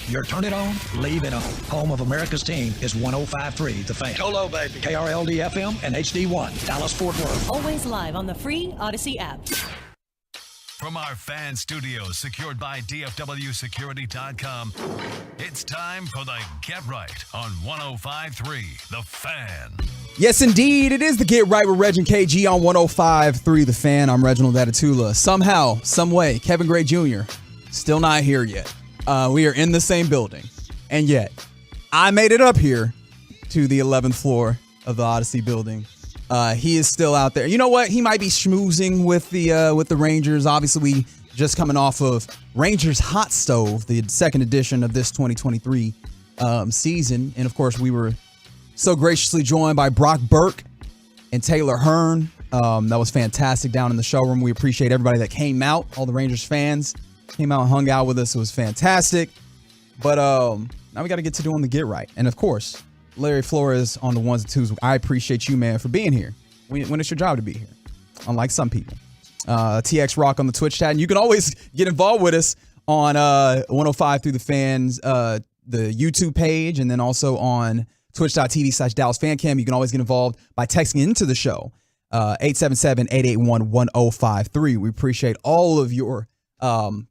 Your turn it on, leave it on. Home of America's team is 105.3 The Fan. Solo, baby. KRLD FM and HD1, Dallas Fort Worth. Always live on the free Odyssey app. From our fan studios secured by DFWsecurity.com, it's time for the Get Right on 105.3 The Fan. Yes, indeed. It is the Get Right with Reg and KG on 105.3 The Fan. I'm Reginald Atatula. Somehow, some way, Kevin Gray Jr. still not here yet. We are in the same building. And yet, I made it up here to the 11th floor of the Odyssey building. He is still out there. You know what? He might be schmoozing with the Rangers. Obviously, we just coming off of Rangers Hot Stove, the second edition of this 2023 season. And, of course, we were so graciously joined by Brock Burke and Taylor Hearn. That was fantastic down in the showroom. We appreciate everybody that came out, all the Rangers fans. Came out and hung out with us. It was fantastic. But now we got to get to doing the Get Right. And, of course, Larry Flores on the ones and twos. I appreciate you, man, for being here when it's your job to be here, unlike some people. TX Rock on the Twitch chat. And you can always get involved with us on 105 through the fans, the YouTube page, and then also on twitch.tv/DallasFanCam. You can always get involved by texting into the show, 877-881-1053. We appreciate all of your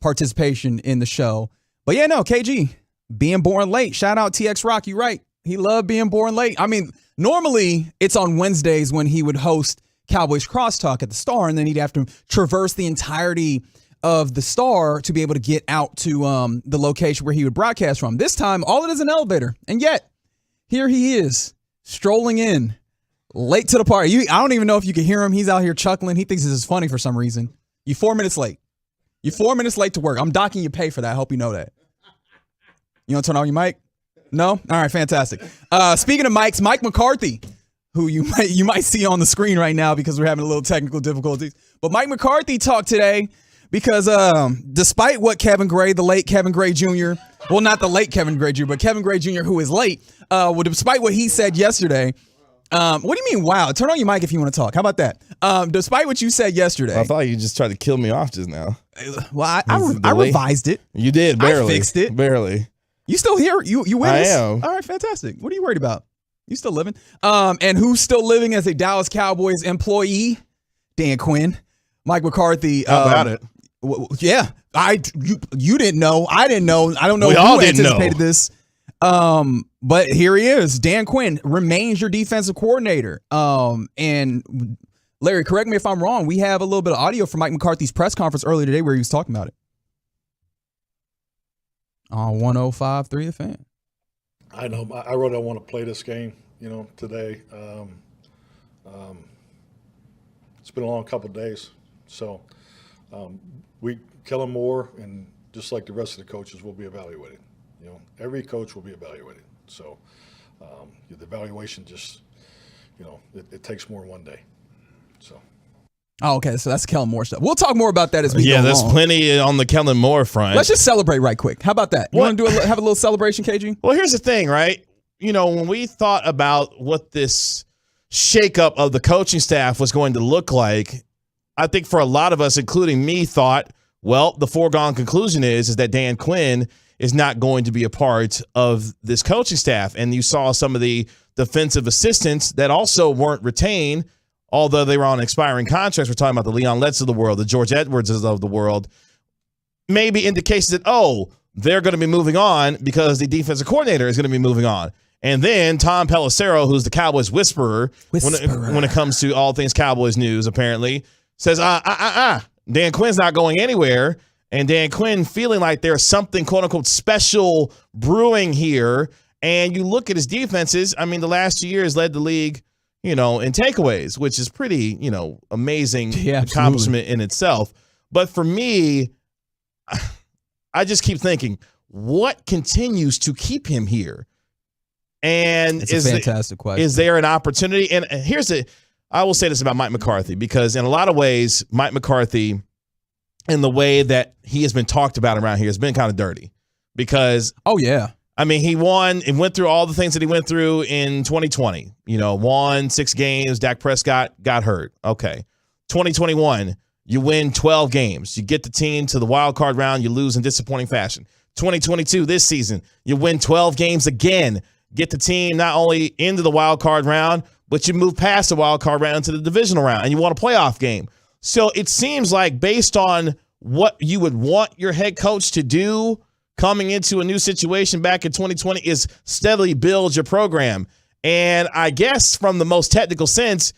participation in the show. But yeah, no, KG, being born late. Shout out TX Rock. You right. He loved being born late. I mean, normally it's on Wednesdays when he would host Cowboys Crosstalk at the Star, and then he'd have to traverse the entirety of the Star to be able to get out to the location where he would broadcast from. This time, all it is an elevator. And yet, here he is, strolling in, late to the party. I don't even know if you can hear him. He's out here chuckling. He thinks this is funny for some reason. You're 4 minutes late. You're 4 minutes late to work. I'm docking your pay for that. I hope you know that. You want to turn on your mic? No? All right, fantastic. Speaking of mics, Mike McCarthy, who you might see on the screen right now because we're having a little technical difficulties. But Mike McCarthy talked today because despite what Kevin Gray, the late Kevin Gray Jr., well, not the late Kevin Gray Jr., but Kevin Gray Jr., who is late, despite what he said yesterday, what do you mean, wow? Turn on your mic if you want to talk. How about that? Despite what you said yesterday. I thought you just tried to kill me off just now. Well, I revised it. You did, barely. I fixed it. Barely. You still here? You with us? I am. All right, fantastic. What are you worried about? You still living? And wwho's still living as a Dallas Cowboys employee? Dan Quinn. Mike McCarthy. How about it? Yeah. You didn't know. I didn't know. I don't know We who all didn't anticipated know. this. But here he is. Dan Quinn remains your defensive coordinator. And Larry, correct me if I'm wrong. We have a little bit of audio from Mike McCarthy's press conference earlier today where he was talking about it. On 105.3 The Fan. I know. I really don't want to play this game, today. It's been a long couple of days. So Kellen Moore, and just like the rest of the coaches, will be evaluated. Every coach will be evaluated. So the evaluation just, it takes more than one day. So. Oh, okay. So that's Kellen Moore stuff. We'll talk more about that as we go there's along. plenty on the Kellen Moore front. Let's just celebrate right quick. How about that? You want to have a little celebration, KG? Well, here's the thing, right? When we thought about what this shakeup of the coaching staff was going to look like, I think for a lot of us, including me, thought, well, the foregone conclusion is that Dan Quinn is not going to be a part of this coaching staff. And you saw some of the defensive assistants that also weren't retained, although they were on expiring contracts. We're talking about the Leon Letts of the world, the George Edwardses of the world. Maybe indications that, they're going to be moving on because the defensive coordinator is going to be moving on. And then Tom Pelissero, who's the Cowboys whisperer. When it comes to all things Cowboys news, apparently, says, Dan Quinn's not going anywhere. And Dan Quinn feeling like there's something, quote unquote, special brewing here. And you look at his defenses. I mean, the last 2 years led the league, in takeaways, which is pretty, amazing accomplishment in itself. But for me, I just keep thinking, what continues to keep him here? And it's a fantastic question. Is there an opportunity? And I will say this about Mike McCarthy, because in a lot of ways, Mike McCarthy, in the way that he has been talked about around here, has been kind of dirty. Because, he won and went through all the things that he went through in 2020. Won 6 games. Dak Prescott got hurt. Okay. 2021, you win 12 games. You get the team to the wild card round. You lose in disappointing fashion. 2022, this season, you win 12 games again. Get the team not only into the wild card round, but you move past the wild card round to the divisional round, and you want a playoff game. So it seems like, based on what you would want your head coach to do coming into a new situation back in 2020, is steadily build your program. And I guess from the most technical sense,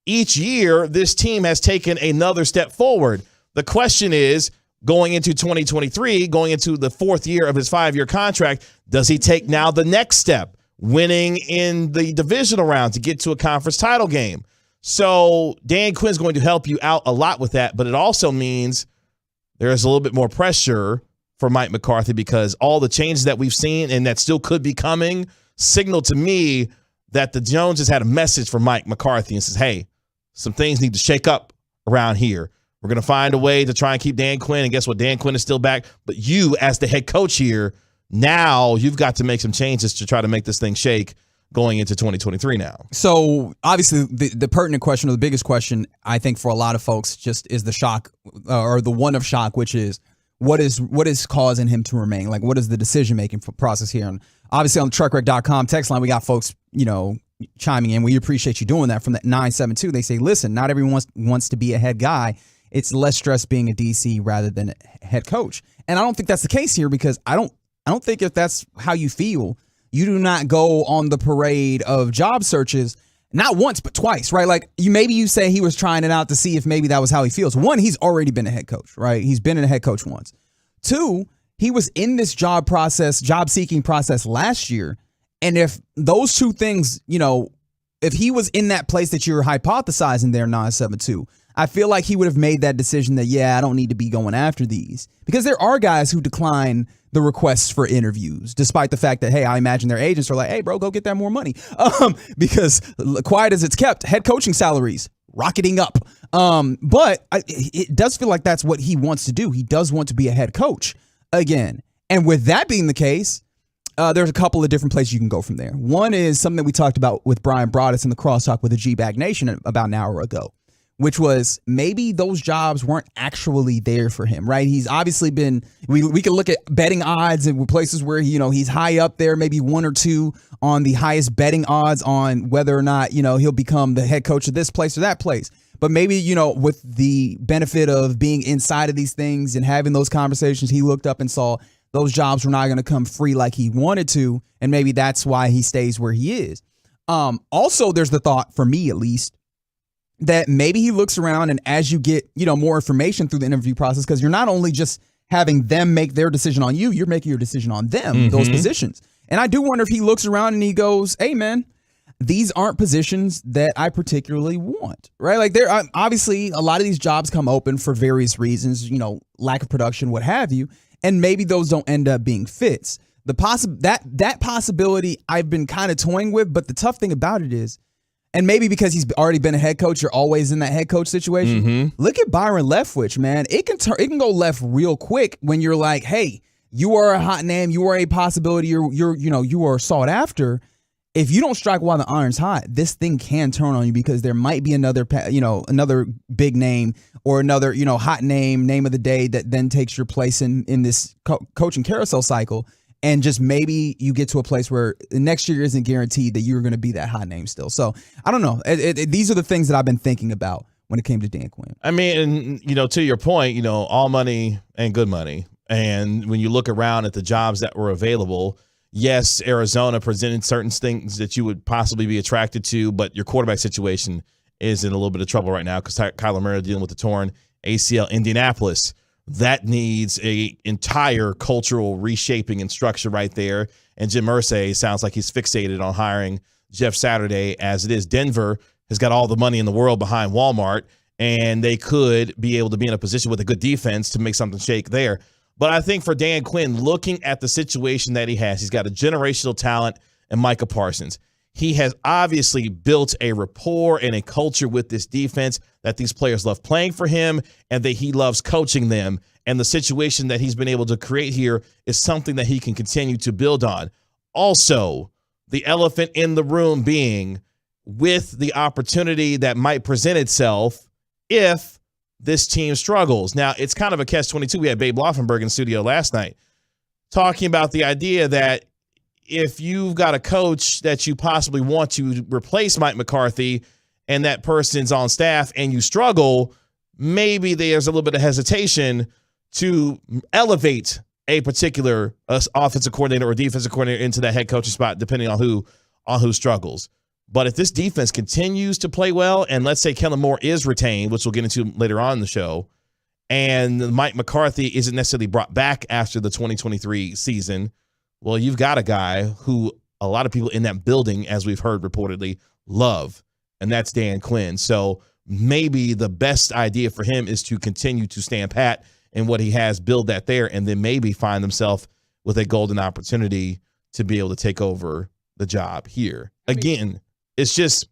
each year this team has taken another step forward. The question is, going into 2023, going into the 4th year of his 5-year contract, does he take now the next step, winning in the divisional round to get to a conference title game? So Dan Quinn's going to help you out a lot with that, but it also means there's a little bit more pressure for Mike McCarthy, because all the changes that we've seen and that still could be coming signal to me that the Joneses had a message for Mike McCarthy and says, hey, some things need to shake up around here. We're going to find a way to try and keep Dan Quinn. And guess what? Dan Quinn is still back. But you, as the head coach here, now you've got to make some changes to try to make this thing shake going into 2023 now. So obviously the pertinent question, or the biggest question, I think, for a lot of folks just is the shock, or the one of shock, which is what is causing him to remain? Like, what is the decision-making process here? And obviously on the truckwreck.com text line, we got folks, chiming in. We appreciate you doing that. From that 972, they say, listen, not everyone wants to be a head guy. It's less stress being a DC rather than a head coach. And I don't think that's the case here, because I don't think if that's how you feel, you do not go on the parade of job searches, not once, but twice, right? Like, you say he was trying it out to see if maybe that was how he feels. One, he's already been a head coach, right? He's been a head coach once. Two, he was in this job seeking process last year. And if those two things, if he was in that place that you're hypothesizing there, 972, I feel like he would have made that decision that, I don't need to be going after these. Because there are guys who decline the requests for interviews, despite the fact that, hey, I imagine their agents are like, hey, bro, go get that more money. Because quiet as it's kept, head coaching salaries rocketing up. But it does feel like that's what he wants to do. He does want to be a head coach again. And with that being the case, there's a couple of different places you can go from there. One is something that we talked about with Brian Broaddus in the crosstalk with the G-Bag Nation about an hour ago, which was maybe those jobs weren't actually there for him, right? He's obviously been, we can look at betting odds and places where, he's high up there, maybe 1 or 2 on the highest betting odds on whether or not, he'll become the head coach of this place or that place. But maybe, with the benefit of being inside of these things and having those conversations, he looked up and saw those jobs were not going to come free like he wanted to. And maybe that's why he stays where he is. Also, there's the thought, for me at least, that maybe he looks around and as you get, more information through the interview process, because you're not only just having them make their decision on you, you're making your decision on them, those positions. And I do wonder if he looks around and he goes, hey, man, these aren't positions that I particularly want, right? Like there are obviously a lot of these jobs come open for various reasons, lack of production, what have you. And maybe those don't end up being fits. That possibility I've been kind of toying with, but the tough thing about it is, and maybe because he's already been a head coach, you're always in that head coach situation. Look at Byron Leftwich, man. It can go left real quick when you're like, hey, you are a hot name, you are a possibility, you are sought after. If you don't strike while the iron's hot, this thing can turn on you because there might be another big name or another, hot name of the day that then takes your place in this coaching carousel cycle. And just maybe you get to a place where next year isn't guaranteed that you're going to be that hot name still. So I don't know. These are the things that I've been thinking about when it came to Dan Quinn. I mean, to your point, all money and good money. And when you look around at the jobs that were available, yes, Arizona presented certain things that you would possibly be attracted to, but your quarterback situation is in a little bit of trouble right now because Kyler Murray dealing with the torn ACL. Indianapolis, that needs a entire cultural reshaping and structure right there. And Jim Irsay sounds like he's fixated on hiring Jeff Saturday as it is. Denver has got all the money in the world behind Walmart, and they could be able to be in a position with a good defense to make something shake there. But I think for Dan Quinn, looking at the situation that he has, he's got a generational talent in Micah Parsons. He has obviously built a rapport and a culture with this defense that these players love playing for him and that he loves coaching them. And the situation that he's been able to create here is something that he can continue to build on. Also, the elephant in the room being with the opportunity that might present itself if this team struggles. Now, it's kind of a catch-22. We had Babe Laufenberg in the studio last night talking about the idea that if you've got a coach that you possibly want to replace Mike McCarthy and that person's on staff and you struggle, maybe there's a little bit of hesitation to elevate a particular offensive coordinator or defensive coordinator into that head coaching spot, depending on who struggles. But if this defense continues to play well, and let's say Kellen Moore is retained, which we'll get into later on in the show, and Mike McCarthy isn't necessarily brought back after the 2023 season, well, you've got a guy who a lot of people in that building, as we've heard reportedly, love, and that's Dan Quinn. So maybe the best idea for him is to continue to stand pat in what he has, build that there, and then maybe find himself with a golden opportunity to be able to take over the job here. Again, it's just,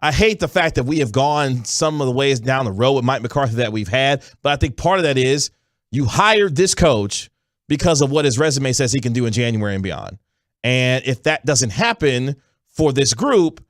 I hate the fact that we have gone some of the ways down the road with Mike McCarthy that we've had, but I think part of that is you hired this coach because of what his resume says he can do in January and beyond. And if that doesn't happen for this group,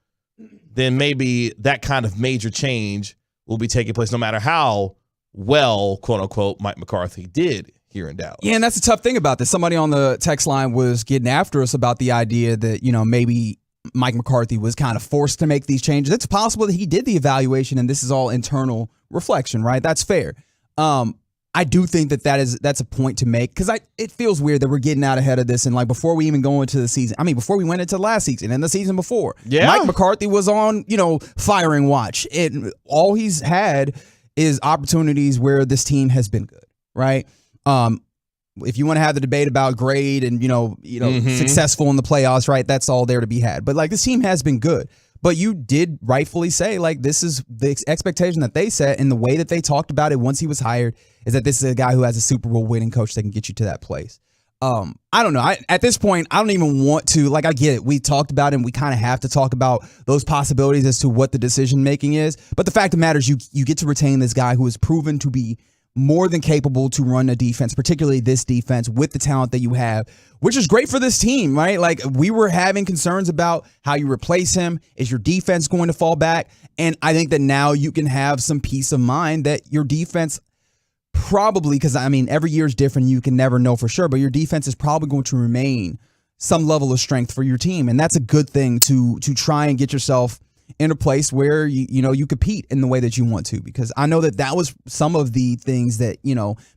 then maybe that kind of major change will be taking place no matter how well, quote unquote, Mike McCarthy did here in Dallas. Yeah, and that's the tough thing about this. Somebody on the text line was getting after us about the idea that, maybe Mike McCarthy was kind of forced to make these changes. It's possible that he did the evaluation and this is all internal reflection, right? That's fair. I do think that's a point to make because it feels weird that we're getting out ahead of this and like before we even go into the season. I mean, before we went into last season and the season before, Mike McCarthy was on, firing watch. All he's had is opportunities where this team has been good, right? If you want to have the debate about grade and, successful in the playoffs, right? That's all there to be had. But like this team has been good. But you did rightfully say, like, this is the expectation that they set, and the way that they talked about it once he was hired is that this is a guy who has a Super Bowl winning coach that can get you to that place. I don't know. At this point, I don't even want to, like, I get it. We talked about it, and we kind of have to talk about those possibilities as to what the decision making is. But the fact of the matter is you get to retain this guy who is proven to be more than capable to run a defense, particularly this defense with the talent that you have, which is great for this team, right? Like, we were having concerns about how you replace him. Is your defense going to fall back? And I think that now you can have some peace of mind that your defense probably, because I mean, every year is different. You can never know for sure, but your defense is probably going to remain some level of strength for your team. And that's a good thing to try and get yourself in a place where you compete in the way that you want to, because I know that was some of the things that,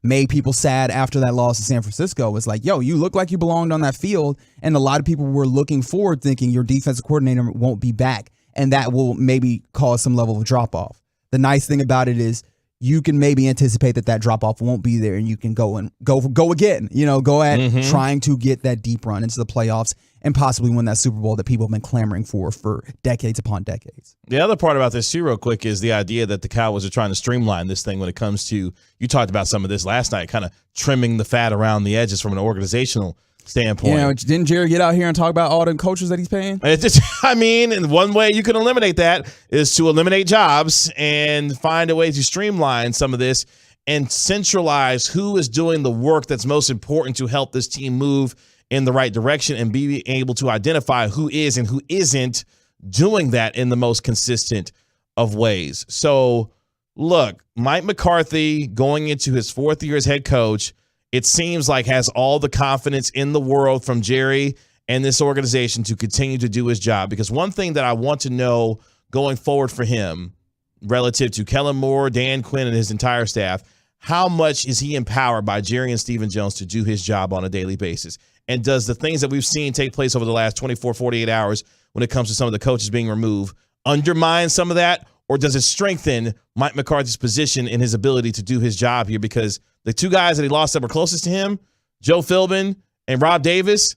made people sad after that loss in San Francisco. Was like, yo, you look like you belonged on that field. And a lot of people were looking forward thinking your defensive coordinator won't be back, and that will maybe cause some level of drop off. The nice thing about it is you can maybe anticipate that drop off won't be there, and you can go again, go at trying to get that deep run into the playoffs and possibly win that Super Bowl that people have been clamoring for decades upon decades. The other part about this too, real quick, is the idea that the Cowboys are trying to streamline this thing when it comes to, you talked about some of this last night, kind of trimming the fat around the edges from an organizational standpoint. Didn't Jerry get out here and talk about all the coaches that he's paying? And one way you can eliminate that is to eliminate jobs and find a way to streamline some of this and centralize who is doing the work that's most important to help this team move in the right direction, and be able to identify who is and who isn't doing that in the most consistent of ways. So, look, Mike McCarthy, going into his 4th year as head coach, it seems like has all the confidence in the world from Jerry and this organization to continue to do his job. Because one thing that I want to know going forward for him, relative to Kellen Moore, Dan Quinn, and his entire staff, how much is he empowered by Jerry and Stephen Jones to do his job on a daily basis? And does the things that we've seen take place over the last 24, 48 hours when it comes to some of the coaches being removed undermine some of that? Or does it strengthen Mike McCarthy's position and his ability to do his job here? Because the two guys that he lost that were closest to him, Joe Philbin and Rob Davis,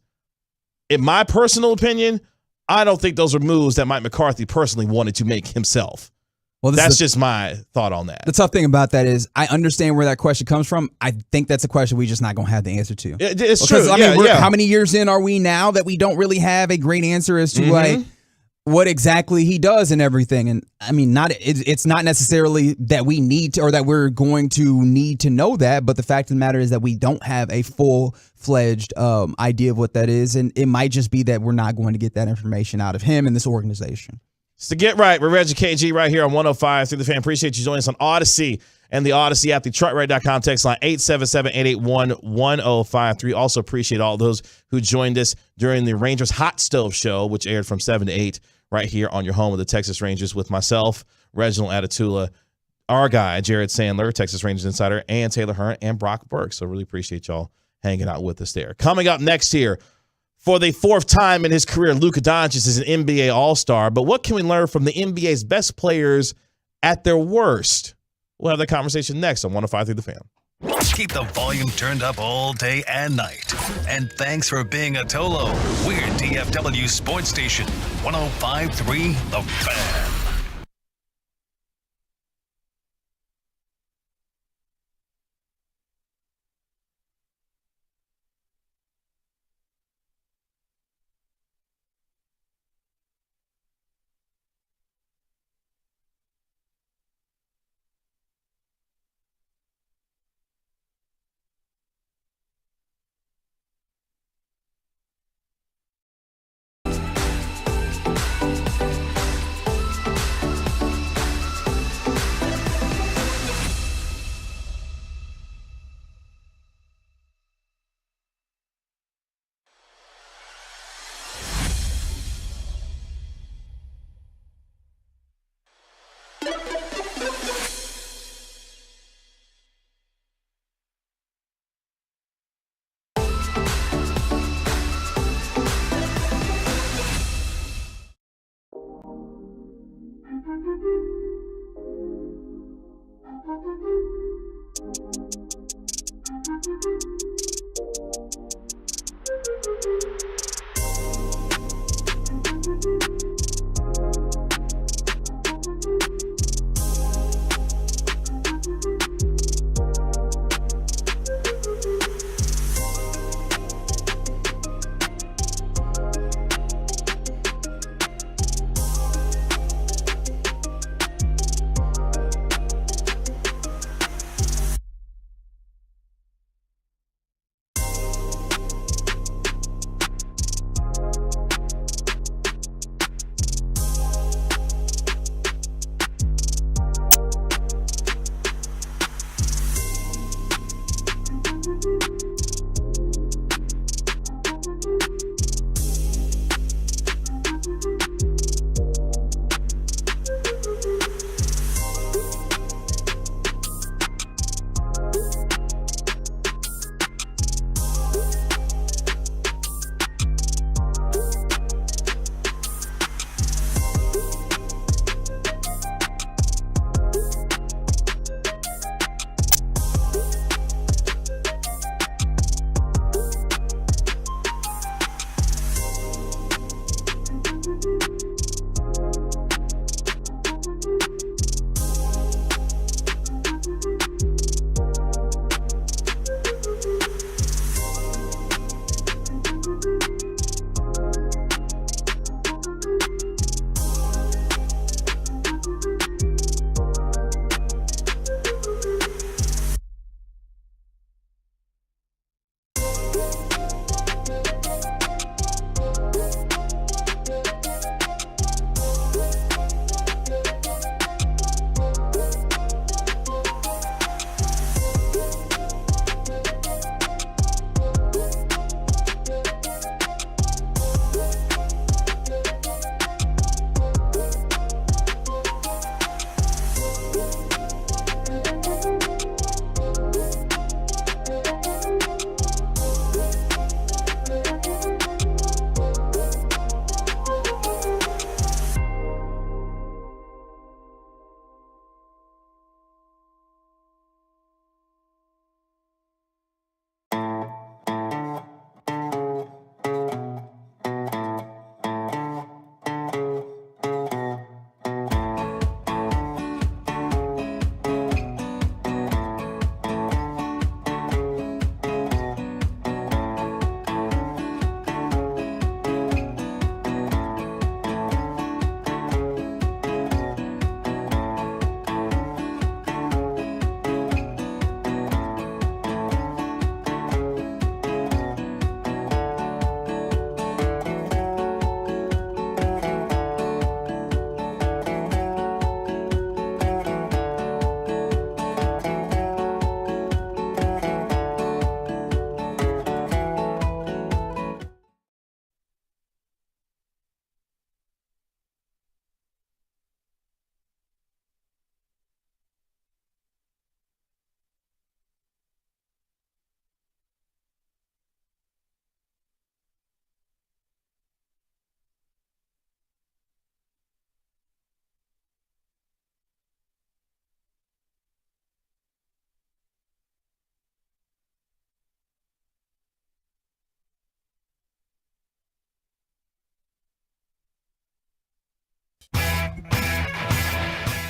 in my personal opinion, I don't think those are moves that Mike McCarthy personally wanted to make himself. Well, that's just my thought on that. The tough thing about that is I understand where that question comes from. I think that's a question we're just not going to have the answer to. It's true. How many years in are we now that we don't really have a great answer as to like what exactly he does and everything? And I mean, it's not necessarily that we need to, or that we're going to need to know that, but the fact of the matter is that we don't have a full-fledged idea of what that is, and it might just be that we're not going to get that information out of him and this organization. It's the Get Right. We're Reggie KG right here on 105 through the Fan. Appreciate you joining us on Odyssey and the Odyssey app, the TruckRight.com text line 877-881-1053. Also appreciate all those who joined us during the Rangers Hot Stove Show, which aired from 7 to 8 right here on your home of the Texas Rangers with myself, Reginald Atatula, our guy, Jared Sandler, Texas Rangers Insider, and Taylor Hearn and Brock Burke. So really appreciate y'all hanging out with us there. Coming up next here, for the 4th time in his career, Luka Doncic is an NBA All-Star. But what can we learn from the NBA's best players at their worst? We'll have that conversation next on 105 through the Fan. Keep the volume turned up all day and night. And thanks for being a Tolo. We're DFW Sports Station 105.3 The Fan.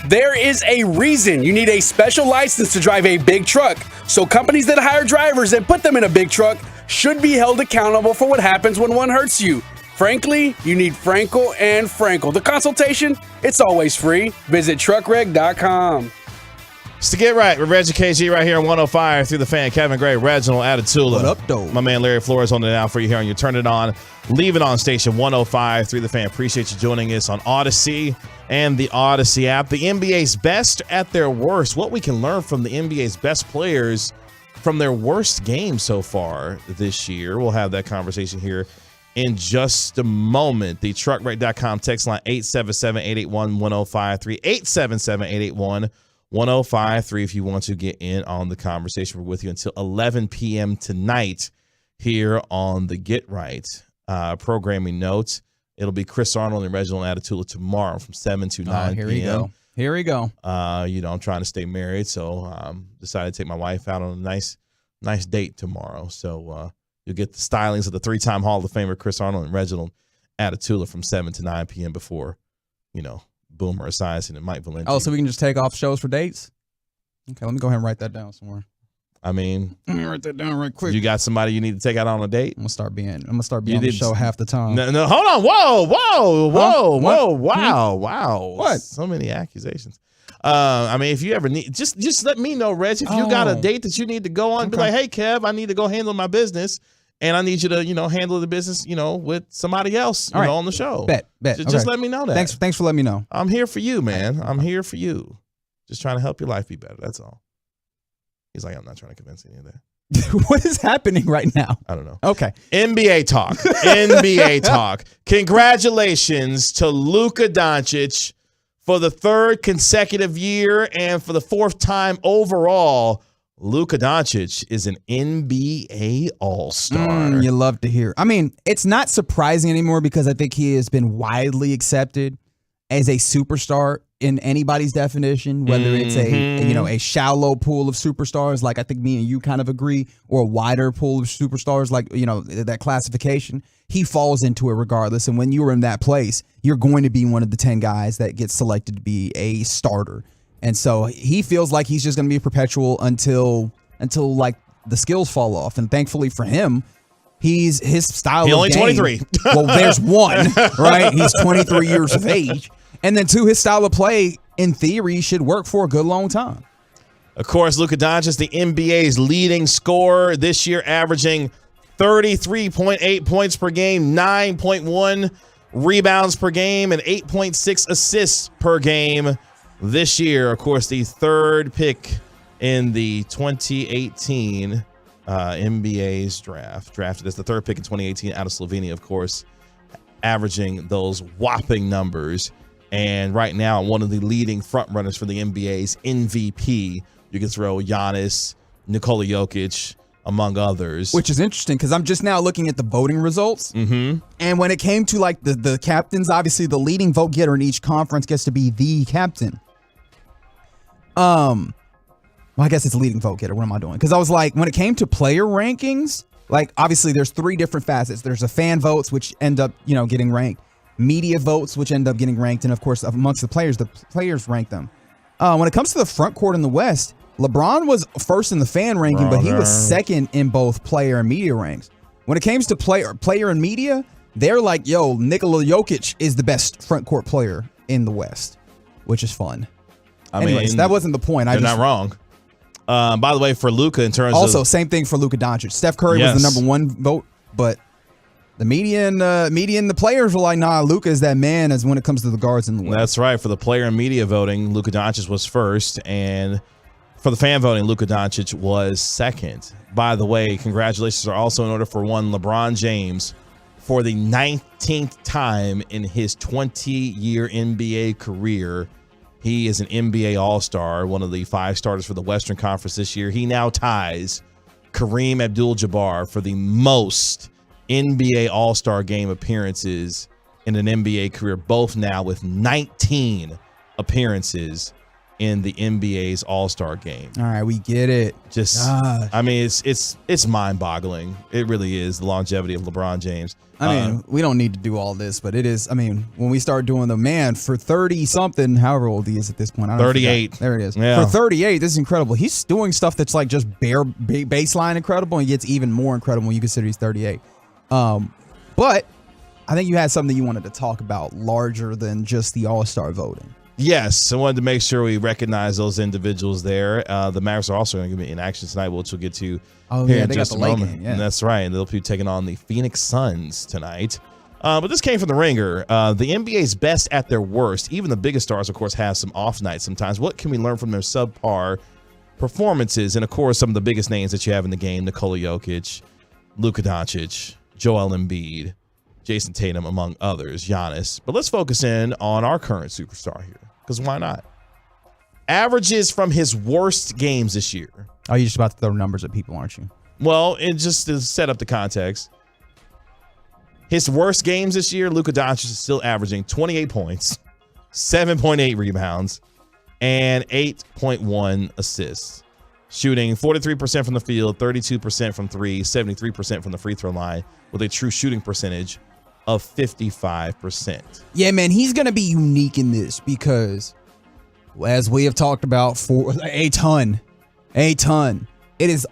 There is a reason you need a special license to drive a big truck. So companies that hire drivers and put them in a big truck should be held accountable for what happens when one hurts you. Frankly, you need Frankel and Frankel. The consultation, it's always free. Visit truckreg.com. It's to Get Right with Reggie KG right here on 105 through the fan. Kevin Gray, Reginald Atatula. What up, though? My man Larry Flores on it now for you here on your Turn It On. Leave it on station 105 through the fan. Appreciate you joining us on Odyssey and the Odyssey app. The NBA's best at their worst. What we can learn from the NBA's best players from their worst game so far this year. We'll have that conversation here in just a moment. The truckrate.com text line 877-881-1053. 877-881-1053 if you want to get in on the conversation. We're with you until 11 p.m. tonight here on the Get Right programming notes. It'll be Chris Arnold and Reginald Atatula tomorrow from 7 to 9 p.m. Here we go. I'm trying to stay married, so decided to take my wife out on a nice date tomorrow. So you'll get the stylings of the three-time Hall of Famer Chris Arnold and Reginald Atatula from 7 to 9 p.m. before, Boomer Esiason and Mike Valenti. Oh, so we can just take off shows for dates? Okay, let me go ahead and write that down somewhere. I mean, let me write that down right quick. You got somebody you need to take out on a date? I'm gonna start being on the show half the time. No, hold on. Whoa, wow. What? So many accusations. If you ever need, just let me know, Reg, if you got a date that you need to go on, be like, hey, Kev, I need to go handle my business, and I need you to, handle the business, with somebody else, on the show. Bet. Just let me know that. Thanks for letting me know. I'm here for you, man. I'm here for you. Just trying to help your life be better. That's all. He's like, I'm not trying to convince any of that. What is happening right now? I don't know. Okay. NBA talk. NBA talk. Congratulations to Luka Doncic for the third consecutive year and for the fourth time overall. Luka Doncic is an NBA All-Star. You love to hear. I mean, it's not surprising anymore because I think he has been widely accepted as a superstar in anybody's definition, whether it's a shallow pool of superstars, like I think me and you kind of agree, or a wider pool of superstars, like, that classification. He falls into it regardless. And when you're in that place, you're going to be one of the 10 guys that gets selected to be a starter. And so he feels like he's just going to be perpetual until like the skills fall off. And thankfully for him, his style of only game, 23. Well, there's one, right? He's 23 years of age. And then, two, his style of play, in theory, should work for a good long time. Of course, Luka Doncic, the NBA's leading scorer this year, averaging 33.8 points per game, 9.1 rebounds per game, and 8.6 assists per game this year. Of course, the third pick in the 2018 NBA's drafted as the third pick in 2018 out of Slovenia, of course, averaging those whopping numbers. And right now, one of the leading front runners for the NBA's MVP. You can throw Giannis, Nikola Jokic, among others. Which is interesting because I'm just now looking at the voting results. Mm-hmm. And when it came to like the captains, obviously the leading vote getter in each conference gets to be the captain. Well, I guess it's leading vote getter. What am I doing? Because I was like, when it came to player rankings, like obviously there's three different facets. There's the fan votes, which end up, getting ranked. Media votes, which end up getting ranked. And of course, amongst the players rank them. When it comes to the front court in the West, LeBron was first in the fan ranking, but he was second in both player and media ranks. When it comes to player and media, they're like, Nikola Jokic is the best front court player in the West, which is fun. Anyways, that wasn't the point. They're not wrong. By the way, for Luka, in terms also, of same thing for Luka Doncic. Steph Curry was the number one vote, but the media and the players were like, nah, Luka is that man as when it comes to the guards in the West. That's right. For the player and media voting, Luka Doncic was first, and for the fan voting, Luka Doncic was second. By the way, congratulations are also in order for one LeBron James for the 19th time in his 20-year NBA career. He is an NBA All-Star, one of the 5 starters for the Western Conference this year. He now ties Kareem Abdul-Jabbar for the most NBA All-Star game appearances in an NBA career, both now with 19 appearances in the NBA's All-Star game. All right, we get it. I mean, it's mind-boggling. It really is, the longevity of LeBron James. I mean, we don't need to do all this, but it is. I mean, when we start doing the man for 30-something, however old he is at this point. 38. There he is. Yeah. For 38, this is incredible. He's doing stuff that's like just bare baseline incredible, and gets even more incredible when you consider he's 38. But I think you had something you wanted to talk about larger than just the All-Star voting. Yes, I wanted to make sure we recognize those individuals there. The Mavericks are also going to be in action tonight, which we'll get to here in just a moment. Game, yeah. And that's right. And they'll be taking on the Phoenix Suns tonight. But this came from the Ringer. The NBA's best at their worst. Even the biggest stars, of course, have some off nights sometimes. What can we learn from their subpar performances? And, of course, some of the biggest names that you have in the game, Nikola Jokic, Luka Doncic, Joel Embiid, Jason Tatum, among others, Giannis. But let's focus in on our current superstar here, because why not? Averages from his worst games this year. Oh, you're just about to throw numbers at people, aren't you? Well, it just to set up the context. His worst games this year, Luka Doncic is still averaging 28 points, 7.8 rebounds, and 8.1 assists. Shooting 43% from the field, 32% from three, 73% from the free throw line, with a true shooting percentage of 55%. Yeah, man, he's going to be unique in this because, as we have talked about for a ton, it is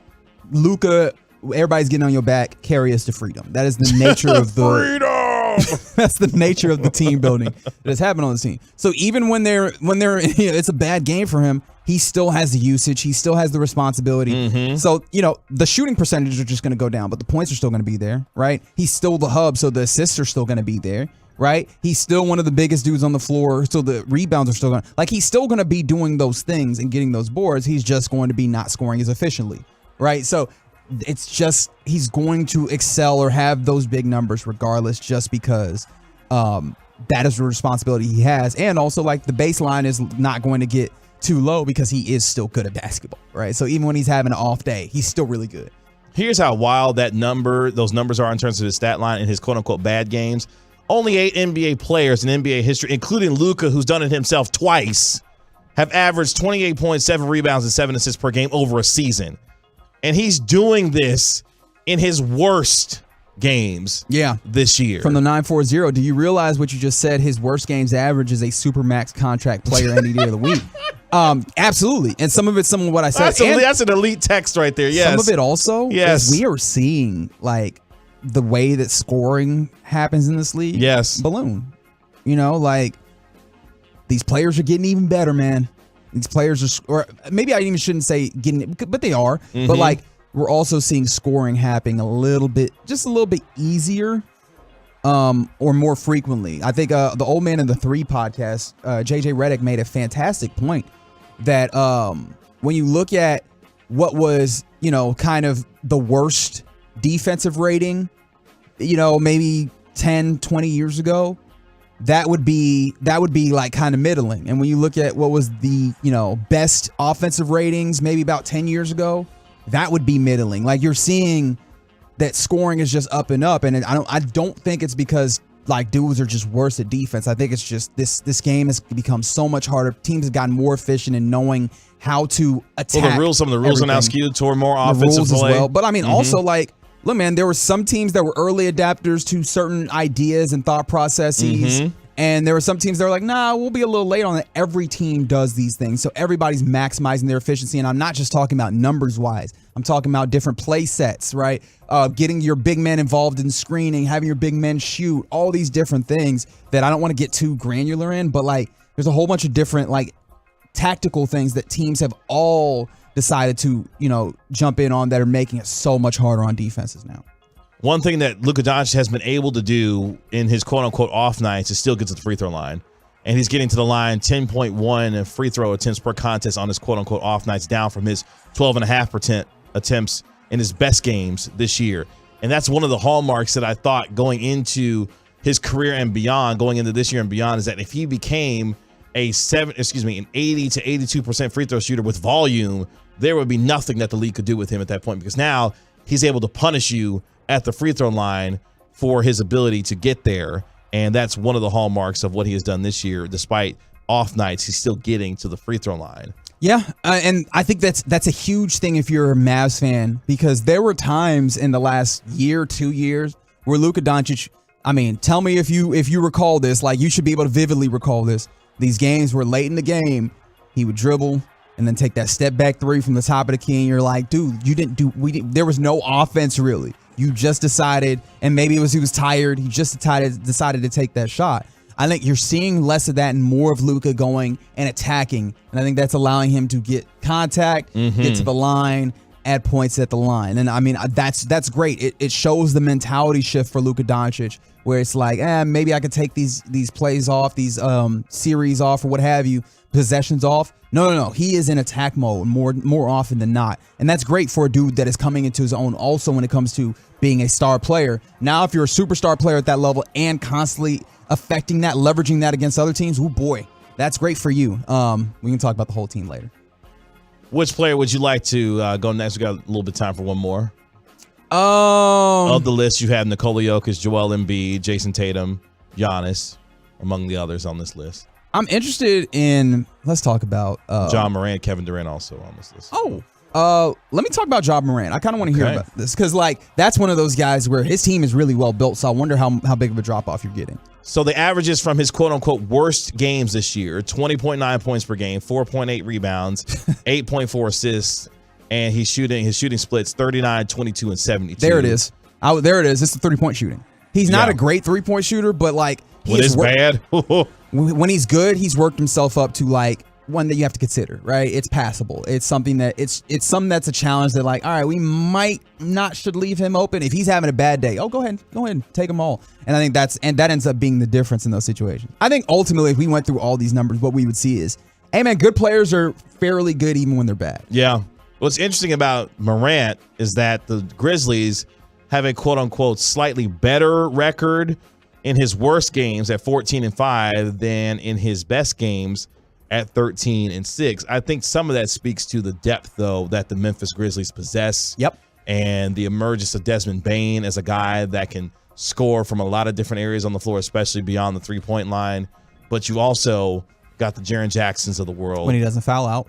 Luka. Everybody's getting on your back. Carry us to freedom. That is the nature of the freedom. That's the nature of the team building that has happened on this team. So even when they're it's a bad game for him, he still has the usage. He still has the responsibility. Mm-hmm. So, the shooting percentages are just going to go down, but the points are still going to be there, right? He's still the hub, so the assists are still going to be there, right? He's still one of the biggest dudes on the floor, so the rebounds are still going to... Like, he's still going to be doing those things and getting those boards. He's just going to be not scoring as efficiently, right? So it's just he's going to excel or have those big numbers regardless, just because that is the responsibility he has. And also, like, the baseline is not going to get too low because he is still good at basketball, right? So even when he's having an off day, he's still really good. Here's how wild those numbers are in terms of his stat line in his quote-unquote bad games. Only 8 NBA players in NBA history, including Luka, who's done it himself twice, have averaged 28.7 rebounds and 7 assists per game over a season. And he's doing this in his worst games this year. From the 940, do you realize what you just said? His worst games average is a Supermax contract player any day of the week. Absolutely. And some of it's some of what I said. That's an elite text right there. Yes. Some of it also is we are seeing, like, the way that scoring happens in this league. Yes. Balloon. Like, these players are getting even better, man. These players are, or maybe I even shouldn't say getting, but they are. Mm-hmm. But, like, we're also seeing scoring happening just a little bit easier, or more frequently. I think the Old Man and the Three podcast, JJ Redick made a fantastic point that when you look at what was, kind of the worst defensive rating, maybe 10, 20 years ago, that would be like kind of middling. And when you look at what was the, best offensive ratings maybe about 10 years ago, that would be middling. Like, you're seeing that scoring is just up and up. And I don't think it's because, like, dudes are just worse at defense. I think it's just this game has become so much harder. Teams have gotten more efficient in knowing how to attack. Well, some of the rules are now skewed toward more offensive play. As well. But I mean, also, like, look, man, there were some teams that were early adapters to certain ideas and thought processes. Mm-hmm. And there were some teams that were like, nah, we'll be a little late on it. Every team does these things. So everybody's maximizing their efficiency. And I'm not just talking about numbers wise. I'm talking about different play sets, right? Getting your big men involved in screening, having your big men shoot, all these different things that I don't want to get too granular in. But, like, there's a whole bunch of different, like, tactical things that teams have all decided to, jump in on that are making it so much harder on defenses now. One thing that Luka Doncic has been able to do in his quote-unquote off nights is still get to the free throw line. And he's getting to the line 10.1 free throw attempts per contest on his quote-unquote off nights, down from his 12.5% attempts in his best games this year. And that's one of the hallmarks that I thought going into his career and beyond, going into this year and beyond, is that if he became an 80 to 82% free throw shooter with volume, there would be nothing that the league could do with him at that point, because now he's able to punish you at the free throw line for his ability to get there. And that's one of the hallmarks of what he has done this year, despite off nights, he's still getting to the free throw line. Yeah, and I think that's a huge thing if you're a Mavs fan, because there were times in the last year, 2 years, where Luka Doncic, I mean, tell me if you recall this, like you should be able to vividly recall this. These games were late in the game, he would dribble and then take that step back three from the top of the key, and you're like, dude, there was no offense really. You just decided, and maybe it was he was tired, he just decided to take that shot. I think you're seeing less of that and more of Luka going and attacking. And I think that's allowing him to get contact, get to the line, add points at the line. And I mean, that's great. It shows the mentality shift for Luka Doncic, where it's like, maybe I could take these plays off, these series off, or what have you, possessions off. No. He is in attack mode more often than not. And that's great for a dude that is coming into his own also when it comes to being a star player. Now, if you're a superstar player at that level and constantly affecting that, leveraging that against other teams, oh boy, that's great for you. We can talk about the whole team later. Which player would you like to go next? We got a little bit of time for one more. Of the list, you have Nikola Jokic, Joel Embiid, Jason Tatum, Giannis, among the others on this list. I'm interested in, let's talk about John Morant, Kevin Durant also on this list. Let me talk about John Morant. I kind of want to hear about this because, like, that's one of those guys where his team is really well built. So I wonder how big of a drop off you're getting. So the averages from his quote unquote worst games this year: 20.9 points per game, 4.8 rebounds, 8.4 assists, and his shooting splits 39, 22, and 72. There it is. There it is. It's the 3-point shooting. He's not a great 3-point shooter, but like it's bad. When he's good, he's worked himself up to like one that you have to consider, right? It's passable. It's something that it's something that's a challenge that, like, all right, we might not should leave him open. If he's having a bad day, go ahead and take them all. And I think that ends up being the difference in those situations. I think ultimately, if we went through all these numbers, what we would see is, hey man, good players are fairly good even when they're bad. Yeah. What's interesting about Morant is that the Grizzlies have a quote unquote slightly better record in his worst games at 14-5 than in his best games at 13-6. I think some of that speaks to the depth, though, that the Memphis Grizzlies possess. Yep. And the emergence of Desmond Bane as a guy that can score from a lot of different areas on the floor, especially beyond the three-point line. But you also got the Jaren Jacksons of the world. When he doesn't foul out.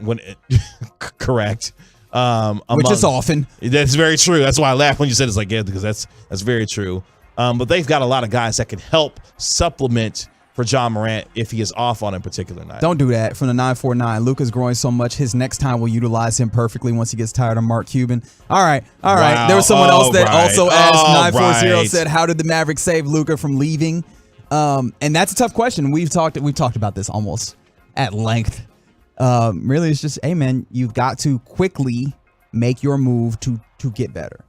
Correct. Which is often. That's very true. That's why I laughed when you said it's like, yeah, because that's very true. But they've got a lot of guys that can help supplement for John Morant if he is off on a particular night. Don't do that. From the 949, Luka's growing so much, his next time will utilize him perfectly once he gets tired of Mark Cuban. All right. Wow. There was someone else that also asked, 940 said, how did the Mavericks save Luka from leaving? And that's a tough question. We've talked about this almost at length. Really, it's just, hey man, you've got to quickly make your move to get better.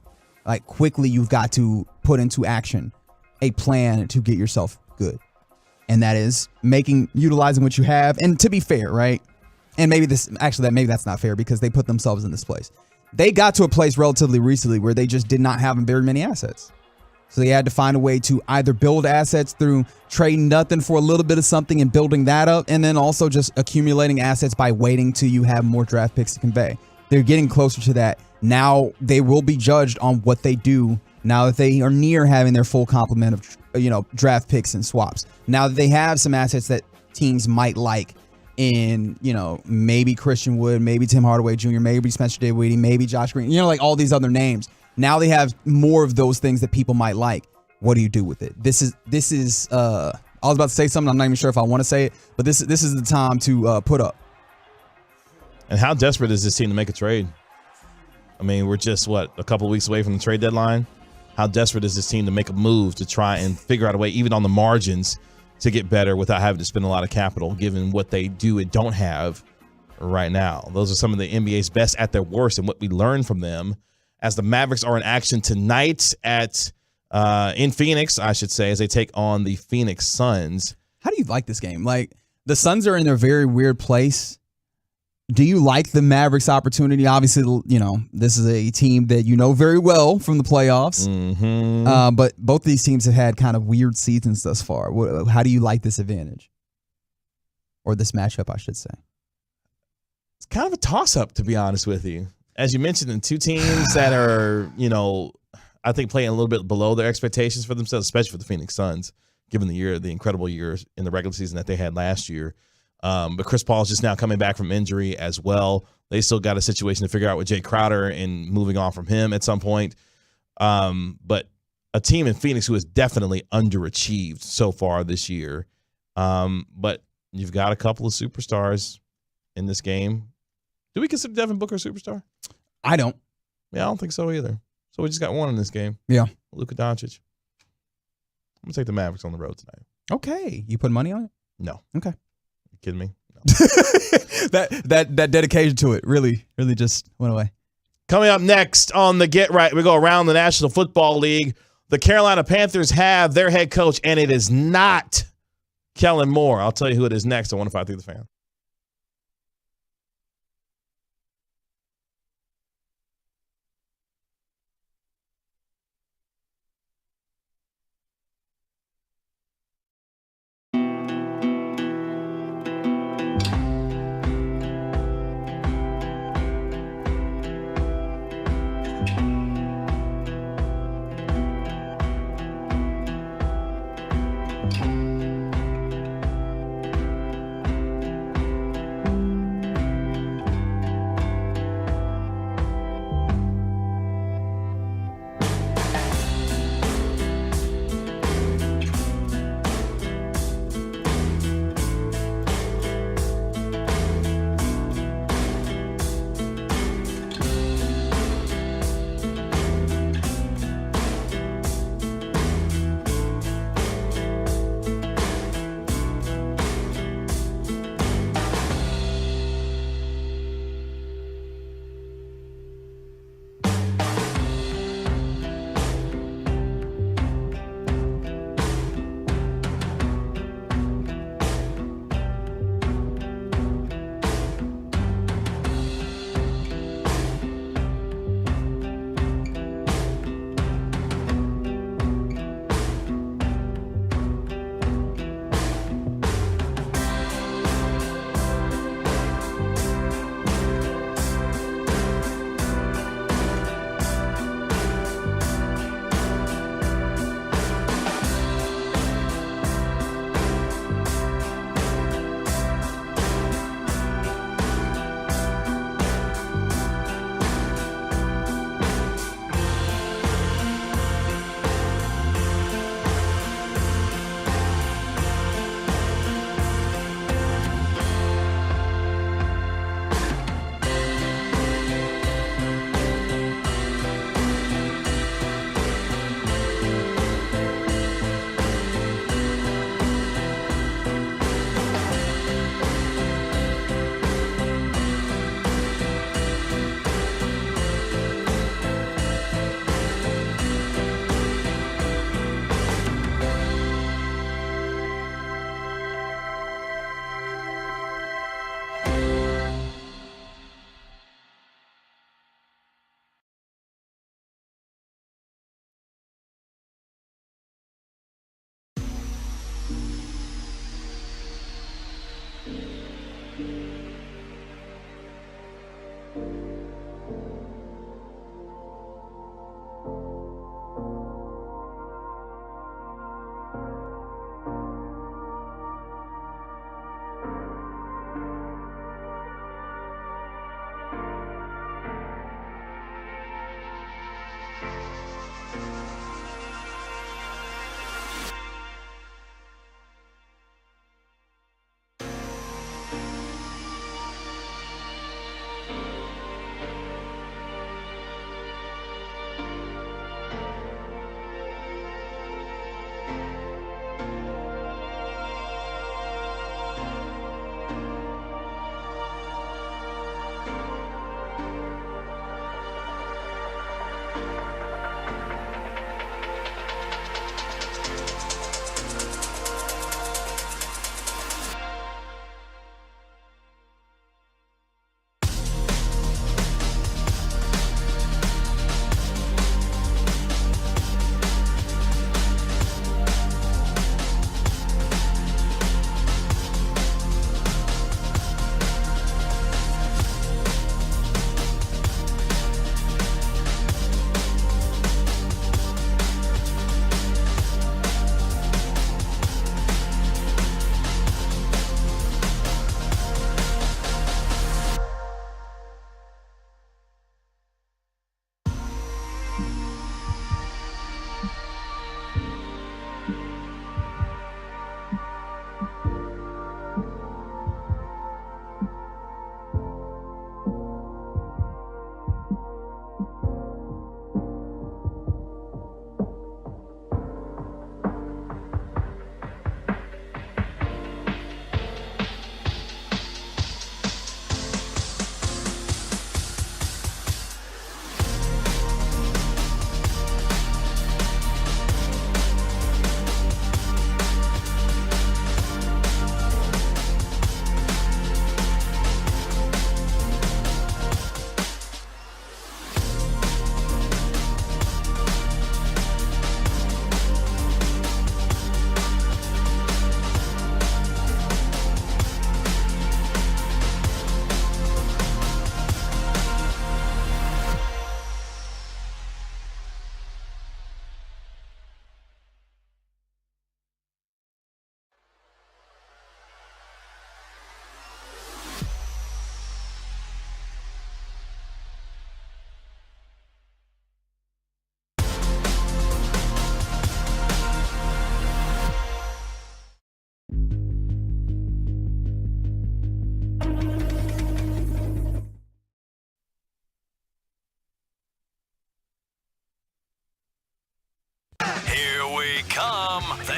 Like, quickly, you've got to put into action a plan to get yourself good. And that is utilizing what you have. And to be fair, right? And maybe that's not fair because they put themselves in this place. They got to a place relatively recently where they just did not have very many assets. So they had to find a way to either build assets through trading nothing for a little bit of something and building that up, and then also just accumulating assets by waiting till you have more draft picks to convey. They're getting closer to that. Now they will be judged on what they do now that they are near having their full complement of draft picks and swaps. Now that they have some assets that teams might like in, maybe Christian Wood, maybe Tim Hardaway Jr., maybe Spencer Dinwiddie, maybe Josh Green, like all these other names. Now they have more of those things that people might like. What do you do with it? This is I was about to say something. I'm not even sure if I want to say it, but this is the time to put up. And how desperate is this team to make a trade? I mean, we're just, a couple of weeks away from the trade deadline? How desperate is this team to make a move to try and figure out a way, even on the margins, to get better without having to spend a lot of capital, given what they do and don't have right now? Those are some of the NBA's best at their worst, and what we learn from them as the Mavericks are in action tonight in Phoenix, I should say, as they take on the Phoenix Suns. How do you like this game? Like, the Suns are in a very weird place. Do you like the Mavericks' opportunity? Obviously, this is a team that you know very well from the playoffs. Mm-hmm. But both of these teams have had kind of weird seasons thus far. How do you like this advantage? Or this matchup, I should say. It's kind of a toss-up, to be honest with you. As you mentioned, the two teams that are, I think playing a little bit below their expectations for themselves, especially for the Phoenix Suns, given the incredible year in the regular season that they had last year. But Chris Paul's just now coming back from injury as well. They still got a situation to figure out with Jay Crowder and moving on from him at some point. But a team in Phoenix who has definitely underachieved so far this year. But you've got a couple of superstars in this game. Do we consider Devin Booker a superstar? I don't. Yeah, I don't think so either. So we just got one in this game. Yeah. Luka Doncic. I'm going to take the Mavericks on the road tonight. Okay. You put money on it? No. Okay. You kidding me? No. that dedication to it really just went away. Coming up next on the Get Right, we go around the National Football League. The Carolina Panthers have their head coach, and it is not Kellen Moore. I'll tell you who it is next on 105.3 The Fan.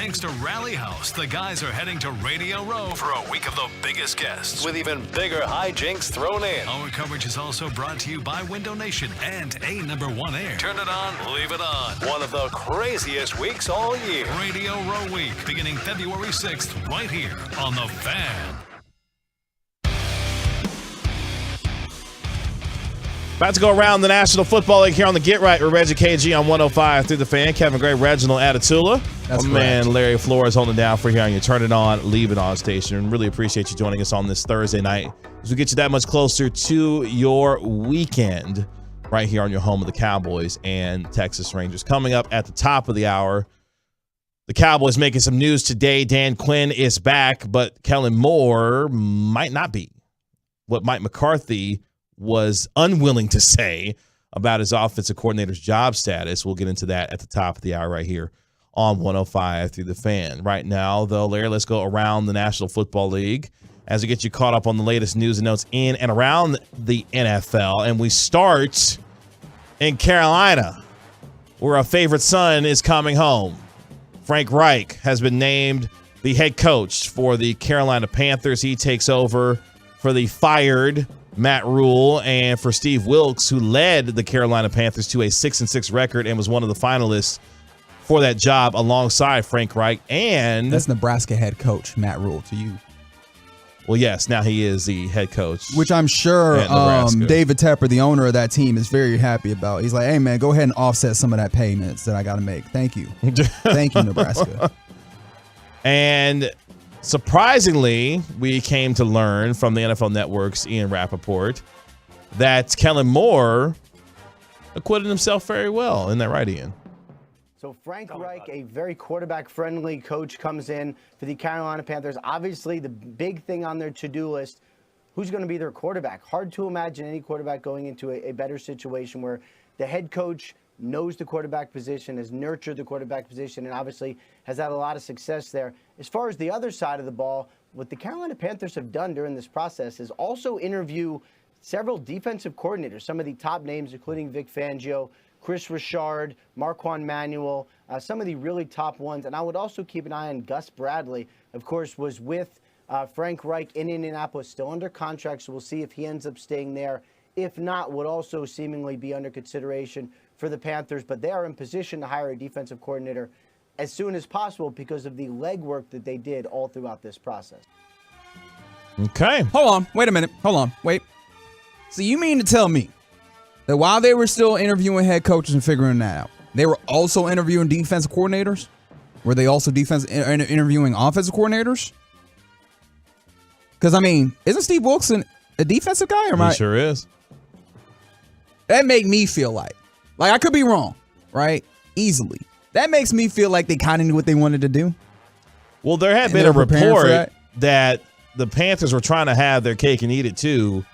Thanks to Rally House, the guys are heading to Radio Row for a week of the biggest guests with even bigger hijinks thrown in. Our coverage is also brought to you by Window Nation and A1 Air. Turn it on, leave it on. One of the craziest weeks all year. Radio Row Week, beginning February 6th, right here on The Fan. About to go around the National Football League here on the Get Right with Reggie KG on 105 through the Fan. Kevin Gray, Reginald Atatula. That's my man Larry Flores holding it down for you on your Turn It On, Leave It On station. And really appreciate you joining us on this Thursday night as we get you that much closer to your weekend right here on your home of the Cowboys and Texas Rangers. Coming up at the top of the hour, the Cowboys making some news today. Dan Quinn is back, but Kellen Moore might not be. What Mike McCarthy was unwilling to say about his offensive coordinator's job status. We'll get into that at the top of the hour right here on 105 through the Fan. Right now, though, Larry, let's go around the National Football League as we get you caught up on the latest news and notes in and around the NFL. And we start in Carolina, where a favorite son is coming home. Frank Reich has been named the head coach for the Carolina Panthers. He takes over for the fired Matt Rule and for Steve Wilkes, who led the Carolina Panthers to a 6-6 record and was one of the finalists for that job alongside Frank Reich. And that's Nebraska head coach Matt Rule to you. Well, yes, now he is the head coach. Which I'm sure David Tepper, the owner of that team, is very happy about. He's like, hey, man, go ahead and offset some of that payments that I got to make. Thank you. Thank you, Nebraska. And surprisingly, we came to learn from the NFL Network's Ian Rappaport that Kellen Moore acquitted himself very well. Isn't that right, Ian? So Frank Reich, a very quarterback-friendly coach, comes in for the Carolina Panthers. Obviously, the big thing on their to-do list, who's going to be their quarterback? Hard to imagine any quarterback going into a better situation where the head coach knows the quarterback position, has nurtured the quarterback position, and obviously has had a lot of success there. As far as the other side of the ball, what the Carolina Panthers have done during this process is also interview several defensive coordinators, some of the top names, including Vic Fangio, Chris Richard, Marquand Manuel, some of the really top ones. And I would also keep an eye on Gus Bradley, of course, was with Frank Reich in Indianapolis, still under contract, so we'll see if he ends up staying there. If not, would also seemingly be under consideration for the Panthers, but they are in position to hire a defensive coordinator as soon as possible because of the legwork that they did all throughout this process. Okay. Hold on. Wait a minute. Hold on. Wait. So you mean to tell me that while they were still interviewing head coaches and figuring that out, they were also interviewing defensive coordinators? Were they also interviewing offensive coordinators? Because, I mean, isn't Steve Wilkes a defensive guy? Or He sure is. That make me feel like I could be wrong, right? Easily. That makes me feel like they kind of knew what they wanted to do. Well, there had been a report that the Panthers were trying to have their cake and eat it too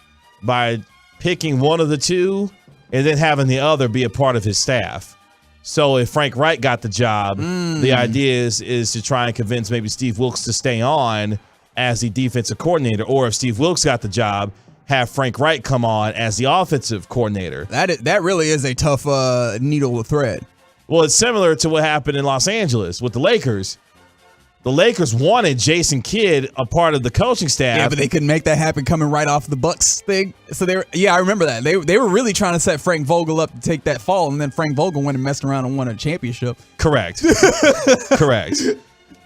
by picking one of the two and then having the other be a part of his staff. So if Frank Reich got the job, the idea is to try and convince maybe Steve Wilkes to stay on as the defensive coordinator, or if Steve Wilkes got the job, have Frank Reich come on as the offensive coordinator. That really is a tough needle to thread. Well, it's similar to what happened in Los Angeles with the Lakers. The Lakers wanted Jason Kidd a part of the coaching staff. Yeah, but they couldn't make that happen coming right off the Bucks thing. So I remember that. They were really trying to set Frank Vogel up to take that fall, and then Frank Vogel went and messed around and won a championship. Correct. Correct.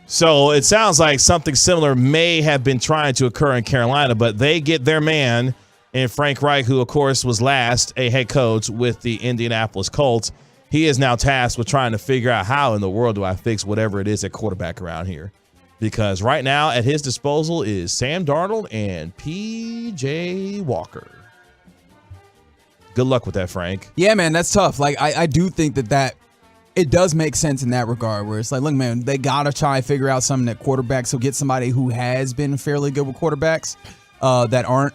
So it sounds like something similar may have been trying to occur in Carolina, but they get their man in Frank Reich, who, of course, was last a head coach with the Indianapolis Colts. He is now tasked with trying to figure out how in the world do I fix whatever it is at quarterback around here. Because right now at his disposal is Sam Darnold and P.J. Walker. Good luck with that, Frank. Yeah, man, that's tough. Like, I do think that it does make sense in that regard where it's like, look, man, they got to try and figure out something at quarterback. So get somebody who has been fairly good with quarterbacks that aren't,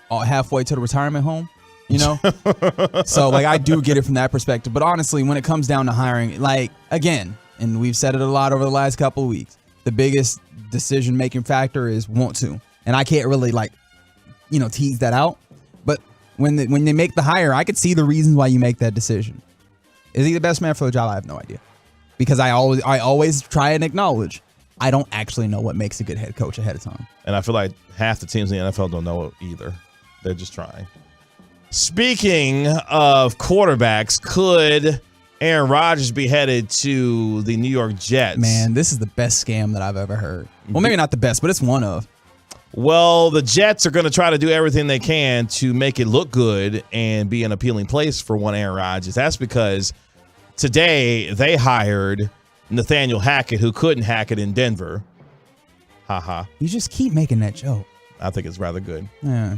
halfway to the retirement home. So like I do get it from that perspective, but honestly, when it comes down to hiring, like again, and we've said it a lot over the last couple of weeks, the biggest decision-making factor is want to, and I can't really tease that out. But when they make the hire, I could see the reasons why you make that decision. Is he the best man for the job? I have no idea. because I always try and acknowledge I don't actually know what makes a good head coach ahead of time. And I feel like half the teams in the NFL don't know it either. They're just trying. Speaking of quarterbacks, could Aaron Rodgers be headed to the New York Jets? Man, this is the best scam that I've ever heard. Well, maybe not the best, but it's one of. Well, the Jets are going to try to do everything they can to make it look good and be an appealing place for one Aaron Rodgers. That's because today they hired Nathaniel Hackett, who couldn't hack it in Denver. Haha. You just keep making that joke. I think it's rather good. Yeah.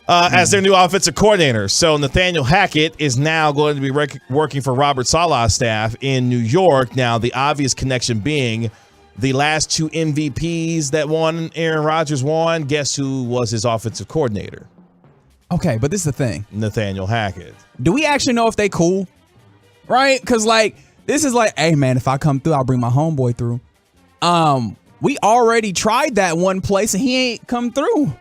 As their new offensive coordinator. So Nathaniel Hackett is now going to be working for Robert Saleh's staff in New York. Now, the obvious connection being the last 2 MVPs that Aaron Rodgers won, guess who was his offensive coordinator? Okay, but this is the thing. Nathaniel Hackett. Do we actually know if they cool? Right? Because, this is hey, man, if I come through, I'll bring my homeboy through. We already tried that one place, and he ain't come through.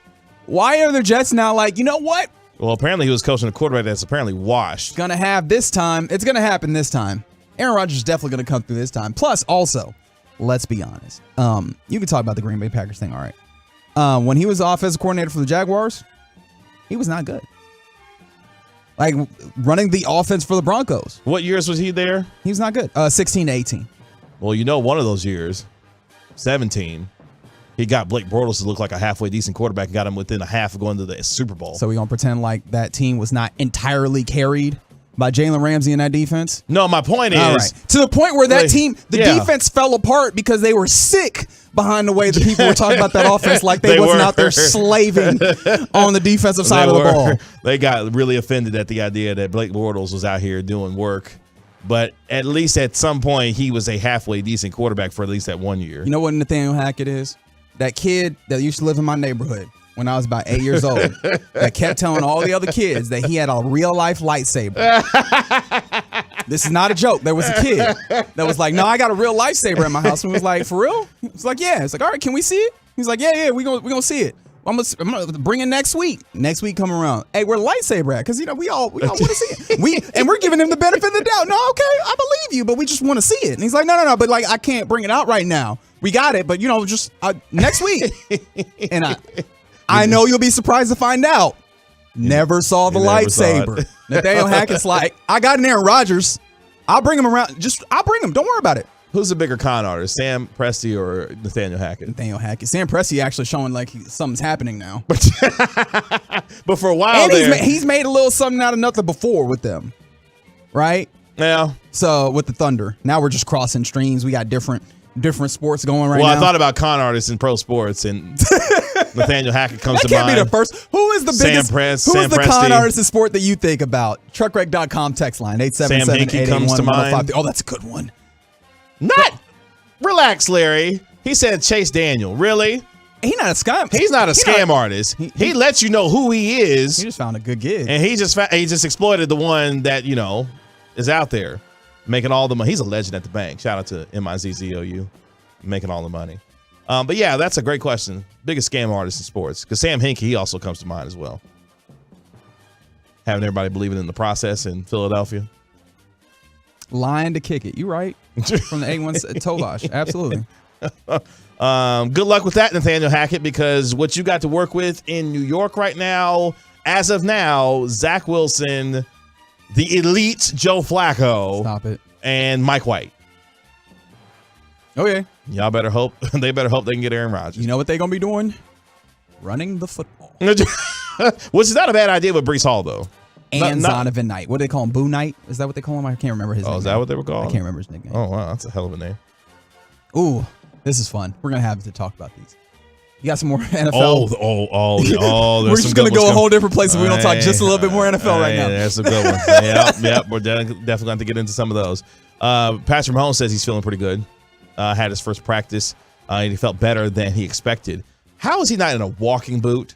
Why are the Jets now you know what? Well, apparently he was coaching a quarterback that's apparently washed. Gonna have this time. It's gonna happen this time. Aaron Rodgers is definitely gonna come through this time. Plus, also, let's be honest. You can talk about the Green Bay Packers thing, all right. When he was offensive coordinator for the Jaguars, he was not good. Running the offense for the Broncos. What years was he there? He was not good. 16 to 18. Well, one of those years, 17. He got Blake Bortles to look like a halfway decent quarterback and got him within a half of going to the Super Bowl. So we're going to pretend like that team was not entirely carried by Jalen Ramsey in that defense? No, my point is... All right. To the point where that team, defense fell apart because they were sick behind the way the people were talking about that offense like they wasn't out there slaving on the defensive side of the ball. They got really offended at the idea that Blake Bortles was out here doing work. But at least at some point, he was a halfway decent quarterback for at least that 1 year. You know what Nathaniel Hackett is? That kid that used to live in my neighborhood when I was about 8 years old that kept telling all the other kids that he had a real-life lightsaber. This is not a joke. There was a kid that was like, no, I got a real lightsaber in my house. And we was like, for real? He was like, yeah. It's like, all right, can we see it? He's like, yeah, we gonna see it. I'm gonna bring it next week. Next week come around. Hey, where the lightsaber at? Because we all want to see it. We're giving him the benefit of the doubt. No, okay, I believe you, but we just want to see it. And he's like, no, but I can't bring it out right now. We got it, but just next week. And I know you'll be surprised to find out. Never saw the lightsaber. Nathaniel Hackett's like, I got an Aaron Rodgers. I'll bring him around. I'll bring him. Don't worry about it. Who's a bigger con artist, Sam Presti or Nathaniel Hackett? Nathaniel Hackett. Sam Presti actually showing like something's happening now. But for a while he's made a little something out of nothing before with them, right? Yeah. So with the Thunder, now we're just crossing streams. We got different sports going right now. Well, I thought about con artists in pro sports, and Nathaniel Hackett comes to mind. That can't be the first. Who is the biggest? Who is the con artist in sport that you think about? Truckwreck.com text line 877-881-1053. Oh, that's a good one. Relax, Larry. He said Chase Daniel. Really? He's not a scam. He's not a scam artist. He lets you know who he is. He just found a good gig, and he just exploited the one that is out there making all the money. He's a legend at the bank. Shout out to MIZZOU, making all the money. But yeah, that's a great question. Biggest scam artist in sports, because Sam Hinkie, he also comes to mind as well. Having everybody believing in the process in Philadelphia. Lying to kick it. You right. From the A1 Tovash. Absolutely. Good luck with that, Nathaniel Hackett, because what you got to work with in New York right now, as of now, Zach Wilson, the elite Joe Flacco. Stop it. And Mike White. Okay. Y'all better hope. They better hope they can get Aaron Rodgers. You know what they're going to be doing? Running the football. Which is not a bad idea with Breece Hall, though. And Zonovan Knight. What do they call him? Boo Knight? Is that what they call him? I can't remember his name. Oh, is that what they were called? I can't remember his nickname. Oh, wow. That's a hell of a name. Ooh, this is fun. We're going to have to talk about these. You got some more NFL? We're just going to go a whole different place if we don't talk just a little bit more NFL right now. That's a good one. Yep. We're definitely going to have to get into some of those. Patrick Mahomes says he's feeling pretty good. Had his first practice, and he felt better than he expected. How is he not in a walking boot?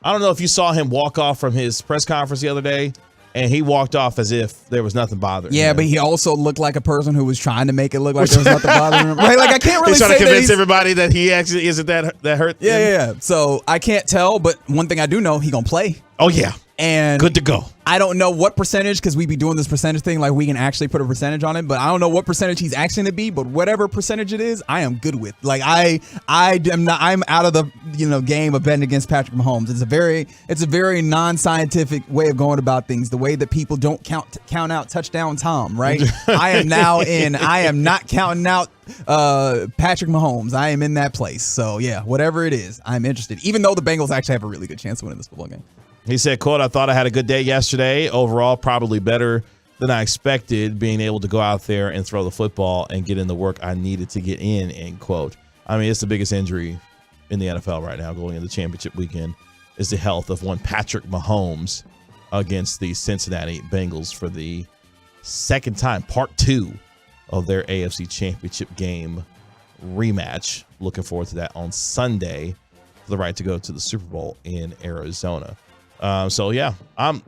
I don't know if you saw him walk off from his press conference the other day, and he walked off as if there was nothing bothering him. Yeah, but he also looked like a person who was trying to make it look like there was nothing bothering him. Right? Like, I can't really he's trying to convince everybody that he actually isn't that hurt. Yeah. So I can't tell, but one thing I do know, he gonna play. Oh, yeah. And good to go. I don't know what percentage, because we be doing this percentage thing, like we can actually put a percentage on it, but I don't know what percentage he's actually going to be, but whatever percentage it is, I am good with. Like I'm out of the game of betting against Patrick Mahomes. It's a very non-scientific way of going about things. The way that people don't count out touchdown Tom, right? I am not counting out Patrick Mahomes. I am in that place. So yeah, whatever it is, I'm interested. Even though the Bengals actually have a really good chance of winning this football game. He said, quote, I thought I had a good day yesterday. Overall, probably better than I expected, being able to go out there and throw the football and get in the work I needed to get in, end quote. I mean, it's the biggest injury in the NFL right now going into championship weekend is the health of one Patrick Mahomes against the Cincinnati Bengals for the second time, part 2 of their AFC championship game rematch. Looking forward to that on Sunday for the right to go to the Super Bowl in Arizona. So yeah,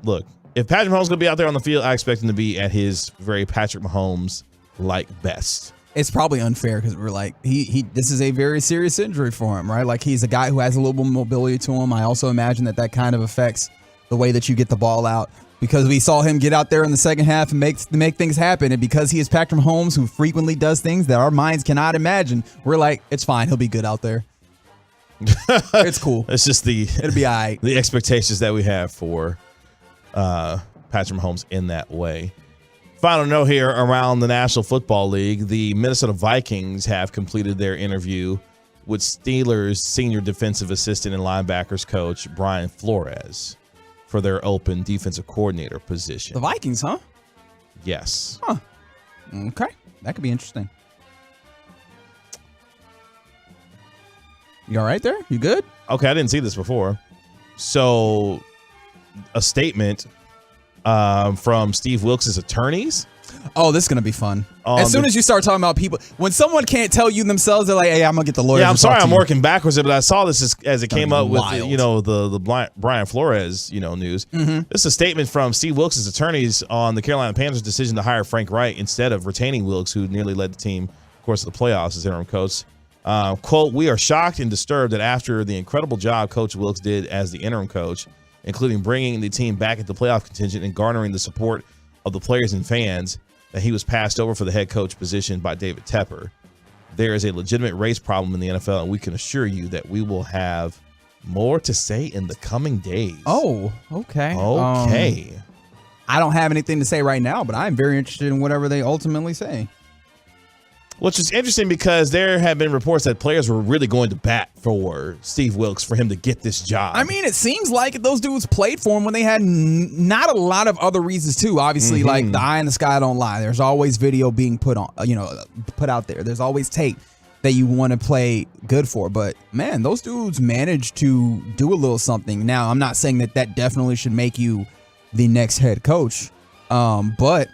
look, if Patrick Mahomes is gonna be out there on the field, I expect him to be at his very Patrick Mahomes like best. It's probably unfair because we're like this is a very serious injury for him, right? Like he's a guy who has a little bit of mobility to him. I also imagine that kind of affects the way that you get the ball out, because we saw him get out there in the second half and make things happen, and because he is Patrick Mahomes who frequently does things that our minds cannot imagine, we're like, it's fine, he'll be good out there. It's cool. It's just it'll be all right. The expectations that we have for Patrick Mahomes in that way. Final note here around the National Football League. The Minnesota Vikings have completed their interview with Steelers senior defensive assistant and linebackers coach Brian Flores for their open defensive coordinator position. The Vikings, huh? Yes. Huh. Okay. That could be interesting. You all right there? You good? Okay, I didn't see this before. So, a statement from Steve Wilks' attorneys. Oh, this is going to be fun. As soon as you start talking about people, when someone can't tell you themselves, they're like, hey, I'm going to get the lawyer. Yeah, I'm sorry I'm working backwards, but I saw this as it came up with, the Brian Flores, news. Mm-hmm. This is a statement from Steve Wilks' attorneys on the Carolina Panthers' decision to hire Frank Reich instead of retaining Wilks, who nearly led the team, of course, to the playoffs as interim coach. Quote, we are shocked and disturbed that after the incredible job Coach Wilks did as the interim coach, including bringing the team back into playoff contention and garnering the support of the players and fans, that he was passed over for the head coach position by David Tepper. There is a legitimate race problem in the NFL, and we can assure you that we will have more to say in the coming days. Oh, okay. Okay. I don't have anything to say right now, but I'm very interested in whatever they ultimately say. Which is interesting because there have been reports that players were really going to bat for Steve Wilks for him to get this job. I mean, it seems like those dudes played for him when they had not a lot of other reasons too. Obviously, like the eye in the sky don't lie. There's always video being put out there. There's always tape that you want to play good for. But man, those dudes managed to do a little something. Now, I'm not saying that definitely should make you the next head coach, but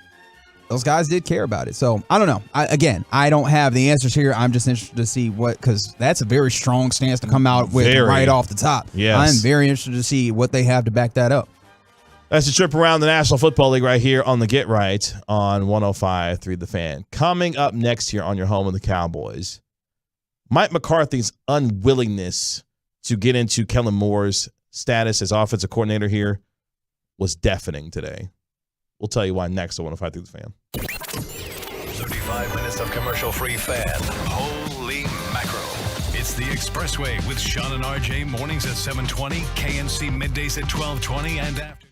those guys did care about it. So I don't know. I don't have the answers here. I'm just interested to see because that's a very strong stance to come out with right off the top. Yes. I'm very interested to see what they have to back that up. That's a trip around the National Football League right here on the Get Right on 105.3 The Fan. Coming up next here on your home of the Cowboys, Mike McCarthy's unwillingness to get into Kellen Moore's status as offensive coordinator here was deafening today. We'll tell you why next on 105.3 The Fan. 35 minutes of commercial-free fan. Holy mackerel. It's the Expressway with Sean and RJ mornings at 7:20, KNC middays at 12:20, and after.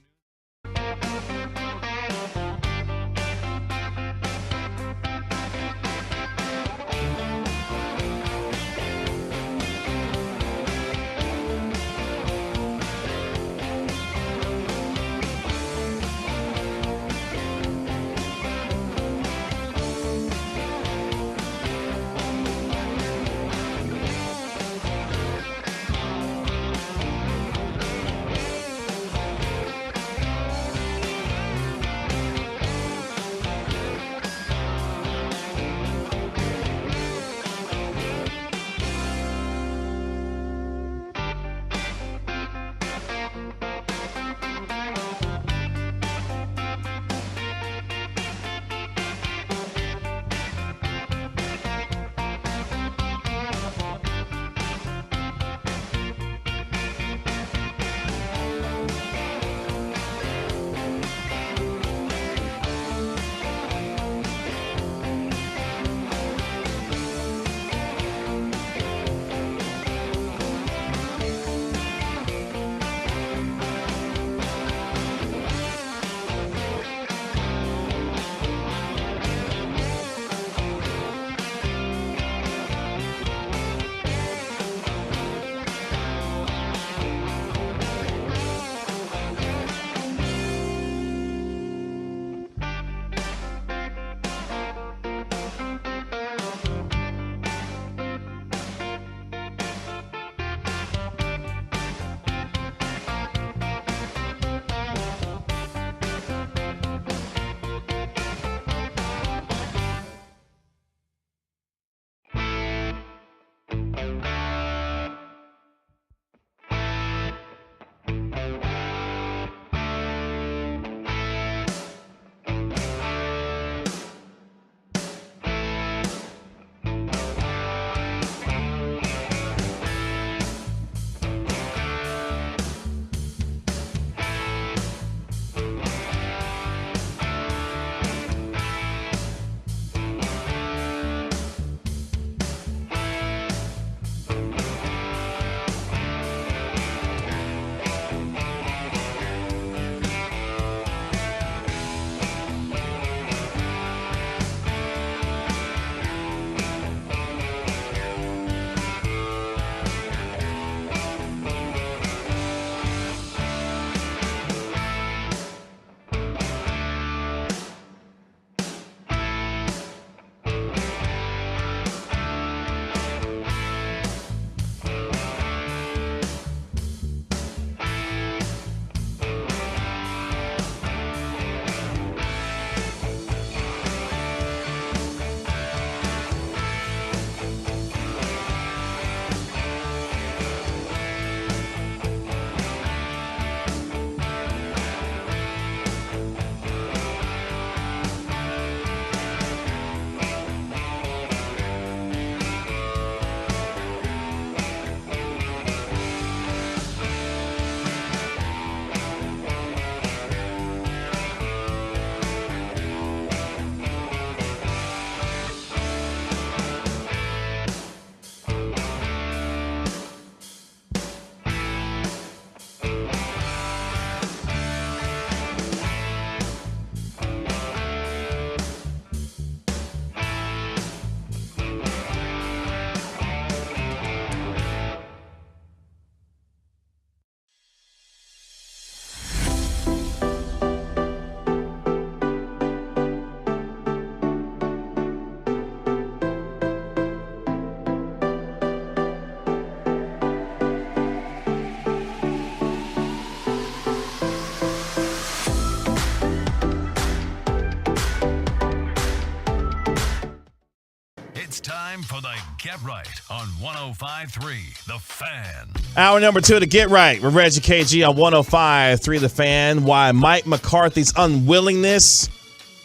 It's time for the Get Right on 105.3 The Fan. Hour number 2 to Get Right. We're Reggie KG on 105.3 The Fan. Why Mike McCarthy's unwillingness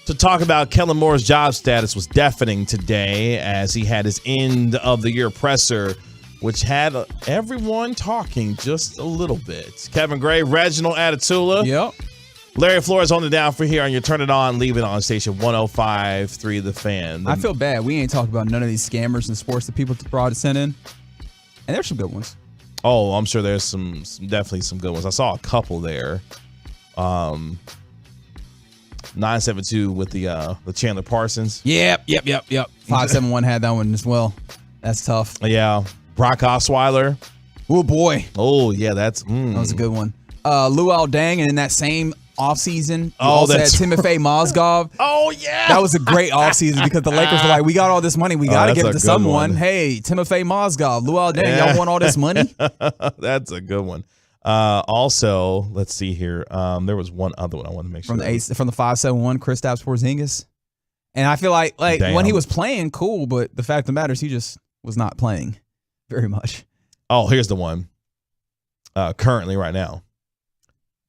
to talk about Kellen Moore's job status was deafening today as he had his end of the year presser, which had everyone talking just a little bit. Kevin Gray, Reginald Atatula. Yep. Larry Flores on the down for here on your Turn It On, Leave It On station 105.3 The Fan. I feel bad. We ain't talked about none of these scammers in sports that people brought us in. And there's some good ones. Oh, I'm sure there's some definitely some good ones. I saw a couple there. 972 with the Chandler Parsons. Yep. 571 had that one as well. That's tough. Yeah. Brock Osweiler. Oh, boy. Oh, yeah, that was a good one. Luol Deng, and in that same offseason, that's Timofey Mozgov. Oh, yeah. That was a great offseason because the Lakers were like, we got all this money. We got to give it to someone. One. Hey, Timofey Mozgov, Luol Deng, y'all want all this money? That's a good one. Also, let's see here. There was one other one I wanted to make sure. From the 571, Kristaps Porzingis. And I feel like when he was playing, cool, but the fact of the matter is he just was not playing very much. Oh, here's the one. Currently right now.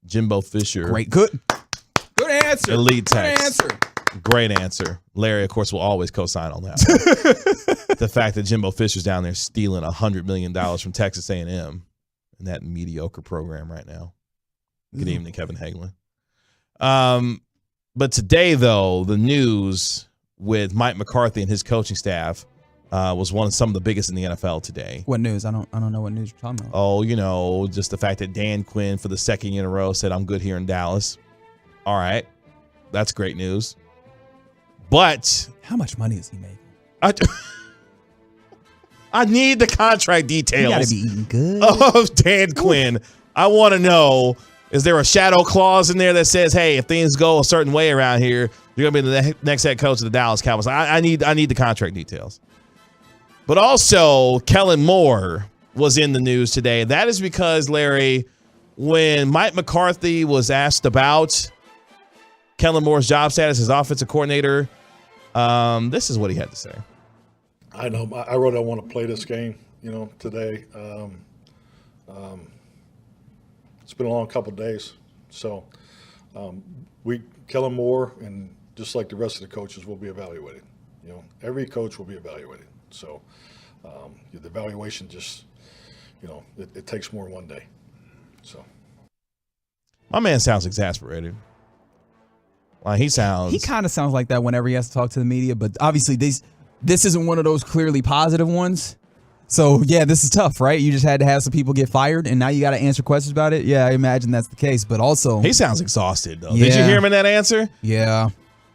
Jimbo Fisher. Great. Good answer. Elite Good text. answer. Great answer. Larry, of course, will always co-sign on that. The fact that Jimbo Fisher's down there stealing $100 million from Texas A&M in that mediocre program right now. Good evening, Kevin Hagelin. But today, though, the news with Mike McCarthy and his coaching staff was some of the biggest in the NFL today. What news? I don't know what news you're talking about. Oh, just the fact that Dan Quinn for the second year in a row said, I'm good here in Dallas. All right. That's great news. But how much money is he making? I need the contract details. You gotta be eating good. Of Dan Quinn. I want to know, is there a shadow clause in there that says, hey, if things go a certain way around here, you're going to be the next head coach of the Dallas Cowboys? I need the contract details. But also, Kellen Moore was in the news today. That is because, Larry, when Mike McCarthy was asked about Kellen Moore's job status as offensive coordinator, this is what he had to say. I know. I really don't want to play this game. today. It's been a long couple of days. So Kellen Moore, and just like the rest of the coaches, will be evaluated. Every coach will be evaluated. So the evaluation just, it takes more than one day. So my man sounds exasperated. Like he kind of sounds like that whenever he has to talk to the media, but obviously this isn't one of those clearly positive ones. So yeah, this is tough, right? You just had to have some people get fired, and now you got to answer questions about it. Yeah, I imagine that's the case, but also he sounds exhausted though. Yeah. Did you hear him in that answer? Yeah,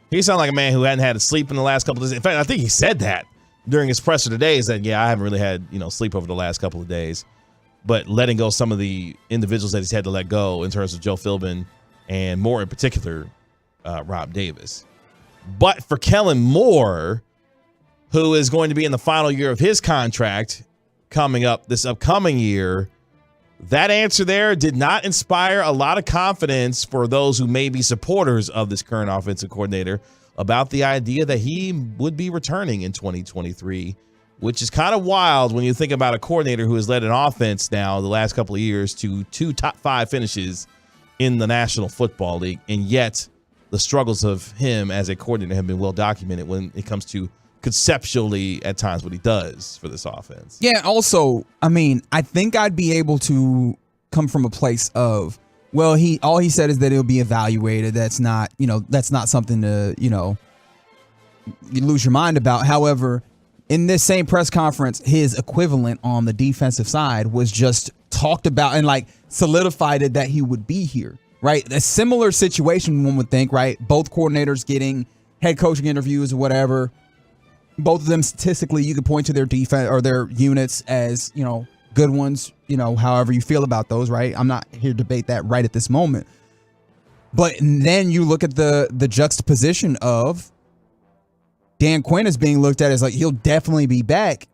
he sounded like a man who hadn't had sleep in the last couple of days. In fact, I think he said that during his presser today. Is that I haven't really had sleep over the last couple of days, but letting go some of the individuals that he's had to let go in terms of Joe Philbin and more in particular, Rob Davis. But for Kellen Moore, who is going to be in the final year of his contract coming up this upcoming year, that answer there did not inspire a lot of confidence for those who may be supporters of this current offensive coordinator about the idea that he would be returning in 2023, which is kind of wild when you think about a coordinator who has led an offense now the last couple of years to 2 top 5 finishes in the National Football League, and yet the struggles of him as a coordinator have been well documented when it comes to conceptually at times what he does for this offense. Yeah, also, I mean, I think I'd be able to come from a place of, well, all he said is that it'll be evaluated. That's not something to, you lose your mind about. However, in this same press conference, his equivalent on the defensive side was just talked about and solidified it that he would be here, right? A similar situation, one would think, right? Both coordinators getting head coaching interviews or whatever. Both of them statistically, you could point to their defense or their units as, good ones, however you feel about those, right? I'm not here to debate that right at this moment. But then you look at the juxtaposition of Dan Quinn is being looked at as he'll definitely be back.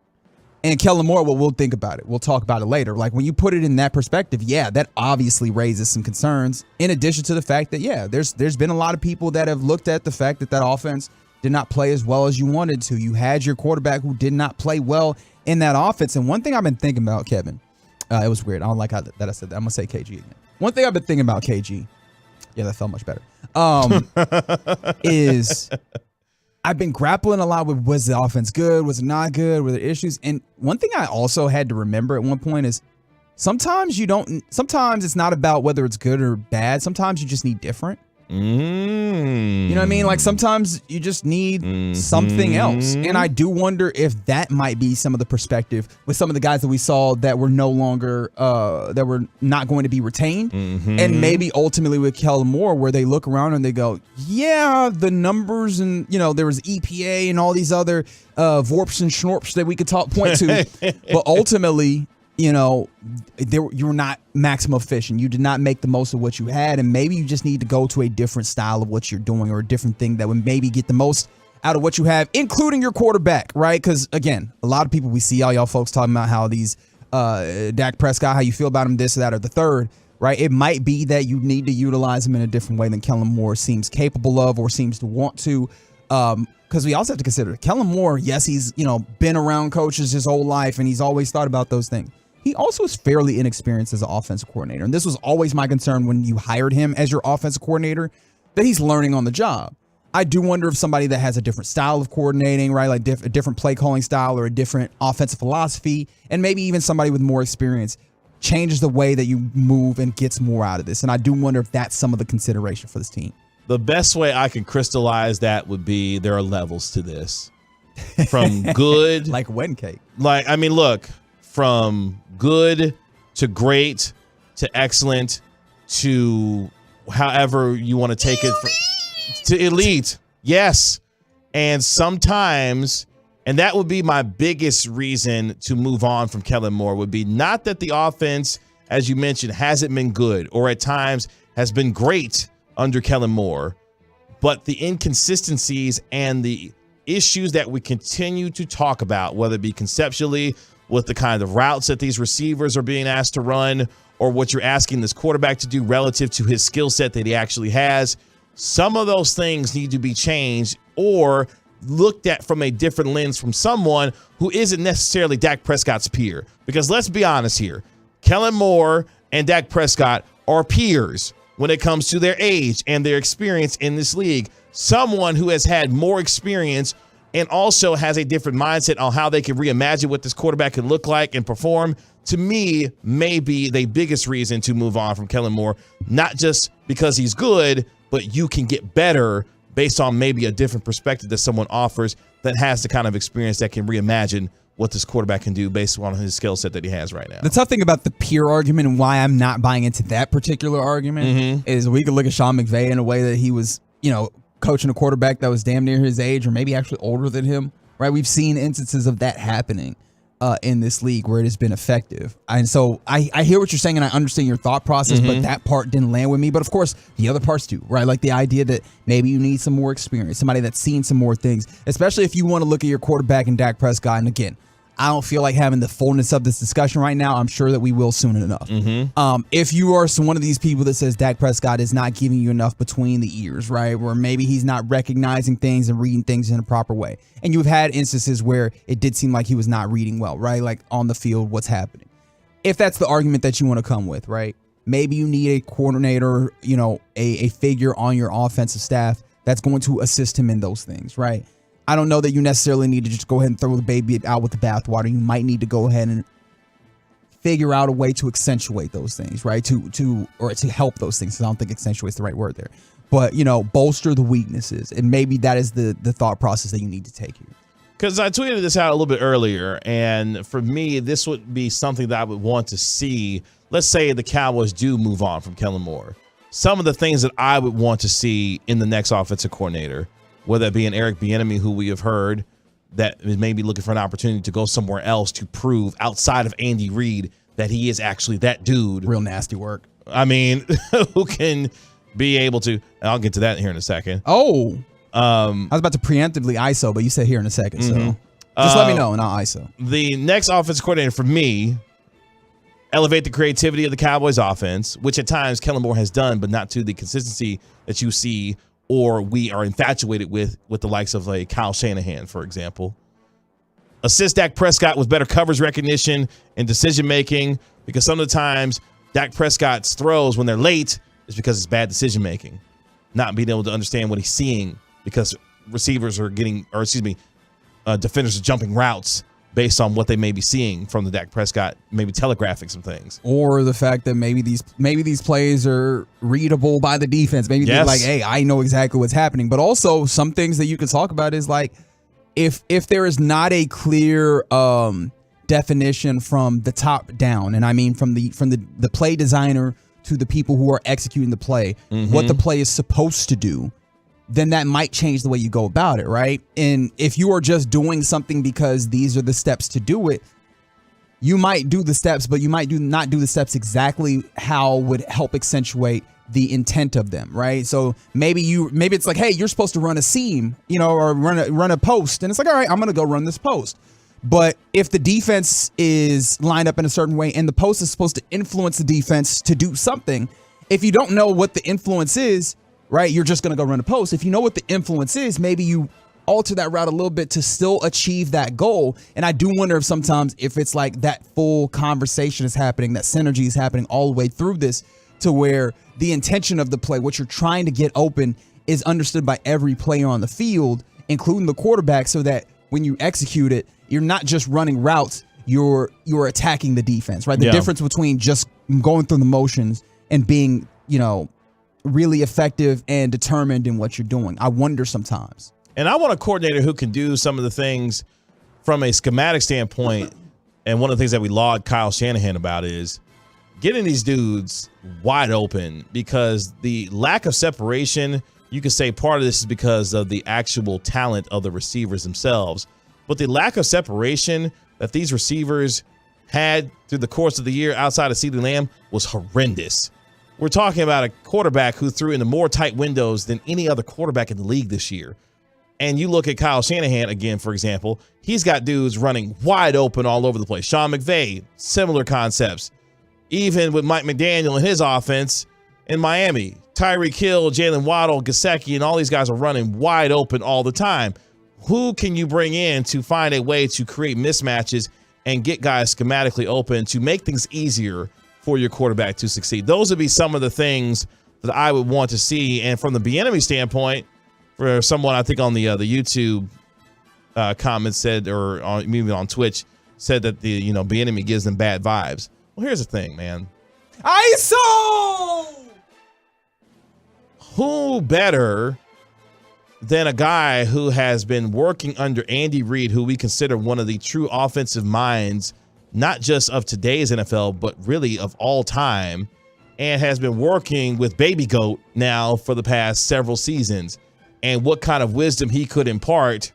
And Kellen Moore, well, we'll think about it. We'll talk about it later. When you put it in that perspective, yeah, that obviously raises some concerns. In addition to the fact that, yeah, there's been a lot of people that have looked at the fact that offense did not play as well as you wanted to. You had your quarterback who did not play well in that offense. And one thing I've been thinking about, Kevin, it was weird. I don't like that I said that. I'm going to say KG again. One thing I've been thinking about KG, yeah, that felt much better, is I've been grappling a lot with, was the offense good? Was it not good? Were there issues? And one thing I also had to remember at one point is sometimes it's not about whether it's good or bad. Sometimes you just need different. You know what I mean? Sometimes you just need something else. And I do wonder if that might be some of the perspective with some of the guys that we saw that were no longer, that were not going to be retained. And maybe ultimately with Kellen Moore, where they look around and they go, yeah, the numbers and, there was EPA and all these other VORPs and schnorps that we could point to. But ultimately, you were not maximum efficient. You did not make the most of what you had, and maybe you just need to go to a different style of what you're doing or a different thing that would maybe get the most out of what you have, including your quarterback, right? Because, again, a lot of people, we see all y'all folks talking about how these Dak Prescott, how you feel about him, this or that or the third, right? It might be that you need to utilize him in a different way than Kellen Moore seems capable of or seems to want to. Because we also have to consider Kellen Moore, yes, he's, been around coaches his whole life, and he's always thought about those things. He also is fairly inexperienced as an offensive coordinator. And this was always my concern when you hired him as your offensive coordinator, that he's learning on the job. I do wonder if somebody that has a different style of coordinating, right, a different play calling style or a different offensive philosophy, and maybe even somebody with more experience changes the way that you move and gets more out of this. And I do wonder if that's some of the consideration for this team. The best way I can crystallize that would be there are levels to this. From good. Like wedding cake. Look. From good to great to excellent to however you want to take it to elite. Yes. And sometimes, and that would be my biggest reason to move on from Kellen Moore, would be not that the offense, as you mentioned, hasn't been good or at times has been great under Kellen Moore, but the inconsistencies and the issues that we continue to talk about, whether it be conceptually with the kind of routes that these receivers are being asked to run or what you're asking this quarterback to do relative to his skill set that he actually has. Some of those things need to be changed, or looked at from a different lens from someone who isn't necessarily Dak Prescott's peer. Because let's be honest here, Kellen Moore and Dak Prescott are peers when it comes to their age and their experience in this league. Someone who has had more experience and also has a different mindset on how they can reimagine what this quarterback can look like and perform, to me, may be the biggest reason to move on from Kellen Moore. Not just because he's good, but you can get better based on maybe a different perspective that someone offers that has the kind of experience that can reimagine what this quarterback can do based on his skill set that he has right now. The tough thing about the peer argument and why I'm not buying into that particular argument is we could look at Sean McVay in a way that he was, coaching a quarterback that was damn near his age or maybe actually older than him, right? We've seen instances of that happening in this league where it has been effective. And so I hear what you're saying and I understand your thought process, but that part didn't land with me. But of course, the other parts do, right? Like the idea that maybe you need some more experience, somebody that's seen some more things, especially if you want to look at your quarterback in Dak Prescott. And again, I don't feel like having the fullness of this discussion right now. I'm sure that we will soon enough. If you are one of these people that says Dak Prescott is not giving you enough between the ears, right, where maybe he's not recognizing things and reading things in a proper way, and you've had instances where it did seem like he was not reading well, right, like on the field, what's happening. If that's the argument that you want to come with, right, maybe you need a coordinator, a figure on your offensive staff that's going to assist him in those things, right? I don't know that you necessarily need to just go ahead and throw the baby out with the bathwater. You might need to go ahead and figure out a way to accentuate those things, right? To help those things. I don't think accentuate is the right word there. But, bolster the weaknesses. And maybe that is the thought process that you need to take here. Because I tweeted this out a little bit earlier, and for me, this would be something that I would want to see. Let's say the Cowboys do move on from Kellen Moore. Some of the things that I would want to see in the next offensive coordinator, whether it be an Eric Bieniemy, who we have heard that is maybe looking for an opportunity to go somewhere else to prove outside of Andy Reid that he is actually that dude. Real nasty work. I mean, who can be able to, I'll get to that here in a second. Oh, I was about to preemptively ISO, but you said here in a second. So just let me know and I'll ISO. The next offensive coordinator for me, elevate the creativity of the Cowboys offense, which at times Kellen Moore has done, but not to the consistency that you see or we are infatuated with the likes of like Kyle Shanahan, for example. Assist Dak Prescott with better coverage recognition and decision-making, because some of the times Dak Prescott's throws when they're late is because it's bad decision-making, not being able to understand what he's seeing because defenders are jumping routes based on what they may be seeing from the Dak Prescott, maybe telegraphing some things. Or the fact that maybe these plays are readable by the defense. Maybe they're like, hey, I know exactly what's happening. But also some things that you can talk about is like, if there is not a clear definition from the top down, and I mean from the play designer to the people who are executing the play, what the play is supposed to do, then that might change the way you go about it, right? And if you are just doing something because these are the steps to do it, you might do the steps, but you might not do the steps exactly how would help accentuate the intent of them, right? So maybe it's like, hey, you're supposed to run a seam, or run a post, and it's like, all right, I'm gonna go run this post. But if the defense is lined up in a certain way and the post is supposed to influence the defense to do something, if you don't know what the influence is, right, you're just going to go run a post. If you know what the influence is, maybe you alter that route a little bit to still achieve that goal. And I do wonder if sometimes if it's like that full conversation is happening, that synergy is happening all the way through this to where the intention of the play, what you're trying to get open, is understood by every player on the field, including the quarterback, so that when you execute it, you're not just running routes, you're attacking the defense, right? The difference between just going through the motions and being, really effective and determined in what you're doing. I wonder sometimes. And I want a coordinator who can do some of the things from a schematic standpoint. And one of the things that we laud Kyle Shanahan about is getting these dudes wide open, because the lack of separation, you could say part of this is because of the actual talent of the receivers themselves. But the lack of separation that these receivers had through the course of the year outside of CeeDee Lamb was horrendous. We're talking about a quarterback who threw into more tight windows than any other quarterback in the league this year. And you look at Kyle Shanahan again, for example, he's got dudes running wide open all over the place. Sean McVay, similar concepts. Even with Mike McDaniel and his offense in Miami, Tyreek Hill, Jalen Waddle, Gesicki, and all these guys are running wide open all the time. who can you bring in to find a way to create mismatches and get guys schematically open to make things easier for your quarterback to succeed? Those would be some of the things that I would want to see. And from the Bieniemy standpoint, for someone I think on the YouTube comments said, or maybe on Twitch, said that the Bieniemy gives them bad vibes. Well, here's the thing, man. ISO! Who better than a guy who has been working under Andy Reid, who we consider one of the true offensive minds, not just of today's NFL, but really of all time, and has been working with Baby Goat now for the past several seasons, and what kind of wisdom he could impart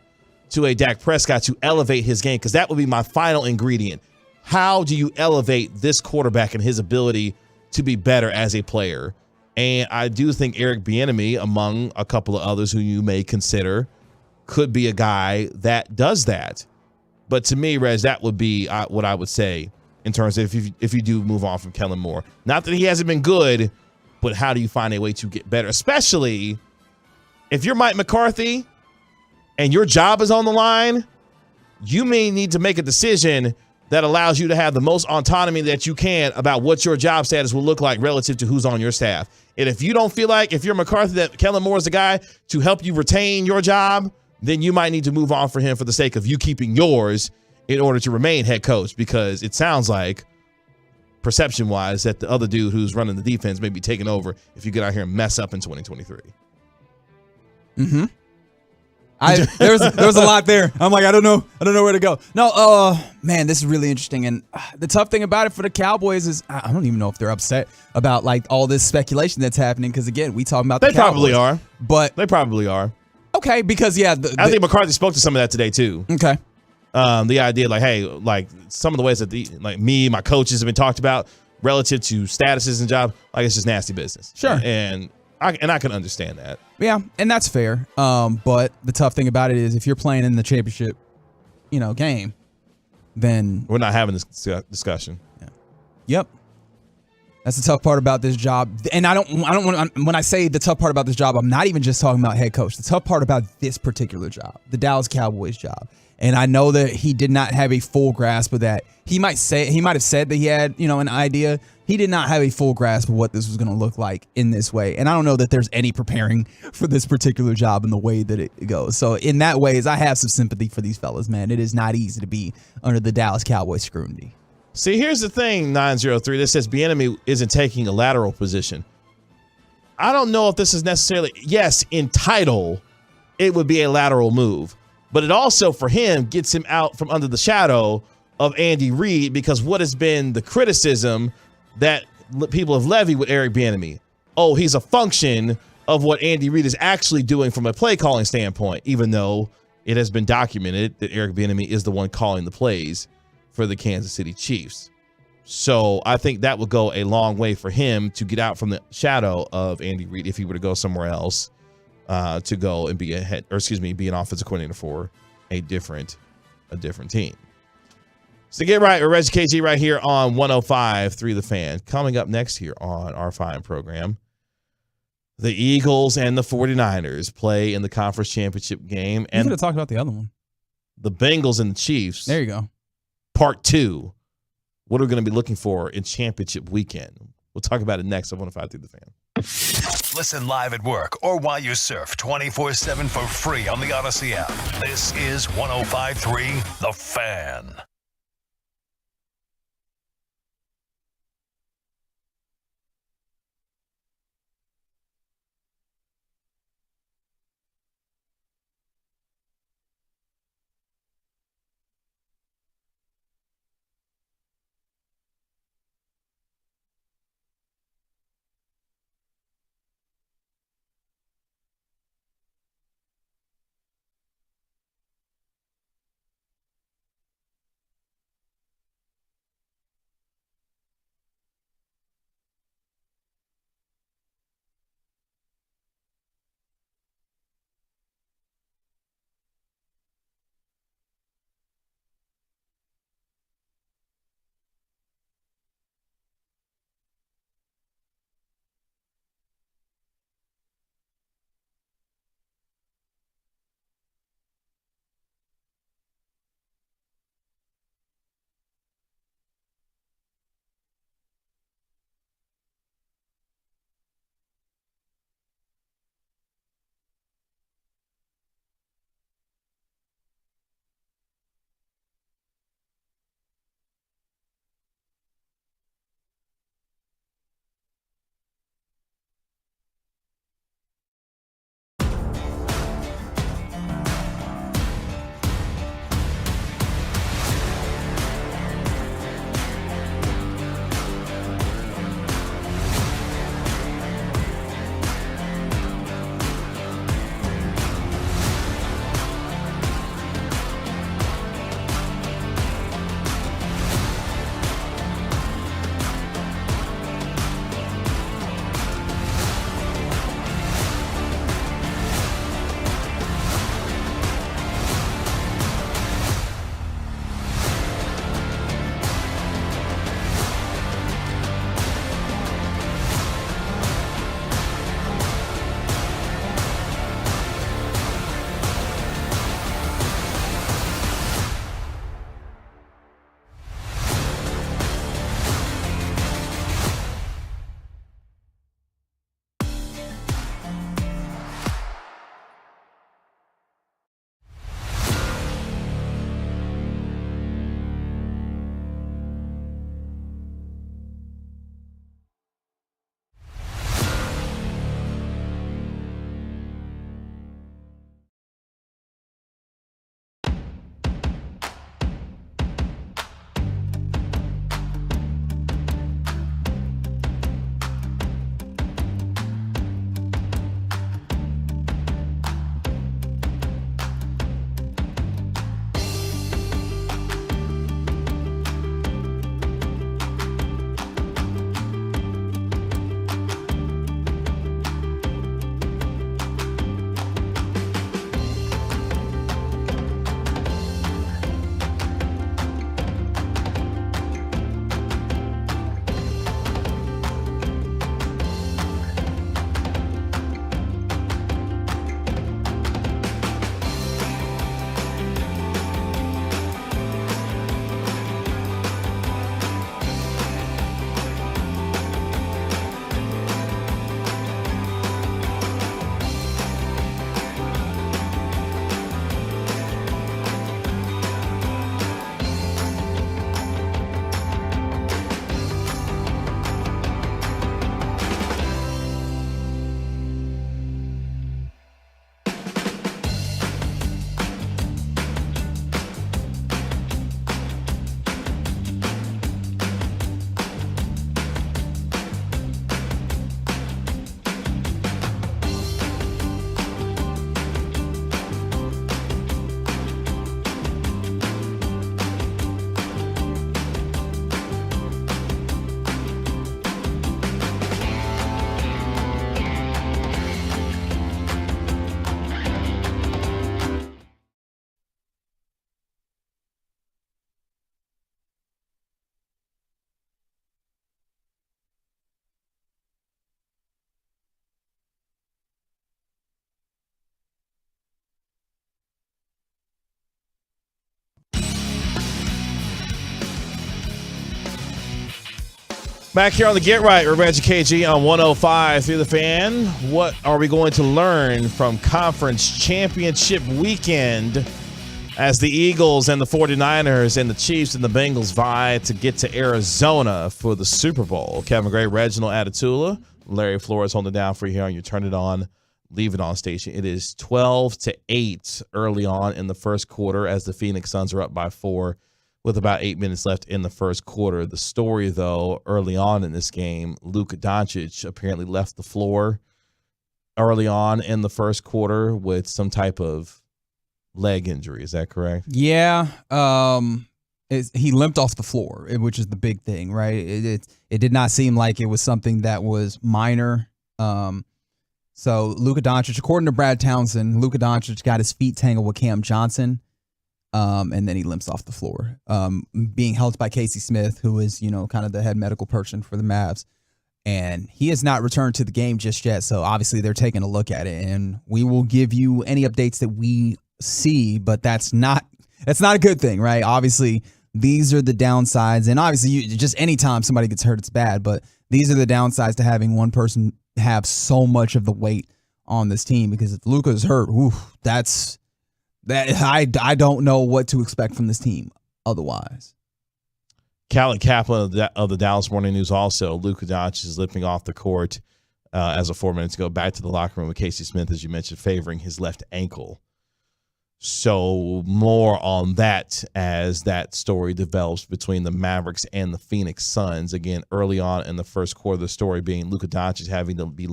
to a Dak Prescott to elevate his game, because that would be my final ingredient. How do you elevate this quarterback and his ability to be better as a player? And I do think Eric Bieniemy, among a couple of others who you may consider, could be a guy that does that. But to me, Reg, that would be what I would say in terms of if you do move on from Kellen Moore. Not that he hasn't been good, but how do you find a way to get better? Especially if you're Mike McCarthy and your job is on the line, you may need to make a decision that allows you to have the most autonomy that you can about what your job status will look like relative to who's on your staff. And if you don't feel like, if you're McCarthy, that Kellen Moore is the guy to help you retain your job, then you might need to move on for him for the sake of you keeping yours in order to remain head coach, because it sounds like, perception-wise, that the other dude who's running the defense may be taking over if you get out here and mess up in 2023. Mm-hmm. There was a lot there. I'm like, I don't know where to go. No, man, this is really interesting. And the tough thing about it for the Cowboys is I don't even know if they're upset about like all this speculation that's happening. Because again, we talking about the Cowboys. Probably are, but they probably are. Okay, because I think McCarthy spoke to some of that today too. Okay, the idea like, hey, like some of the ways that my coaches have been talked about relative to statuses and jobs, like it's just nasty business. Sure, and I can understand that. Yeah, and that's fair. But the tough thing about it is if you're playing in the championship, game, then we're not having this discussion. Yeah. Yep. That's the tough part about this job. And I don't want, when I say the tough part about this job, I'm not even just talking about head coach. The tough part about this particular job, the Dallas Cowboys job. And I know that he did not have a full grasp of that. He might have said that he had, an idea. He did not have a full grasp of what this was going to look like in this way. And I don't know that there's any preparing for this particular job in the way that it goes. So in that ways, I have some sympathy for these fellas, man. It is not easy to be under the Dallas Cowboys scrutiny. See, here's the thing, 903, that says Bieniemy isn't taking a lateral position. I don't know if this is necessarily, yes, in title, it would be a lateral move. But it also, for him, gets him out from under the shadow of Andy Reid, because what has been the criticism that people have levied with Eric Bieniemy? Oh, he's a function of what Andy Reid is actually doing from a play calling standpoint, even though it has been documented that Eric Bieniemy is the one calling the plays for the Kansas City Chiefs. So I think that would go a long way for him to get out from the shadow of Andy Reid if he were to go somewhere else to go and be be an offensive coordinator for a different team. So get right with Reggie KG right here on 105.3 The Fan. Coming up next here on our fine program, the Eagles and the 49ers play in the conference championship game. And you could have talked about the other one. The Bengals and the Chiefs. There you go. Part 2. What are we going to be looking for in championship weekend? We'll talk about it next on 105.3 The Fan. Listen live at work or while you surf 24/7 for free on the Odyssey app. This is 105.3 The Fan. Back here on the Get Right, we're Reggie KG on 105 through the Fan. What are we going to learn from Conference Championship Weekend as the Eagles and the 49ers and the Chiefs and the Bengals vie to get to Arizona for the Super Bowl? Kevin Gray, Reginald Atatula, Larry Flores holding it down for you here on your Turn It On, Leave It On station. It is 12-8 early on in the first quarter as the Phoenix Suns are up by 4 with about 8 minutes left in the first quarter. The story, though, early on in this game, Luka Doncic apparently left the floor early on in the first quarter with some type of leg injury. Is that correct? Yeah. He limped off the floor, which is the big thing, right? It did not seem like it was something that was minor. So Luka Doncic, according to Brad Townsend, Luka Doncic got his feet tangled with Cam Johnson. And then he limps off the floor, being helped by Casey Smith, who is, kind of the head medical person for the Mavs. And he has not returned to the game just yet. So obviously they're taking a look at it, and we will give you any updates that we see, but that's not a good thing, right? Obviously, these are the downsides. And obviously just anytime somebody gets hurt, it's bad, but these are the downsides to having one person have so much of the weight on this team, because if Luka is hurt, I don't know what to expect from this team otherwise. Callan Kaplan of the Dallas Morning News also, Luka Doncic is limping off the court as of 4 minutes ago, back to the locker room with Casey Smith, as you mentioned, favoring his left ankle. So more on that as that story develops between the Mavericks and the Phoenix Suns. Again, early on in the first quarter, the story being Luka Doncic having to be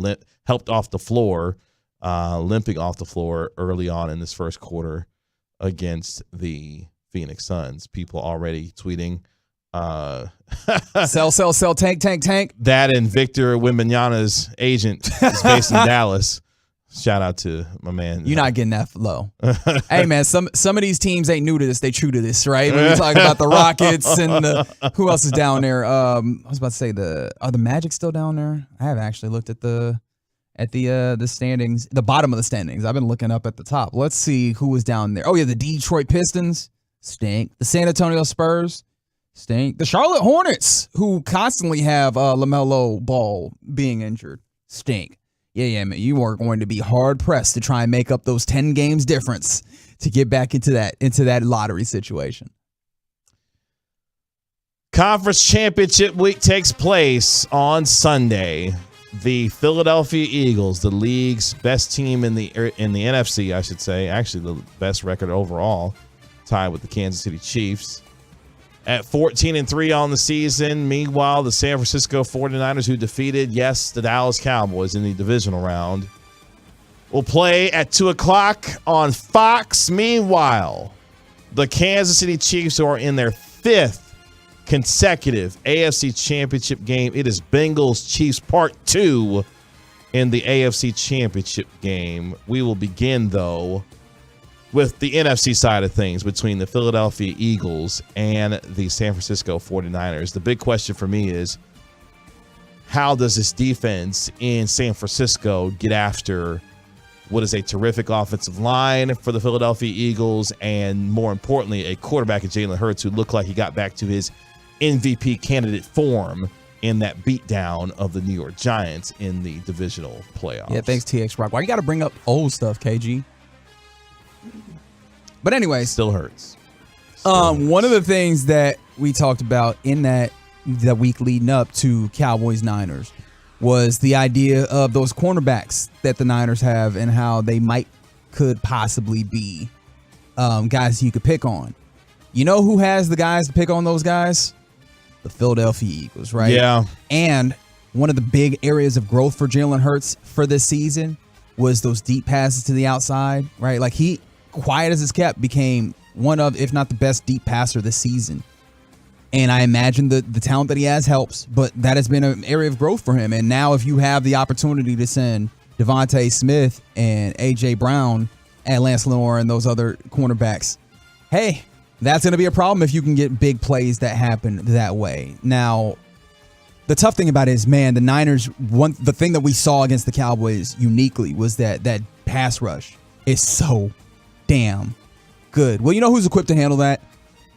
helped off the floor, limping off the floor early on in this first quarter against the Phoenix Suns. People already tweeting sell, tank. That and Victor Wembanyama's agent is based in Dallas. Shout out to my man. You're not getting that low. Hey, man, some of these teams ain't new to this. They true to this, right? When we talk about the Rockets and who else is down there. I was about to say, are the Magic still down there? I haven't actually looked at the standings, the bottom of the standings. I've been looking up at the top. Let's see who was down there. Oh, yeah, the Detroit Pistons stink. The San Antonio Spurs stink. The Charlotte Hornets, who constantly have LaMelo Ball being injured, stink. Yeah, man, you are going to be hard-pressed to try and make up those 10 games difference to get back into that lottery situation. Conference Championship Week takes place on Sunday. The Philadelphia Eagles, the league's best team in the NFC, I should say, actually the best record overall, tied with the Kansas City Chiefs, at 14-3 on the season. Meanwhile, the San Francisco 49ers, who defeated, the Dallas Cowboys in the divisional round, will play at 2 o'clock on Fox. Meanwhile, the Kansas City Chiefs, who are in their 5th consecutive AFC Championship game. It is Bengals-Chiefs Part 2 in the AFC Championship game. We will begin, though, with the NFC side of things between the Philadelphia Eagles and the San Francisco 49ers. The big question for me is, how does this defense in San Francisco get after what is a terrific offensive line for the Philadelphia Eagles, and more importantly, a quarterback in Jalen Hurts who looked like he got back to his MVP candidate form in that beatdown of the New York Giants in the divisional playoffs. Yeah, thanks, TX Rock. Why you got to bring up old stuff, KG? But anyway, still hurts. One of the things that we talked about in the week leading up to Cowboys-Niners was the idea of those cornerbacks that the Niners have and how they could possibly be guys you could pick on. You know who has the guys to pick on those guys? The Philadelphia Eagles, right? Yeah. And one of the big areas of growth for Jalen Hurts for this season was those deep passes to the outside, right? Like he, quiet as it's kept, became one of, if not the best deep passer this season. And I imagine the talent that he has helps, but that has been an area of growth for him. And now if you have the opportunity to send Devontae Smith and A.J. Brown and Lance Lenore and those other cornerbacks, hey, that's going to be a problem if you can get big plays that happen that way. Now, the tough thing about it is, man, the Niners, the thing that we saw against the Cowboys uniquely was that pass rush is so damn good. Well, you know who's equipped to handle that?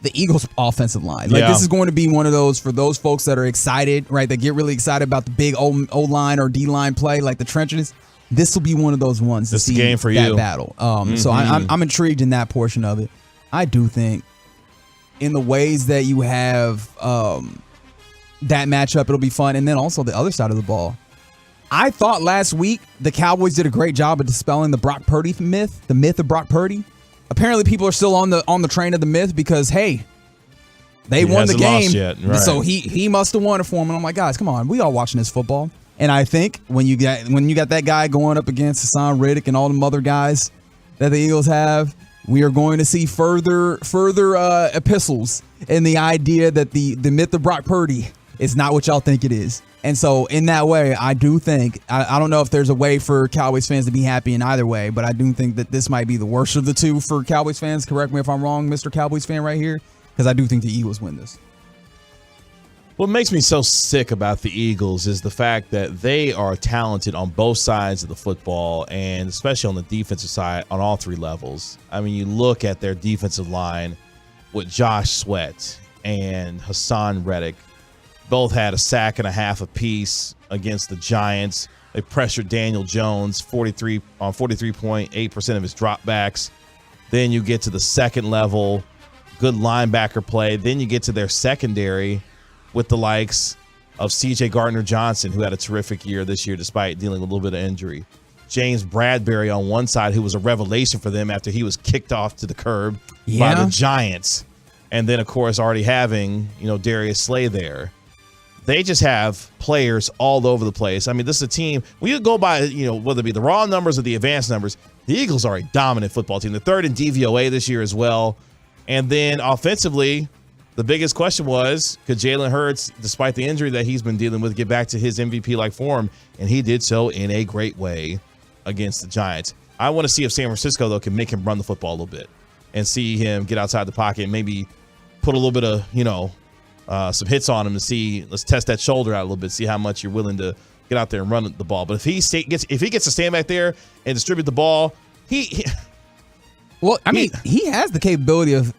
the Eagles' offensive line. Like, this is going to be one of those for those folks that are excited, right? That get really excited about the big O-line or D-line play, like the trenches. This will be one of those ones to see game for that you. battle. So I'm intrigued in that portion of it. I do think in the ways that you have that matchup, it'll be fun. And then also the other side of the ball. I thought last week the Cowboys did a great job of dispelling the Brock Purdy myth, the myth of Brock Purdy. Apparently, people are still on the train of the myth because, hey, they won the game, right. So he must have won it for him. And I'm like, guys, come on, we all watching this football. And I think when you got that guy going up against Hassan Riddick and all the other guys that the Eagles have, we are going to see further epistles in the idea that the myth of Brock Purdy is not what y'all think it is. And so in that way, I do think, I don't know if there's a way for Cowboys fans to be happy in either way, but I do think that this might be the worst of the two for Cowboys fans. Correct me if I'm wrong, Mr. Cowboys fan right here, because I do think the Eagles win this. What makes me so sick about the Eagles is the fact that they are talented on both sides of the football, and especially on the defensive side on all three levels. I mean, you look at their defensive line with Josh Sweat and Hassan Reddick. Both had a sack and a half apiece against the Giants. They pressured Daniel Jones 43.8% of his dropbacks. Then you get to the second level, good linebacker play. Then you get to their secondary with the likes of C.J. Gardner-Johnson, who had a terrific year this year despite dealing with a little bit of injury. James Bradbury on one side, who was a revelation for them after he was kicked off to the curb by the Giants. And then, of course, already having, Darius Slay there. They just have players all over the place. I mean, this is a team, when you go by, whether it be the raw numbers or the advanced numbers, the Eagles are a dominant football team. The third in DVOA this year as well. And then offensively, the biggest question was, could Jalen Hurts, despite the injury that he's been dealing with, get back to his MVP-like form? And he did so in a great way against the Giants. I want to see if San Francisco, though, can make him run the football a little bit and see him get outside the pocket and maybe put a little bit of, some hits on him to see, let's test that shoulder out a little bit, see how much you're willing to get out there and run the ball. But if he gets to stand back there and distribute the ball, he has the capability of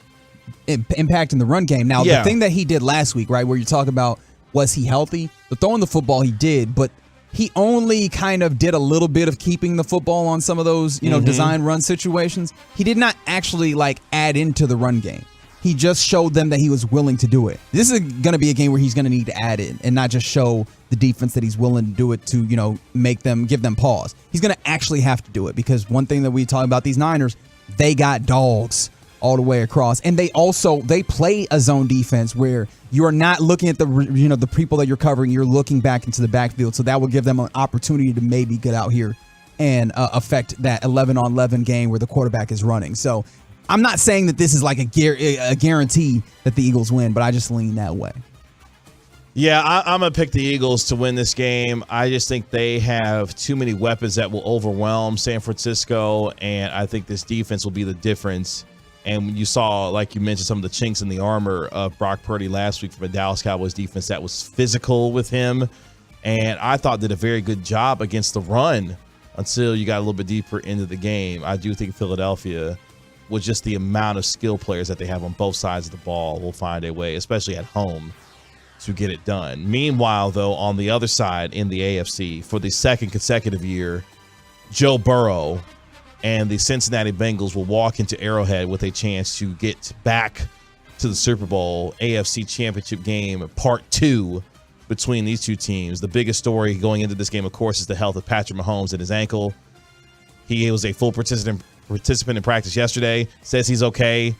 impacting the run game. Now, the thing that he did last week, right, where you talk about was he healthy? The throwing the football he did, but he only kind of did a little bit of keeping the football on some of those, design run situations. He did not actually add into the run game. He just showed them that he was willing to do it. This is going to be a game where he's going to need to add in and not just show the defense that he's willing to do it to, give them pause. He's going to actually have to do it because one thing that we talk about these Niners, they got dogs all the way across. And they play a zone defense where you're not looking at the people that you're covering, you're looking back into the backfield. So that will give them an opportunity to maybe get out here and affect that 11-on-11 game where the quarterback is running. So I'm not saying that this is like a guarantee that the Eagles win, but I just lean that way. Yeah, I'm going to pick the Eagles to win this game. I just think they have too many weapons that will overwhelm San Francisco, and I think this defense will be the difference. And when you saw, like you mentioned, some of the chinks in the armor of Brock Purdy last week from a Dallas Cowboys defense that was physical with him, and I thought did a very good job against the run until you got a little bit deeper into the game. I do think Philadelphia, with just the amount of skill players that they have on both sides of the ball, will find a way, especially at home, to get it done. Meanwhile, though, on the other side in the AFC, for the second consecutive year, Joe Burrow and the Cincinnati Bengals will walk into Arrowhead with a chance to get back to the Super Bowl AFC Championship game, Part 2, between these two teams. The biggest story going into this game, of course, is the health of Patrick Mahomes and his ankle. He was a full participant in practice yesterday, says he's okay.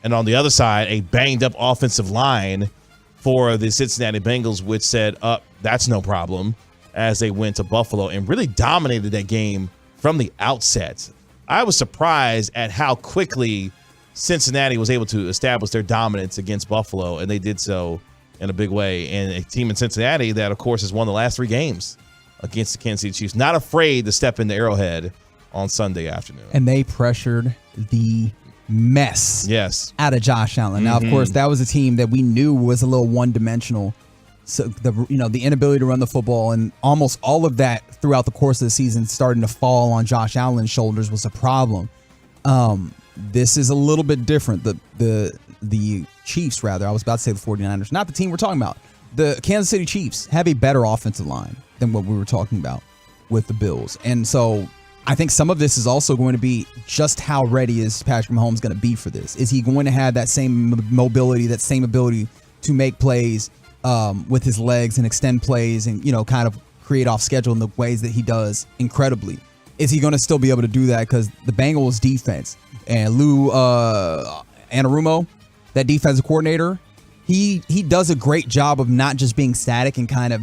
And on the other side, a banged-up offensive line for the Cincinnati Bengals, which said, that's no problem, as they went to Buffalo and really dominated that game from the outset. I was surprised at how quickly Cincinnati was able to establish their dominance against Buffalo, and they did so in a big way. And a team in Cincinnati that, of course, has won the last 3 games against the Kansas City Chiefs, not afraid to step into Arrowhead on Sunday afternoon. And they pressured the mess out of Josh Allen. Now, of course, that was a team that we knew was a little one-dimensional. So the inability to run the football and almost all of that throughout the course of the season starting to fall on Josh Allen's shoulders was a problem. This is a little bit different. The Chiefs, rather. I was about to say the 49ers. Not the team we're talking about. The Kansas City Chiefs have a better offensive line than what we were talking about with the Bills. And so I think some of this is also going to be just how ready is Patrick Mahomes going to be for this? Is he going to have that same mobility, that same ability to make plays with his legs and extend plays and, kind of create off schedule in the ways that he does incredibly? Is he going to still be able to do that? Because the Bengals defense and Lou Anarumo, that defensive coordinator, he does a great job of not just being static and kind of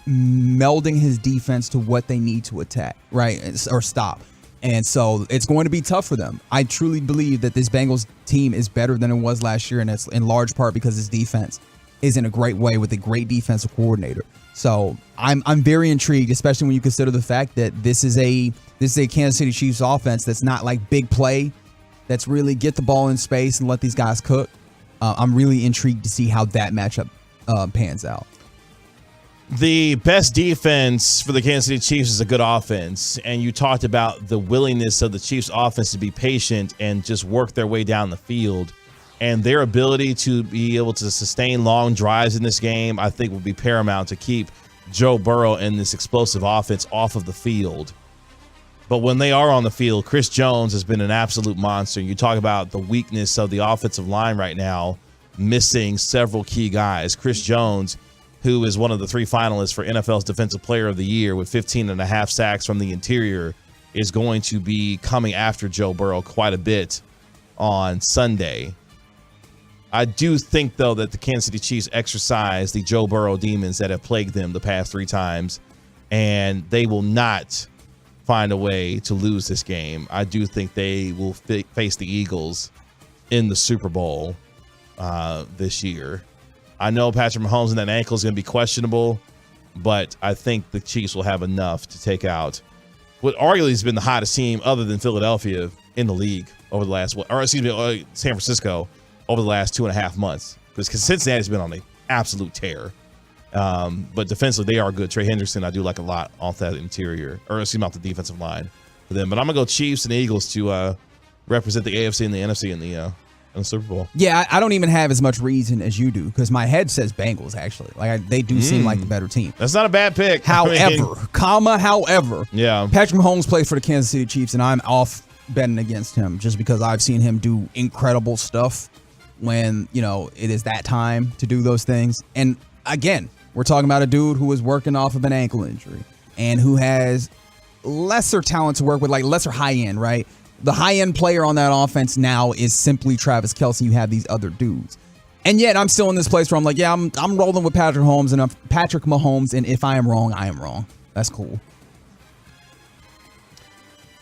melding his defense to what they need to attack, right, or stop. And so it's going to be tough for them. I truly believe that this Bengals team is better than it was last year, and it's in large part because his defense is in a great way with a great defensive coordinator. So I'm very intrigued, especially when you consider the fact that this is a Kansas City Chiefs offense that's not like big play, that's really get the ball in space and let these guys cook. I'm really intrigued to see how that matchup pans out. The best defense for the Kansas City Chiefs is a good offense, and you talked about the willingness of the Chiefs offense to be patient and just work their way down the field, and their ability to be able to sustain long drives in this game, I think, will be paramount to keep Joe Burrow and this explosive offense off of the field. But when they are on the field, Chris Jones has been an absolute monster. You talk about the weakness of the offensive line right now, missing several key guys. Chris Jones, who is one of the 3 finalists for NFL's Defensive Player of the Year with 15.5 sacks from the interior, is going to be coming after Joe Burrow quite a bit on Sunday. I do think, though, that the Kansas City Chiefs exercise the Joe Burrow demons that have plagued them the past 3 times, and they will not find a way to lose this game. I do think they will face the Eagles in the Super Bowl this year. I know Patrick Mahomes and that ankle is going to be questionable, but I think the Chiefs will have enough to take out what arguably has been the hottest team other than Philadelphia in the league over the last, San Francisco over the last 2.5 months, because Cincinnati's been on an absolute tear. But defensively, they are good. Trey Hendrickson, I do like a lot off that interior, off the defensive line for them. But I'm going to go Chiefs and Eagles to represent the AFC and the NFC in the Super Bowl. Yeah, I don't even have as much reason as you do, because my head says Bengals, actually. They do seem like the better team. That's not a bad pick. However, yeah, Patrick Mahomes plays for the Kansas City Chiefs, and I'm off betting against him just because I've seen him do incredible stuff when, it is that time to do those things. And again, we're talking about a dude who was working off of an ankle injury and who has lesser talent to work with, like lesser high end, right? The high-end player on that offense now is simply Travis Kelce. You have these other dudes. And yet I'm still in this place where I'm like, yeah, I'm rolling with Patrick Mahomes, and if I am wrong, I am wrong. That's cool.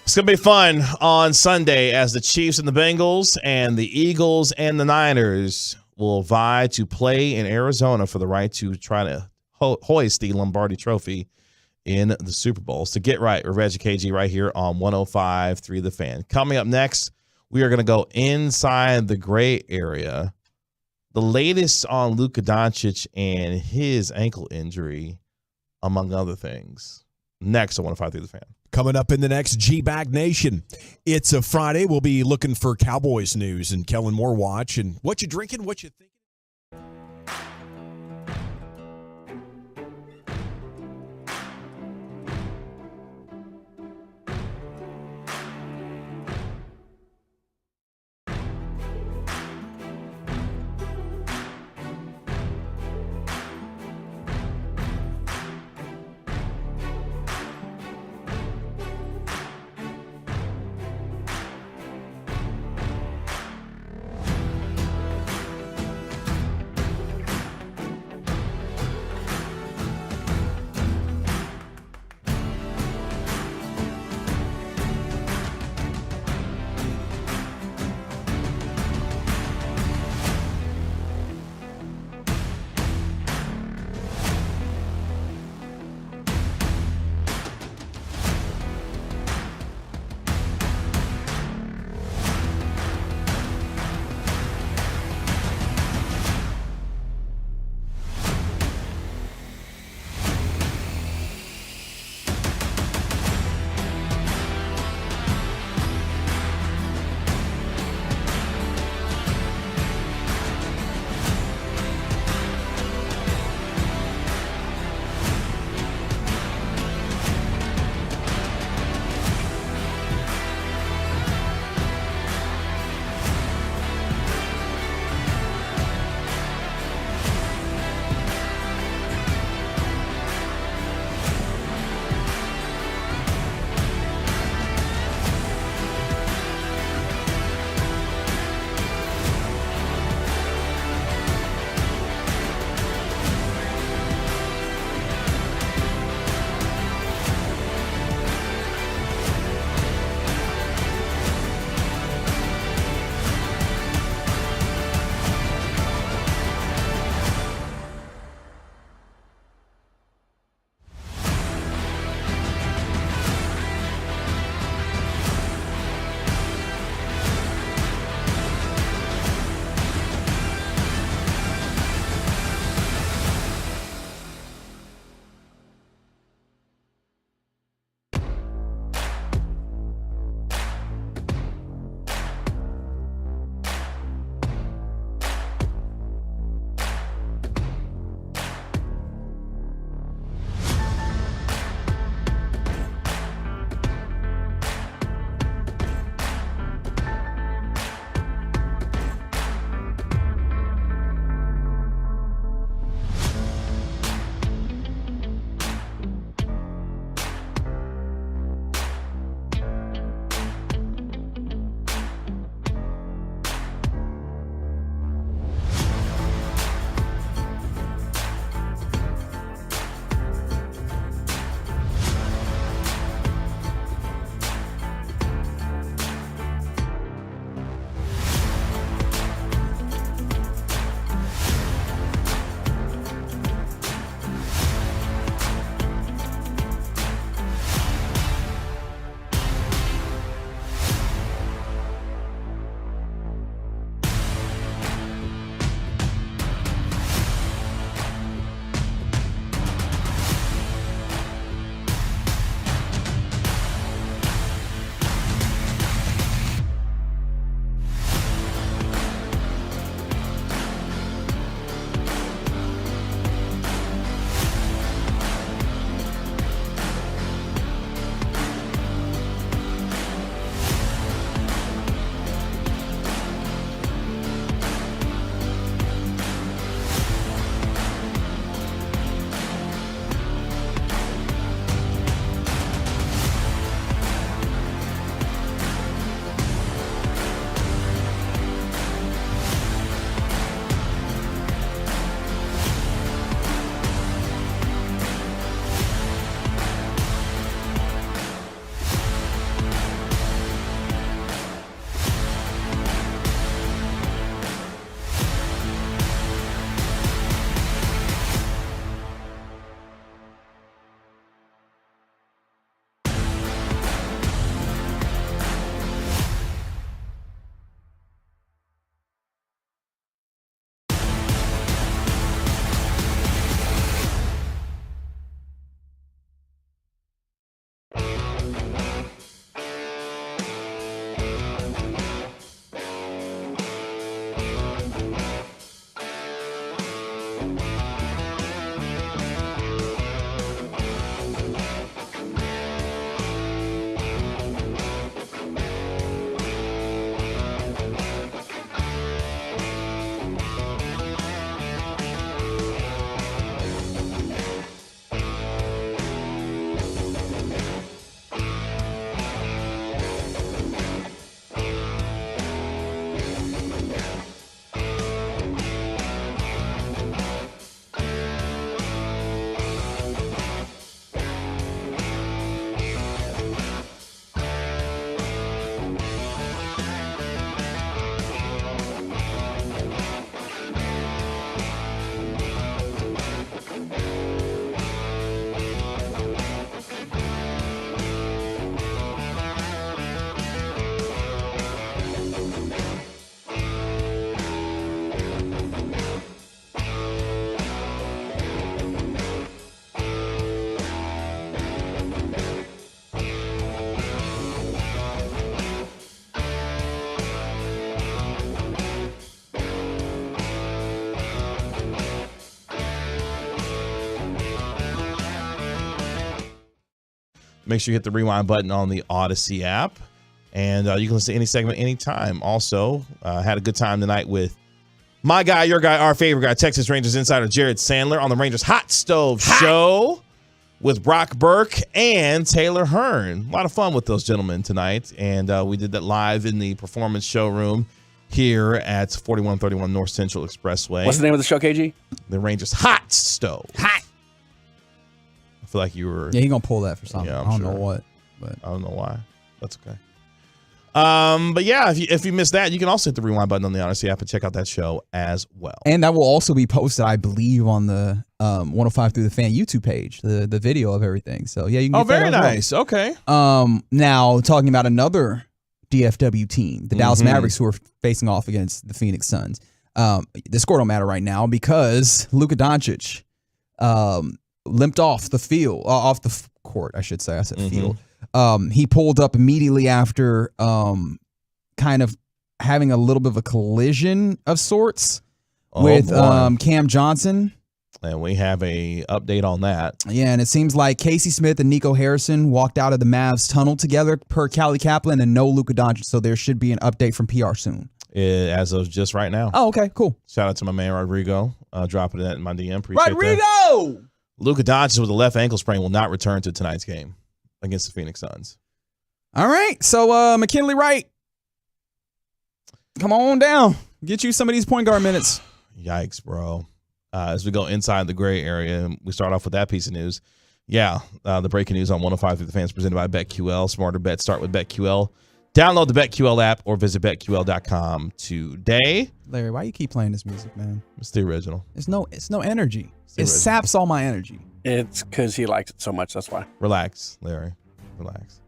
It's going to be fun on Sunday as the Chiefs and the Bengals and the Eagles and the Niners will vie to play in Arizona for the right to try to hoist the Lombardi Trophy in the Super Bowl. So get right with Reggie KG right here on 105.3 The Fan. Coming up next, we are going to go inside the gray area. The latest on Luka Doncic and his ankle injury, among other things. Next on 105.3 The Fan. Coming up in the next G-Bag Nation. It's a Friday. We'll be looking for Cowboys news and Kellen Moore watch and what you drinking, what you thinking. Make sure you hit the rewind button on the Odyssey app. And you can listen to any segment anytime. Also, had a good time tonight with my guy, your guy, our favorite guy, Texas Rangers insider Jared Sandler on the Rangers Hot Stove Show with Brock Burke and Taylor Hearn. A lot of fun with those gentlemen tonight. And we did that live in the performance showroom here at 4131 North Central Expressway. What's the name of the show, KG? The Rangers Hot Stove. Hot. I feel like you were. Yeah, he gonna pull that for something. Yeah, I don't sure. know what, but I don't know why. That's okay. But yeah, if you missed that, you can also hit the rewind button on the Odyssey app and check out that show as well. And that will also be posted, I believe, on the 105 Through the Fan YouTube page, the video of everything. So yeah, you can. Oh, get that very as well. nice. Okay. Now talking about another DFW team, the Dallas Mavericks, who are facing off against the Phoenix Suns. The score don't matter right now because Luka Doncic limped off the field, off the court, I should say. I said field. He pulled up immediately after kind of having a little bit of a collision of sorts with Cam Johnson. And we have a update on that. Yeah, and it seems like Casey Smith and Nico Harrison walked out of the Mavs tunnel together per Callie Kaplan, and no Luka Doncic, so there should be an update from PR soon. As of just right now. Oh, okay, cool. Shout out to my man Rodrigo, dropping that in my DM. Appreciate Rodrigo! that. Luka Doncic with a left ankle sprain will not return to tonight's game against the Phoenix Suns. All right, so McKinley Wright, come on down. Get you some of these point guard minutes. Yikes, bro. As we go inside the gray area, we start off with that piece of news. Yeah, the breaking news on 105 Through the Fans presented by BetQL. Smarter bets start with BetQL. Download the BetQL app or visit BetQL.com today. Larry, why you keep playing this music, man? It's the original. It's no energy. It saps all my energy. It's because he likes it so much. That's why. Relax, Larry. Relax.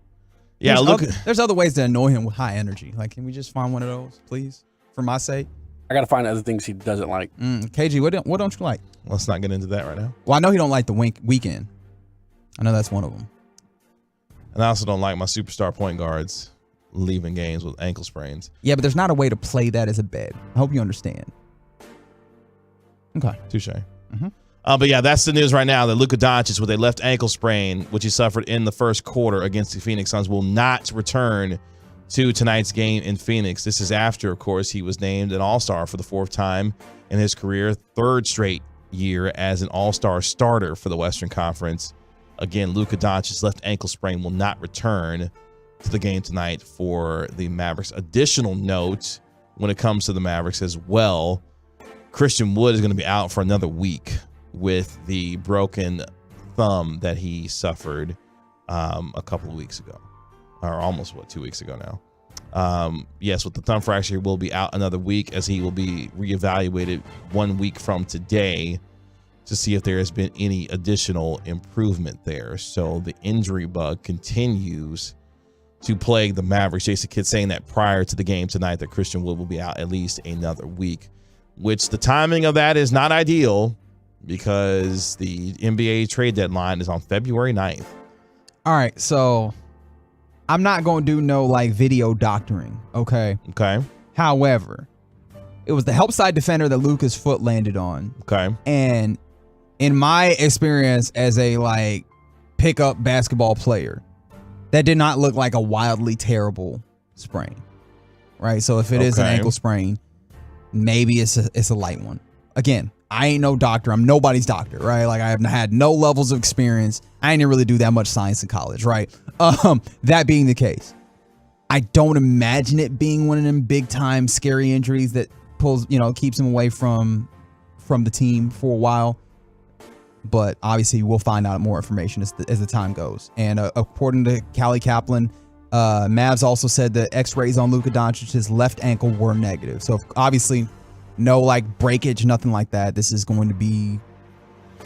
Yeah, there's other ways to annoy him with high energy. Like, can we just find one of those, please, for my sake? I got to find other things he doesn't like. KG, what don't you like? Let's not get into that right now. Well, I know he don't like the weekend. I know that's one of them. And I also don't like my superstar point guards leaving games with ankle sprains. Yeah, but there's not a way to play that as a bet. I hope you understand. Okay. Touche. But yeah, that's the news right now that Luka Doncic with a left ankle sprain, which he suffered in the first quarter against the Phoenix Suns, will not return to tonight's game in Phoenix. This is after, of course, he was named an All-Star for the fourth time in his career, third straight year as an All-Star starter for the Western Conference. Again, Luka Doncic's left ankle sprain will not return to the game tonight for the Mavericks. Additional note when it comes to the Mavericks as well, Christian Wood is going to be out for another week with the broken thumb that he suffered a couple of weeks ago, or almost 2 weeks ago now. Yes, with the thumb fracture, he will be out another week as he will be reevaluated 1 week from today to see if there has been any additional improvement there. So the injury bug continues to plague the Mavericks. Jason Kidd saying that prior to the game tonight that Christian Wood will be out at least another week, which the timing of that is not ideal because the NBA trade deadline is on February 9th. All right, so I'm not going to do no video doctoring, okay? Okay. However, it was the help side defender that Luka's foot landed on. Okay. And in my experience as a pickup basketball player, that did not look like a wildly terrible sprain, right? So if it is an ankle sprain, maybe it's a light one. Again, I ain't no doctor. I'm nobody's doctor, right? I have had no levels of experience. I didn't really do that much science in college, right? That being the case, I don't imagine it being one of them big time scary injuries that keeps him away from the team for a while. But obviously, we'll find out more information as the time goes. And according to Callie Kaplan, Mavs also said that X-rays on Luka Doncic's left ankle were negative. So obviously, no breakage, nothing like that. This is going to be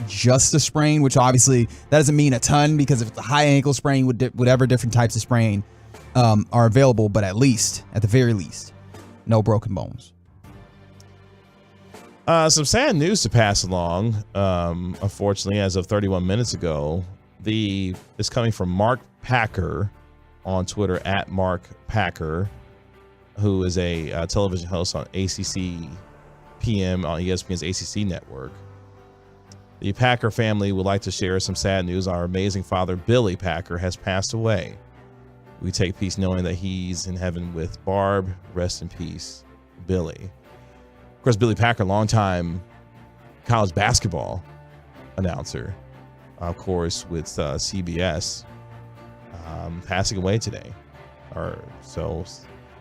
just a sprain, which obviously that doesn't mean a ton because if it's a high ankle sprain, whatever different types of sprain are available, but at the very least, no broken bones. Some sad news to pass along. Unfortunately, as of 31 minutes ago, it's coming from Mark Packer on Twitter at Mark Packer, who is a television host on ACC PM on ESPN's ACC network. The Packer family would like to share some sad news. Our amazing father, Billy Packer, has passed away. We take peace knowing that he's in heaven with Barb. Rest in peace, Billy. Of course, Billy Packer, longtime college basketball announcer, of course, with CBS, passing away today. So,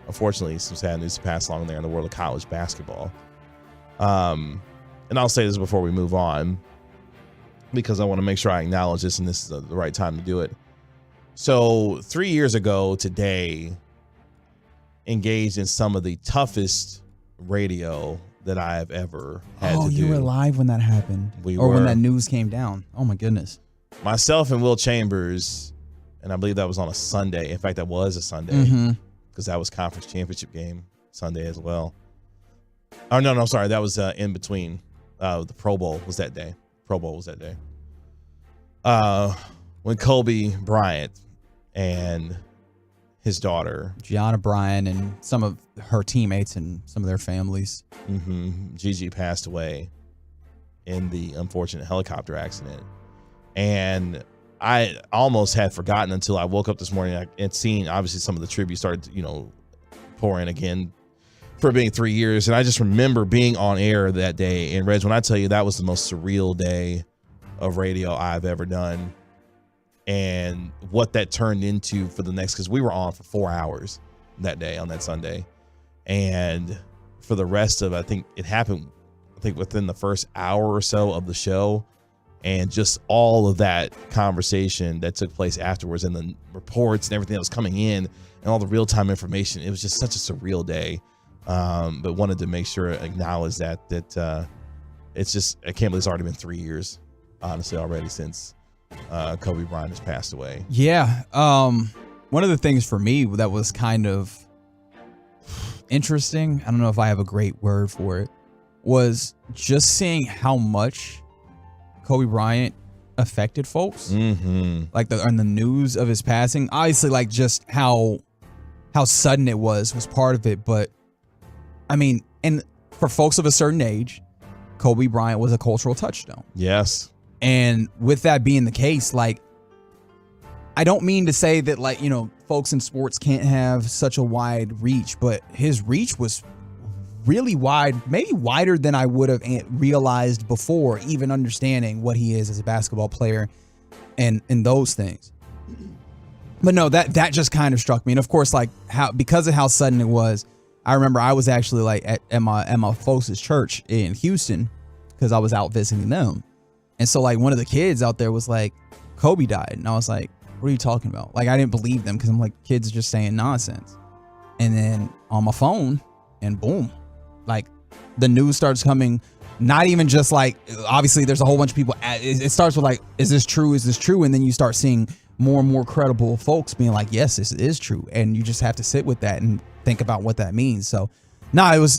unfortunately, some sad news to pass along there in the world of college basketball. And I'll say this before we move on, because I want to make sure I acknowledge this, and this is the right time to do it. So 3 years ago today, engaged in some of the toughest radio that I've ever had to do. Oh, you were live when that happened. We or were. when that news came down. Oh, my goodness. Myself and Will Chambers, and I believe that was on a Sunday. In fact, that was a Sunday, because that was conference championship game Sunday as well. Oh, no, sorry. That was in between. The Pro Bowl was that day. When Kobe Bryant and his daughter, Gianna Bryant, and some of her teammates and some of their families. Gigi, passed away in the unfortunate helicopter accident. And I almost had forgotten until I woke up this morning and seen, obviously, some of the tribute started, pour in again for being 3 years. And I just remember being on air that day. And Reg, when I tell you that was the most surreal day of radio I've ever done, and what that turned into for the next, because we were on for 4 hours that day on that Sunday. And for the rest of, I think it happened, within the first hour or so of the show, and just all of that conversation that took place afterwards, and the reports and everything that was coming in and all the real-time information. It was just such a surreal day. But wanted to make sure acknowledge that it's just, I can't believe it's already been 3 years, honestly, already since Kobe Bryant has passed away. Yeah. One of the things for me that was kind of interesting, I don't know if I have a great word for it, was just seeing how much Kobe Bryant affected folks. Like on the news of his passing, obviously, like just how sudden it was part of it. But I mean, and for folks of a certain age, Kobe Bryant was a cultural touchstone. Yes. And with that being the case, like, I don't mean to say that, like, folks in sports can't have such a wide reach, but his reach was really wide, maybe wider than I would have realized before, even understanding what he is as a basketball player and those things. But no, that just kind of struck me. And of course, like, because of how sudden it was, I remember I was actually like at my folks' church in Houston, because I was out visiting them. And so, like, one of the kids out there was like, Kobe died. And I was like, what are you talking about? Like, I didn't believe them, because I'm like, kids are just saying nonsense. And then on my phone, and boom, like, the news starts coming. Not even just like, obviously there's a whole bunch of people. It starts with like, is this true? Is this true? And then you start seeing more and more credible folks being like, yes, this is true. And you just have to sit with that and think about what that means. So, no, it was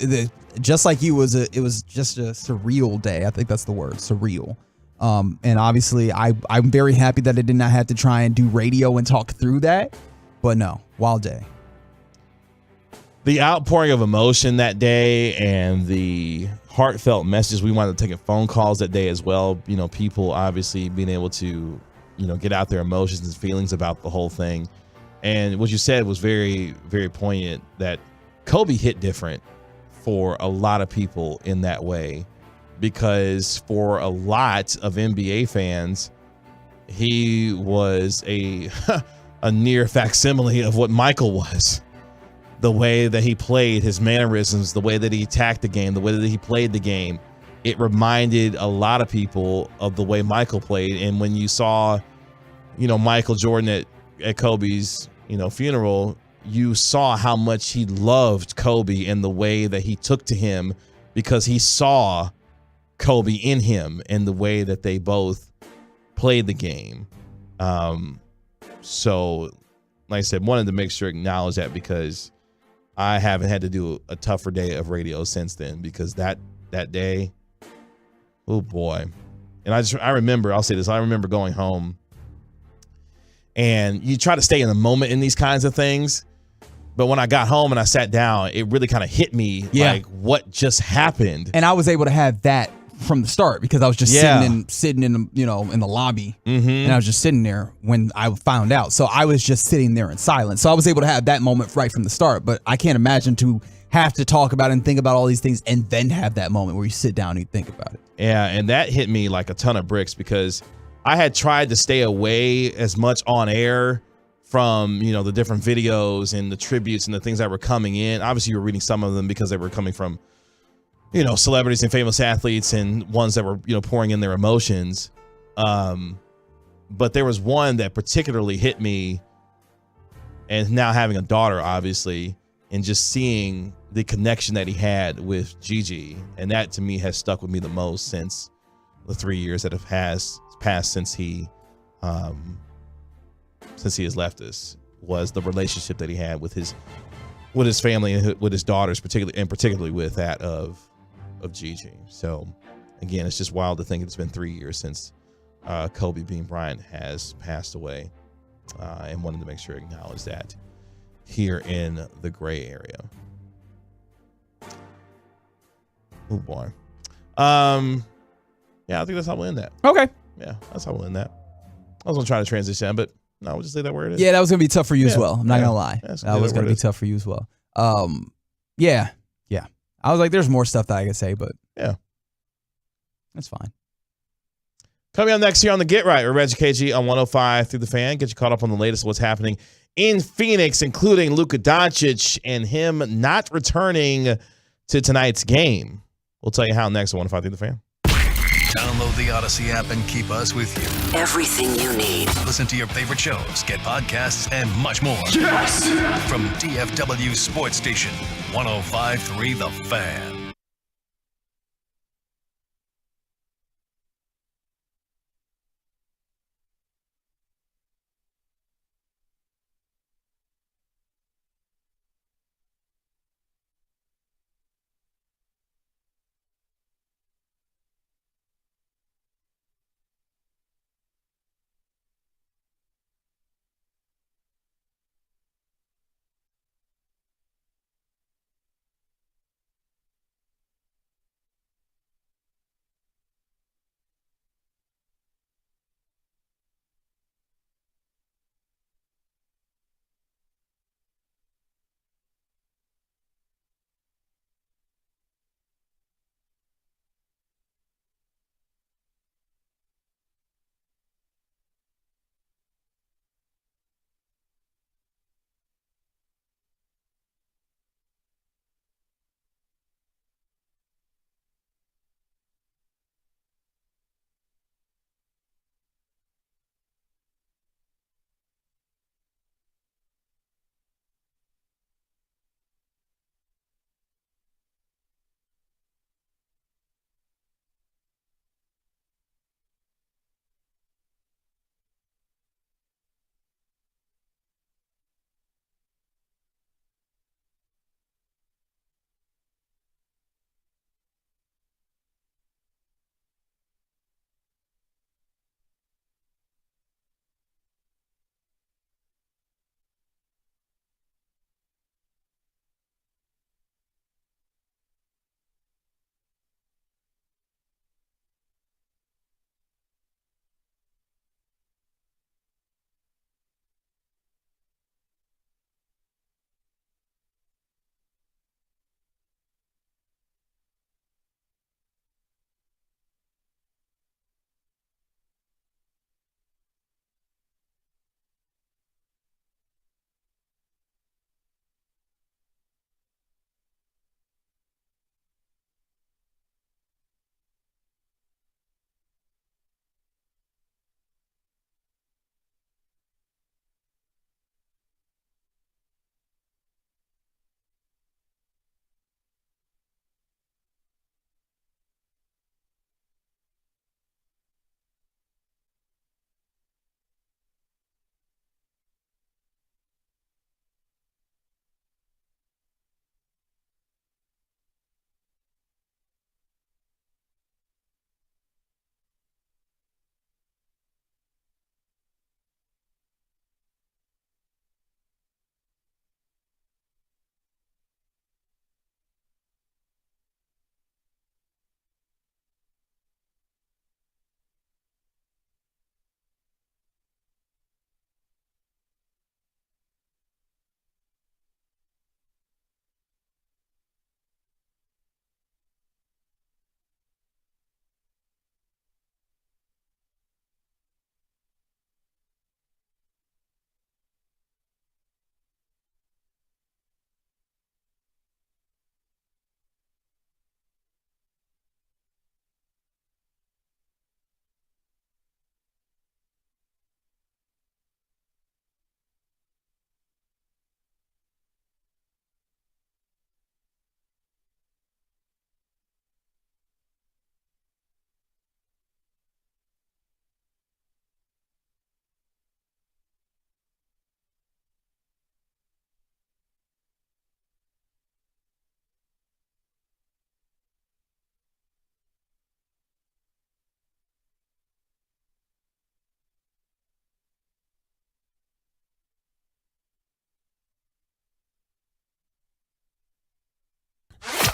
just like you. It was just a surreal day. I think that's the word, surreal. And obviously I'm very happy that I did not have to try and do radio and talk through that, but no, wild day. The outpouring of emotion that day and the heartfelt messages. We wound up taking phone calls that day as well. People obviously being able to, get out their emotions and feelings about the whole thing. And what you said was very, very poignant, that Kobe hit different for a lot of people in that way. Because for a lot of NBA fans, he was a near facsimile of what Michael was. The way that he played, his mannerisms, the way that he attacked the game, the way that he played the game, it reminded a lot of people of the way Michael played. And when you saw, Michael Jordan at Kobe's, funeral, you saw how much he loved Kobe and the way that he took to him, because he saw Kobe in him and the way that they both played the game. So, like I said, wanted to make sure to acknowledge that, because I haven't had to do a tougher day of radio since then, because that day, oh boy. And I remember, I'll say this, I remember going home, and you try to stay in the moment in these kinds of things. But when I got home and I sat down, it really kind of hit me, like, what just happened. And I was able to have that from the start because I was just sitting in in the lobby, and I was just sitting there when I found out. So I was just sitting there in silence. So I was able to have that moment right from the start. But I can't imagine to have to talk about it and think about all these things and then have that moment where you sit down and you think about it. Yeah, and that hit me like a ton of bricks because I had tried to stay away as much on air from, the different videos and the tributes and the things that were coming in. Obviously, you were reading some of them because they were coming from, celebrities and famous athletes and ones that were, pouring in their emotions. But there was one that particularly hit me, and now having a daughter, obviously, and just seeing the connection that he had with Gigi. And that to me has stuck with me the most since the 3 years that have passed since he has left us, was the relationship that he had with his family and with his daughters, particularly with that of Gigi. So again, it's just wild to think it's been 3 years since Kobe Bean Bryant has passed away, and wanted to make sure to acknowledge that here in the gray area. Oh boy. Yeah, I think that's how we'll end that. Okay. Yeah, that's how we'll end that. I was gonna try to transition, but no, we'll just leave that where it is. Yeah, that was gonna be tough for you as well. I'm not gonna lie. That was gonna be tough for you as well. Yeah. I was like, there's more stuff that I could say, but yeah, that's fine. Coming up next here on the Get Right, we're Reggie KG on 105 through the Fan. Get you caught up on the latest of what's happening in Phoenix, including Luka Doncic and him not returning to tonight's game. We'll tell you how next on 105 through the Fan. Download the Odyssey app and keep us with you. Everything you need. Listen to your favorite shows, get podcasts, and much more. Yes! From DFW Sports Station, 105.3 The Fan.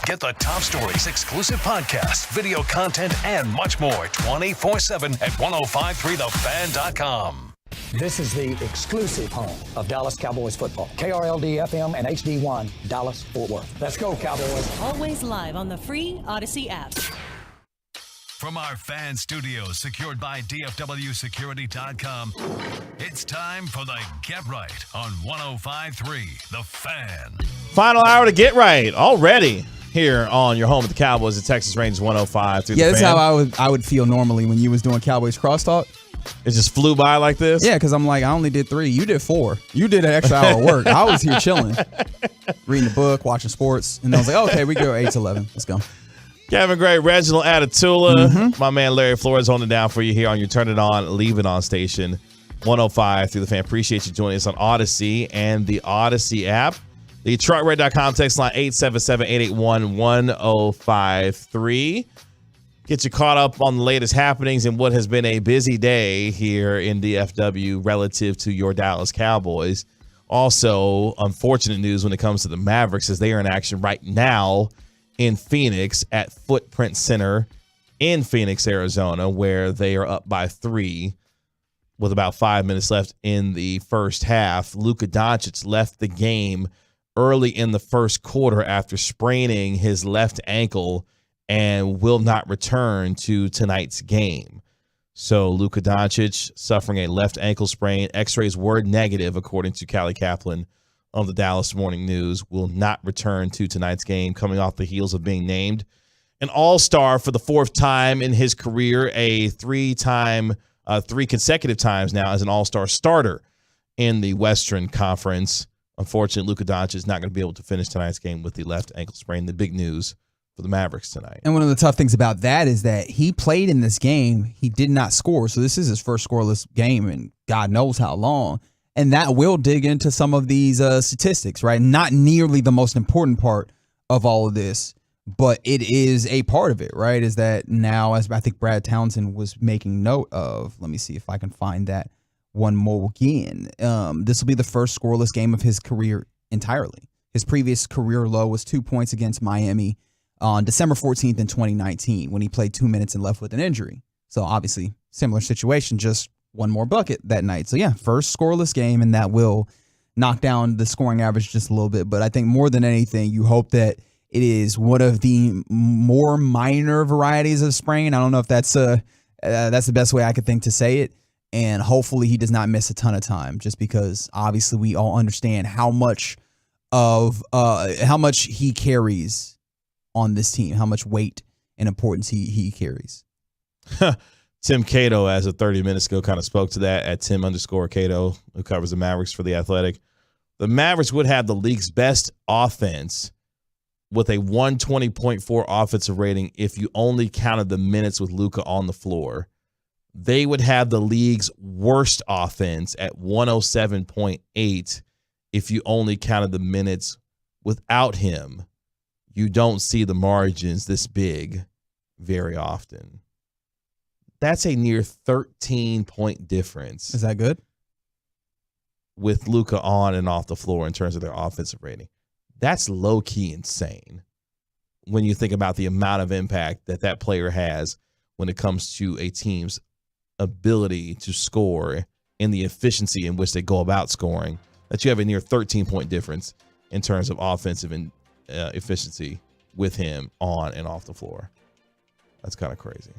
Get the top stories, exclusive podcasts, video content, and much more 24/7 at 1053thefan.com. This is the exclusive home of Dallas Cowboys football. KRLD FM and HD1, Dallas, Fort Worth. Let's go, Cowboys. Always live on the free Odyssey app. From our fan studios secured by DFWsecurity.com, it's time for the Get Right on 1053 The Fan. Final hour to Get Right already here on your home of the Cowboys, the Texas Rangers 105 through the that's Fan. how I would feel normally when you was doing Cowboys crosstalk. It just flew by like this? Yeah, because I'm like, I only did 3. You did 4. You did an extra hour of work. I was here chilling, reading the book, watching sports, and I was like, okay, we go 8 to 11. Let's go. Kevin Gray, Reginald Atatula, my man Larry Flores holding it down for you here on your Turn It On, Leave It On station, 105 through the Fan. Appreciate you joining us on Odyssey and the Odyssey app. The DetroitRed.com text line 877-881-1053. Get you caught up on the latest happenings in what has been a busy day here in DFW relative to your Dallas Cowboys. Also, unfortunate news when it comes to the Mavericks as they are in action right now in Phoenix at Footprint Center in Phoenix, Arizona, where they are up by 3 with about 5 minutes left in the first half. Luka Doncic left the game early in the first quarter after spraining his left ankle and will not return to tonight's game. So Luka Doncic suffering a left ankle sprain. X-rays were negative, according to Callie Kaplan of the Dallas Morning News, will not return to tonight's game, coming off the heels of being named an all-star for the 4th time in his career, a 3 consecutive times now as an all-star starter in the Western Conference. Unfortunately, Luka Doncic is not going to be able to finish tonight's game with the left ankle sprain. The big news for the Mavericks tonight. And one of the tough things about that is that he played in this game. He did not score. So this is his first scoreless game in God knows how long. And that will dig into some of these statistics, right? Not nearly the most important part of all of this, but it is a part of it, right? Is that now, as I think Brad Townsend was making note of, let me see if I can find that one more again. This will be the first scoreless game of his career entirely. His previous career low was 2 points against Miami on December 14th in 2019 when he played 2 minutes and left with an injury. So obviously, similar situation, just one more bucket that night. So yeah, first scoreless game, and that will knock down the scoring average just a little bit. But I think more than anything, you hope that it is one of the more minor varieties of sprain. I don't know if that's the best way I could think to say it. And hopefully he does not miss a ton of time, just because obviously we all understand how much he carries on this team, how much weight and importance he carries. Tim Cato, as of 30 minutes ago, kind of spoke to that at Tim_Cato, who covers the Mavericks for The Athletic. The Mavericks would have the league's best offense with a 120.4 offensive rating if you only counted the minutes with Luka on the floor. They would have the league's worst offense at 107.8 if you only counted the minutes without him. You don't see the margins this big very often. That's a near 13-point difference. Is that good? With Luka on and off the floor in terms of their offensive rating. That's low-key insane when you think about the amount of impact that player has when it comes to a team's ability to score and the efficiency in which they go about scoring, that you have a near 13-point difference in terms of offensive and efficiency with him on and off the floor. That's kind of crazy.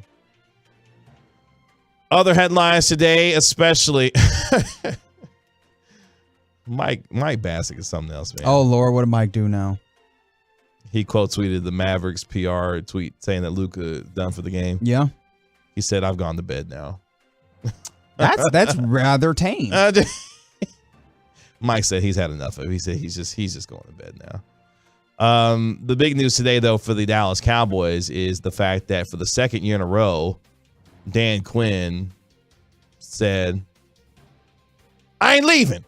Other headlines today, especially Mike Bassick is something else, man. Oh, Lord, what did Mike do now? He quote tweeted the Mavericks PR tweet saying that Luka done for the game. Yeah. He said, "I've gone to bed now." That's rather tame. Mike said he's had enough of it. He said he's just going to bed now. The big news today, though, for the Dallas Cowboys is the fact that for the second year in a row, Dan Quinn said, "I ain't leaving.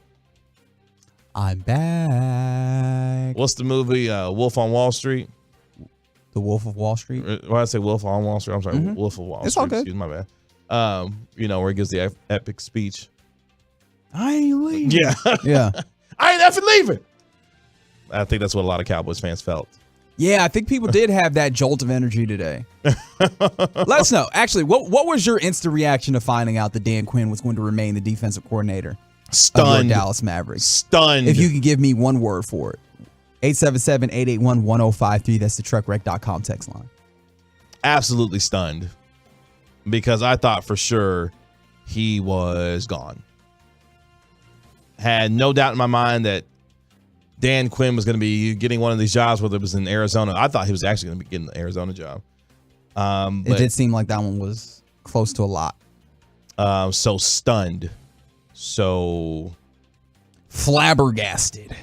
I'm back." What's the movie? Wolf on Wall Street? The Wolf of Wall Street? Why did I say Wolf on Wall Street? I'm sorry, Wolf of Wall Street. It's all good. Excuse my bad. Where he gives the epic speech. I ain't leaving. Yeah. Yeah. I ain't effing leaving. I think that's what a lot of Cowboys fans felt Yeah, I think people did have that jolt of energy today. Let us know. Actually, what was your instant reaction to finding out that Dan Quinn was going to remain the defensive coordinator Stunned. of your Dallas Mavericks? Stunned. If you could give me one word for it. 877-881-1053. That's the truckwreck.com text line. Absolutely stunned. Because I thought for sure he was gone. Had no doubt in my mind that Dan Quinn was going to be getting one of these jobs, whether it was in Arizona. I thought he was actually going to be getting the Arizona job. It did seem like that one was close to a lot. So stunned. So flabbergasted.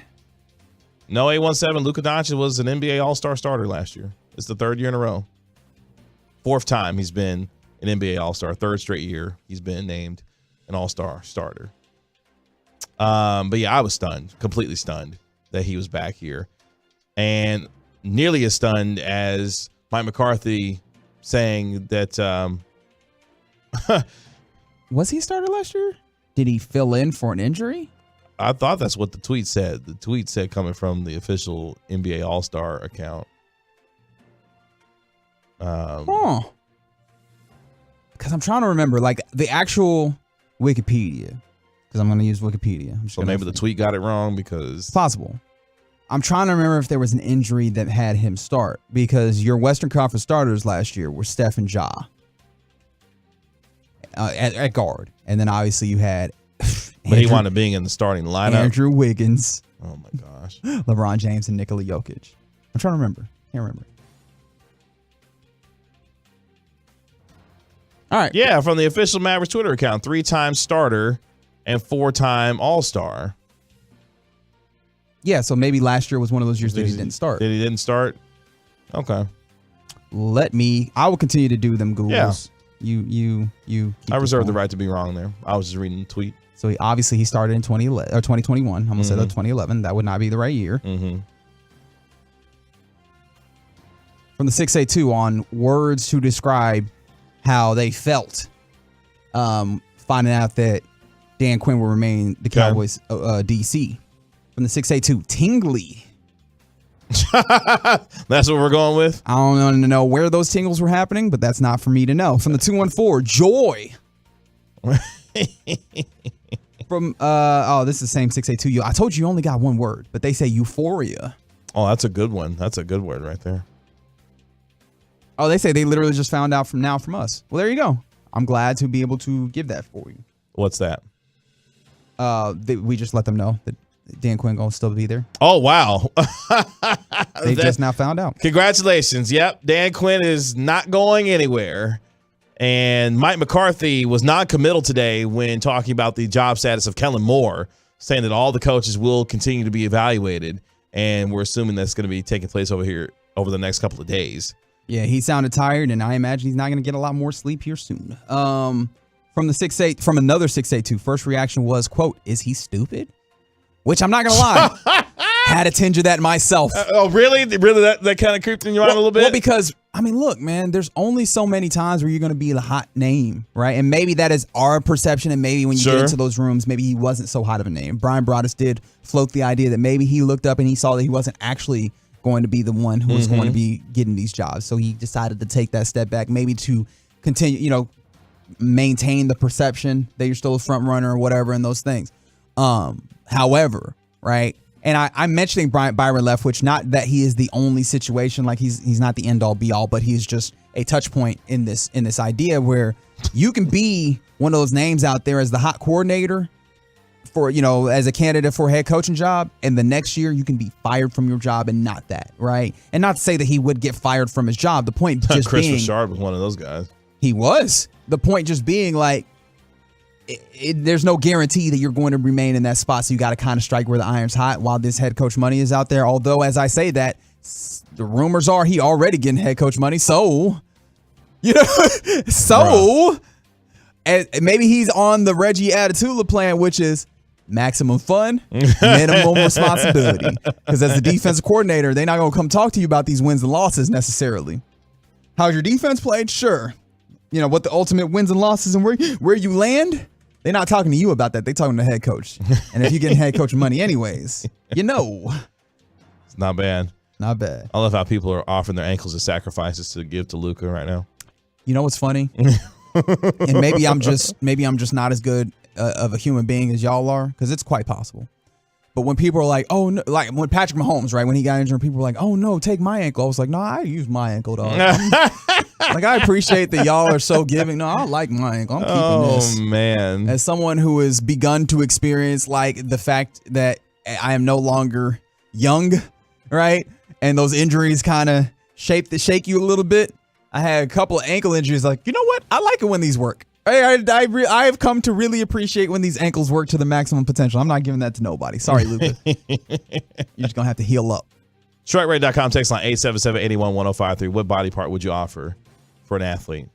No, 817, Luka Doncic was an NBA All-Star starter last year. It's the third year in a row. Fourth time he's been an NBA All-Star. Third straight year he's been named an All-Star starter. But yeah, I was stunned, completely stunned that he was back here. And nearly as stunned as Mike McCarthy saying that was he a starter last year? Did he fill in for an injury? I thought that's what the tweet said. The tweet said coming from the official NBA All-Star account. Because I'm trying to remember, like, the actual Wikipedia. Because I'm going to use Wikipedia. So maybe the tweet got it wrong because... It's possible. I'm trying to remember if there was an injury that had him start. Because your Western Conference starters last year were Steph and Ja. At guard. And then obviously you had... But he wound up being in the starting lineup. Andrew Wiggins. Oh, my gosh. LeBron James and Nikola Jokic. I'm trying to remember. Can't remember. All right. Yeah, from the official Mavericks Twitter account. 3-time starter and 4-time All-Star. Yeah, so maybe last year was one of those years that he didn't start. That he didn't start? Okay. I will continue to do them Googles. Yeah. You. I reserve the right to be wrong there. I was just reading the tweet. So he started in 2011 or 2021. I'm gonna say that 2011. That would not be the right year. Mm-hmm. From the 682 on words to describe how they felt, finding out that Dan Quinn will remain the Cowboys DC. From the 682, tingly. That's what we're going with? I don't want to know where those tingles were happening, but that's not for me to know. From the 214, joy. From this is the same 682. I told you only got one word, but they say euphoria. Oh, that's a good one. That's a good word right there. Oh, they say they literally just found out from us. Well, there you go. I'm glad to be able to give that for you. What's that? We just let them know that Dan Quinn gonna still be there. Oh, wow. They just now found out. Congratulations. Yep. Dan Quinn is not going anywhere. And Mike McCarthy was non-committal today when talking about the job status of Kellen Moore, saying that all the coaches will continue to be evaluated. And we're assuming that's going to be taking place over the next couple of days. Yeah, he sounded tired, and I imagine he's not going to get a lot more sleep here soon. From another 682, first reaction was, quote, "Is he stupid?" Which I'm not going to lie. Had a tinge of that myself. Oh, really? Really? That kind of creeped in your mind a little bit? Well, because, I mean, look, man, there's only so many times where you're going to be the hot name, right? And maybe that is our perception, and maybe when you get into those rooms, maybe he wasn't so hot of a name. Brian Broaddus did float the idea that maybe he looked up and he saw that he wasn't actually going to be the one who was going to be getting these jobs. So he decided to take that step back, maybe to continue, maintain the perception that you're still a front runner or whatever and those things. However, right, and I'm mentioning Byron Leftwich, not that he is the only situation, like he's not the end all be all, but he's just a touch point in this idea where you can be one of those names out there as the hot coordinator for, as a candidate for a head coaching job, and the next year you can be fired from your job and not that, right? And not to say that he would get fired from his job. The point just Chris being, Richard was one of those guys. He was. The point just being like, there's no guarantee that you're going to remain in that spot, so you got to kind of strike where the iron's hot while this head coach money is out there. Although, as I say that, the rumors are he already getting head coach money, so and maybe he's on the Reggie Attitula plan, which is maximum fun, minimum responsibility. Because as the defensive coordinator, they're not going to come talk to you about these wins and losses necessarily. How's your defense played? Sure. What the ultimate wins and losses and where you land? They're not talking to you about that. They're talking to the head coach. And if you're getting head coach money anyways, It's not bad. Not bad. I love how people are offering their ankles as sacrifices to give to Luka right now. You know what's funny? And maybe I'm just not as good of a human being as y'all are, because it's quite possible. But when people are like, oh, no, like when Patrick Mahomes, right, when he got injured, people were like, oh, no, take my ankle. I was like, no, I use my ankle, dog. Like, I appreciate that y'all are so giving. No, I like my ankle. I'm keeping this. Oh, man. As someone who has begun to experience, like, the fact that I am no longer young, right, and those injuries kind of shake you a little bit. I had a couple of ankle injuries. Like, you know what? I like it when these work. I have come to really appreciate when these ankles work to the maximum potential. I'm not giving that to nobody. Sorry, Luka. You're just going to have to heal up. StrikeRate.com, text line 877-881-1053. What body part would you offer for an athlete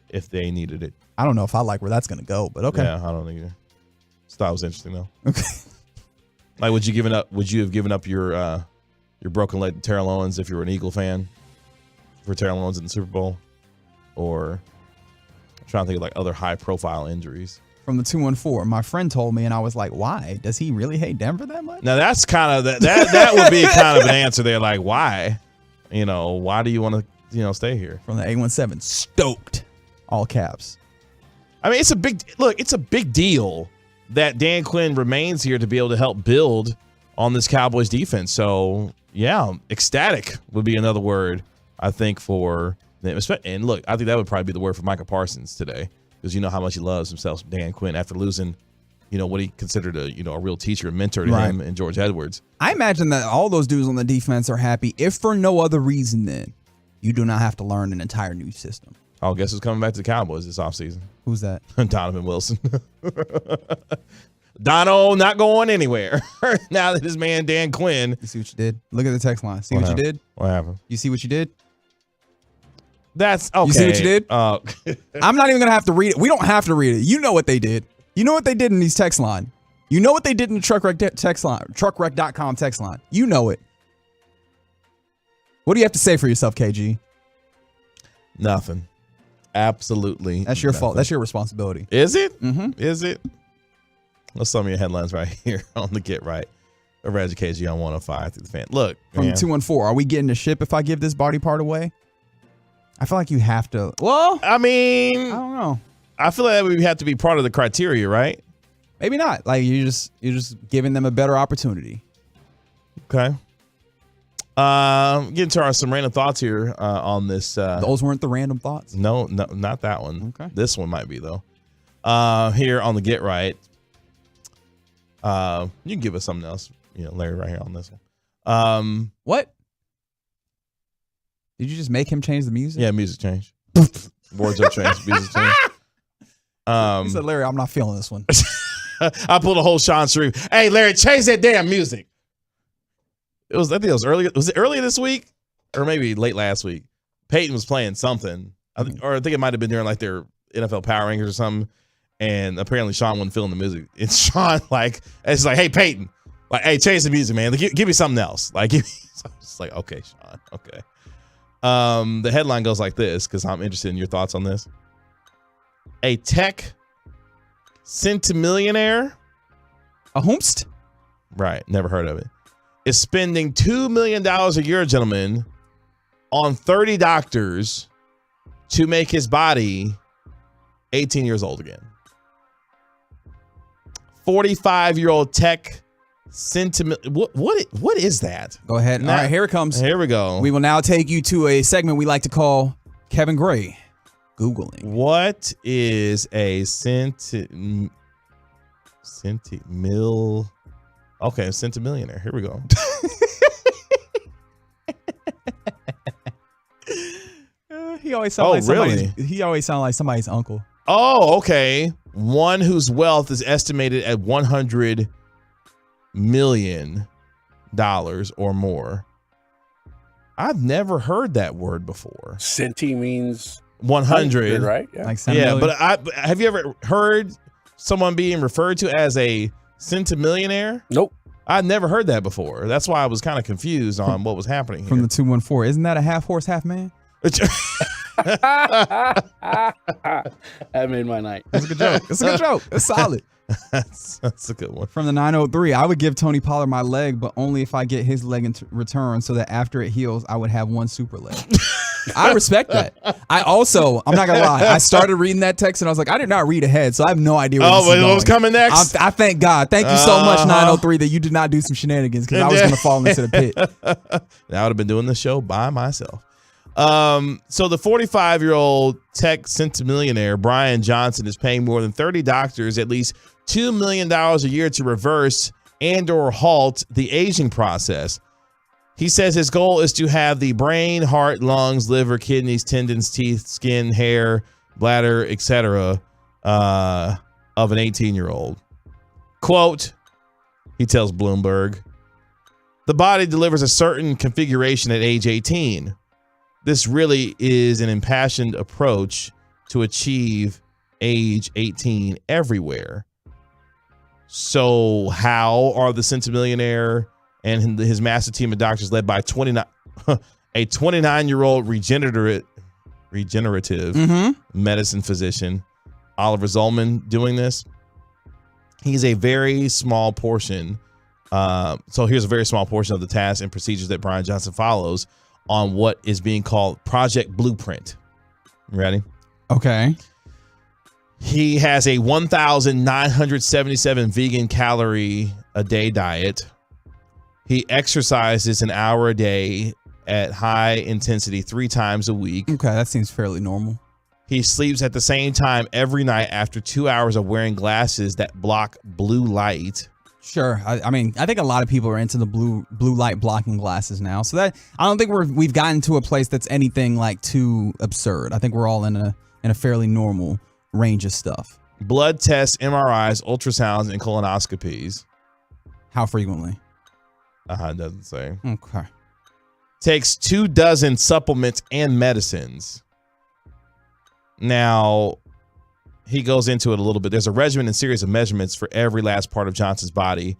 if they needed it? I don't know if I like where that's going to go, but okay. Yeah, I don't either. Just thought it was interesting, though. Okay. Like, would you have given up your broken leg to Terrell Owens if you were an Eagle fan for Terrell Owens in the Super Bowl? Or I'm trying to think of like other high profile injuries. From the 214, my friend told me, and I was like, why? Does he really hate Denver that much? Now that's kind of that would be kind of an answer there. Like, why? Why do you want to stay here? From the 817, stoked, all caps. I mean, it's a big deal that Dan Quinn remains here to be able to help build on this Cowboys defense. So yeah, ecstatic would be another word, I think, for them. And look, I think that would probably be the word for Micah Parsons today, because you know how much he loves himself, Dan Quinn, after losing, what he considered a real teacher and mentor to him and George Edwards. I imagine that all those dudes on the defense are happy, if for no other reason than you do not have to learn an entire new system. Oh, guess who's coming back to the Cowboys this offseason? Who's that? Donovan Wilson. Dono not going anywhere now that his man Dan Quinn. You see what you did? Look at the text line. See what you did? What happened? You see what you did? That's okay. You see what you did? I'm not even going to have to read it. We don't have to read it. You know what they did. You know what they did in these text line. You know what they did in the TruckWreck text line, TruckWreck.com text line. You know it. What do you have to say for yourself, KG? Nothing. Absolutely. That's your nothing. fault. That's your responsibility. Is it? Mm-hmm. Is it? What's some of your headlines right here on the Get Right of Reggie KG on 105 through the fan? Look, from man. 214, are we getting a ship if I give this body part away? I feel like you have to. Well, I mean, I don't know. I feel like that would have to be part of the criteria, right? Maybe not. Like you're just giving them a better opportunity. Okay. Getting to some random thoughts here on this. Those weren't the random thoughts? No, not that one. Okay. This one might be, though. Here on the Get Right. You can give us something else, Larry, right here on this one. What? Did you just make him change the music? Yeah, music change. Words have changed. Music change. He said, Larry, I'm not feeling this one. I pulled a whole Sean Sharif. Hey, Larry, change that damn music. I think it was early. Was it earlier this week? Or maybe late last week? Peyton was playing something. I think it might have been during like their NFL Power Rankings or something. And apparently Sean wasn't feeling the music. It's Sean it's like, hey, Peyton, like, hey, change the music, man. Like, give me something else. Like, so I was just like, okay, Sean, okay. The headline goes like this, because I'm interested in your thoughts on this. A tech centimillionaire. A whomst? Right, never heard of it. Is spending $2 million a year, gentlemen, on 30 doctors to make his body 18 years old again. 45-year-old tech what is that? Go ahead. All right, here it comes. Here we go. We will now take you to a segment we like to call Kevin Gray Googling. What is a centimillionaire? Here we go. He always sounds like somebody's uncle. Oh, okay. One whose wealth is estimated at $100 million or more. I've never heard that word before. Centi means 100, right? Yeah, like but have you ever heard someone being referred to as a centimillionaire? Nope. I've never heard that before. That's why I was kind of confused on what was happening here. From the 214, isn't that a half horse, half man? That made my night. It's a good joke. It's a good joke. It's solid. That's a good one. From the 903, I would give Tony Pollard my leg, but only if I get his leg in return so that after it heals, I would have one super leg. I respect that. I'm not going to lie, I started reading that text and I was like, I did not read ahead, so I have no idea where this is going. What was coming next? I thank God. Thank you so much, 903, that you did not do some shenanigans because I was going to fall into the pit. I would have been doing the show by myself. So the 45-year-old tech centimillionaire Brian Johnson is paying more than 30 doctors at least $2 million a year to reverse and or halt the aging process. He says his goal is to have the brain, heart, lungs, liver, kidneys, tendons, teeth, skin, hair, bladder, etc. Of an 18-year-old. Quote, he tells Bloomberg, the body delivers a certain configuration at age 18. This really is an impassioned approach to achieve age 18 everywhere. So how are the centimillionaire and his massive team of doctors led by a 29-year-old regenerative medicine physician, Oliver Zollman, doing this? He's a very small portion. So here's a very small portion of the tasks and procedures that Brian Johnson follows on what is being called Project Blueprint. Ready? Okay. He has a 1,977 vegan calorie a day diet. He exercises an hour a day at high intensity 3 times a week. Okay, that seems fairly normal. He sleeps at the same time every night after 2 hours of wearing glasses that block blue light. Sure. I mean, I think a lot of people are into the blue light blocking glasses now. So that I don't think we've gotten to a place that's anything like too absurd. I think we're all in a fairly normal range of stuff. Blood tests, MRIs, ultrasounds, and colonoscopies. How frequently? It doesn't say. Okay. Takes 24 supplements and medicines. Now, he goes into it a little bit. There's a regimen and series of measurements for every last part of Johnson's body.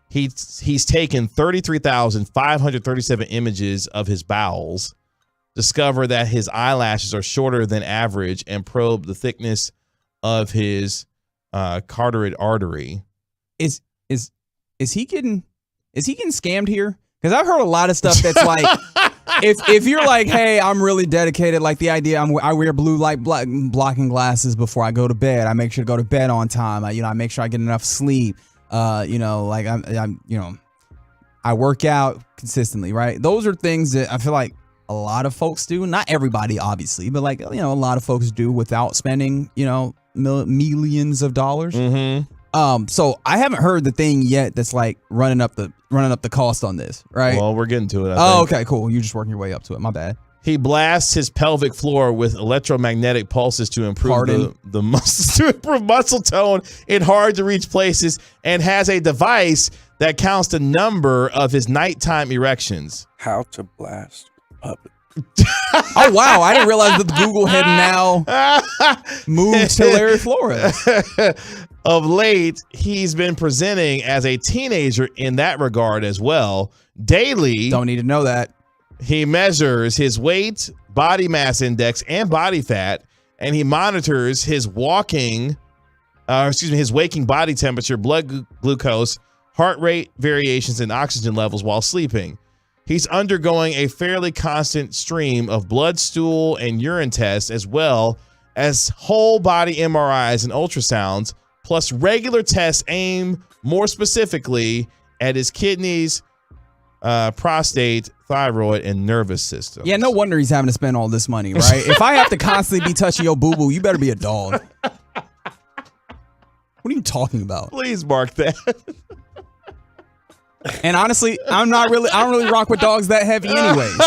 He's taken 33,537 images of his bowels, discover that his eyelashes are shorter than average, and probe the thickness of his carotid artery. Is he getting scammed here? Because I've heard a lot of stuff that's like, if you're like, hey, I'm really dedicated, like the idea, I wear blue light blocking glasses before I go to bed. I make sure to go to bed on time. I make sure I get enough sleep. I work out consistently, right? Those are things that I feel like a lot of folks do. Not everybody, obviously, but like, a lot of folks do without spending, millions of dollars. Mm-hmm. So I haven't heard the thing yet that's like running up the cost on this, right? Well, we're getting to it. I think. Okay, cool. You're just working your way up to it. My bad. He blasts his pelvic floor with electromagnetic pulses to improve the muscles, to improve muscle tone in hard to reach places, and has a device that counts the number of his nighttime erections. How to blast public. Oh wow! I didn't realize that Google had now moved to Larry Flores. Of late, he's been presenting as a teenager in that regard as well. Daily, don't need to know that. He measures his weight, body mass index, and body fat, and he monitors his waking body temperature, blood glucose, heart rate variations, and oxygen levels while sleeping. He's undergoing a fairly constant stream of blood, stool, and urine tests, as well as whole body MRIs and ultrasounds, plus regular tests aimed more specifically at his kidneys, prostate, thyroid, and nervous system. Yeah, no wonder he's having to spend all this money, right? If I have to constantly be touching your boo-boo, you better be a dog. What are you talking about? Please mark that. And honestly, I don't really rock with dogs that heavy anyways.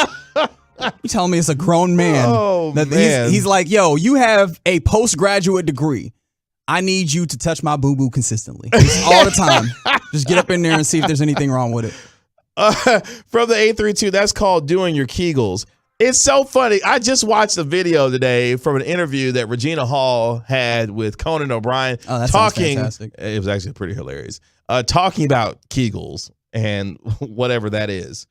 You telling me it's a grown man. Oh, that man. He's like, yo, you have a postgraduate degree. I need you to touch my boo-boo consistently. Just all the time. Just get up in there and see if there's anything wrong with it. From the 832, that's called doing your Kegels. It's so funny. I just watched a video today from an interview that Regina Hall had with Conan O'Brien. Oh, that sounds fantastic. It was actually pretty hilarious. Talking about Kegels and whatever that is.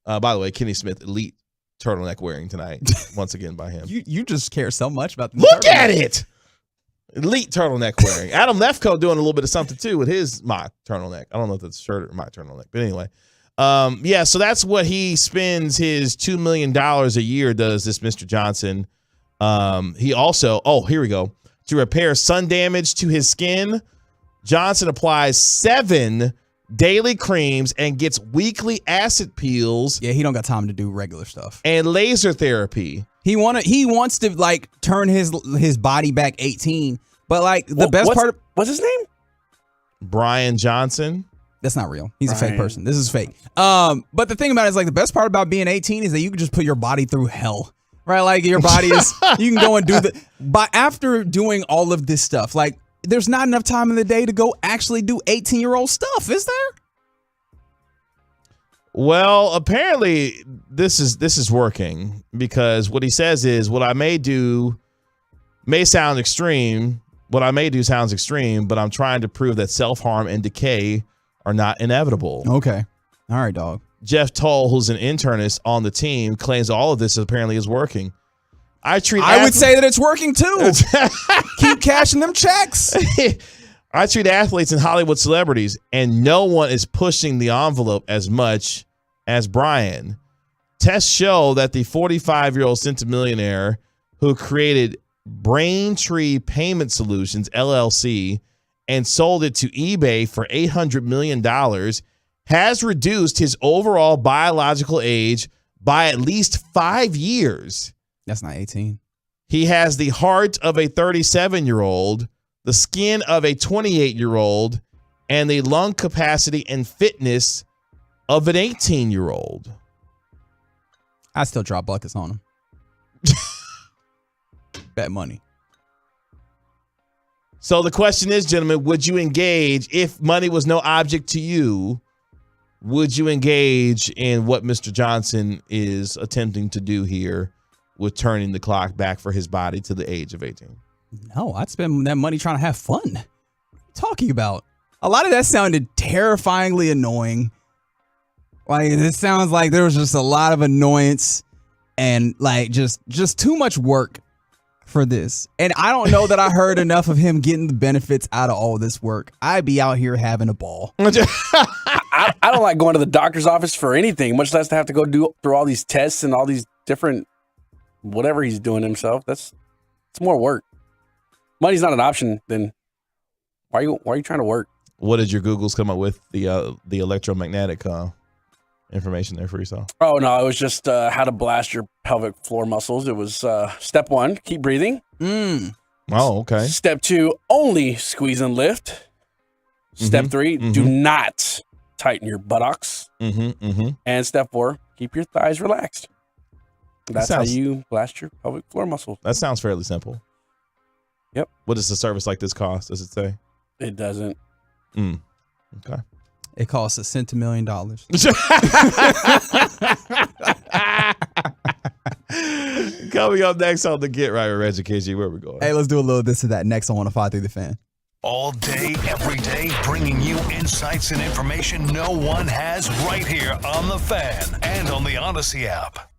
By the way, Kenny Smith, elite turtleneck wearing tonight. Once again by him. You just care so much about the Look at it. Elite turtleneck wearing. Adam Lefkoe doing a little bit of something too with his mock turtleneck. I don't know if that's a shirt or mock turtleneck, but anyway. So that's what he spends his $2 million a year, does this Mr. Johnson. He also, here we go. To repair sun damage to his skin, Johnson applies 7 daily creams and gets weekly acid peels. Yeah, he don't got time to do regular stuff. And laser therapy. He wants to like turn his body back 18. But like the best part, what's his name? Brian Johnson. That's not real. He's a fake person. This is fake. But the thing about it is like the best part about being 18 is that you can just put your body through hell. Right? Like your body is, you can go and do but after doing all of this stuff, like there's not enough time in the day to go actually do 18-year-old stuff, is there? Well, apparently this is working, because what he says is what I may do may sound extreme. What I may do sounds extreme, but I'm trying to prove that self-harm and decay are not inevitable. Okay. All right, dog. Jeff Toll, who's an internist on the team, claims all of this apparently is working. I would say that it's working too. Keep cashing them checks. I treat athletes and Hollywood celebrities, and no one is pushing the envelope as much as Brian. Tests show that the 45-year-old centimillionaire who created Braintree Payment Solutions, LLC, and sold it to eBay for $800 million has reduced his overall biological age by at least 5 years. That's not 18. He has the heart of a 37-year-old, the skin of a 28-year-old, and the lung capacity and fitness of an 18-year-old. I still drop buckets on him. Bet money. So the question is, gentlemen, would you engage, if money was no object to you, would you engage in what Mr. Johnson is attempting to do here with turning the clock back for his body to the age of 18? No, I'd spend that money trying to have fun. What are you talking about? A lot of that sounded terrifyingly annoying. Like, it sounds like there was just a lot of annoyance and like just too much work for this. And I don't know that I heard enough of him getting the benefits out of all this work. I'd be out here having a ball. I don't like going to the doctor's office for anything, much less to have to go through all these tests and all these different whatever he's doing himself. It's more work. Money's not an option. Then why are you trying to work? What did your Googles come up with? The electromagnetic information there for yourself? Oh no, it was just how to blast your pelvic floor muscles. It was step 1, keep breathing. Oh, okay. Step 2, only squeeze and lift. Step 3, do not tighten your buttocks. And step 4, keep your thighs relaxed. That's how you blast your pelvic floor muscles. That sounds fairly simple. Yep. What does a service like this cost? Does it say? It doesn't. Okay. It costs $1 centimillion. Coming up next on the Get Right with Reggie KG, where we going? Hey, let's do a little this or that next on 105 The Fan. All day, every day, bringing you insights and information no one has right here on The Fan and on the Odyssey app.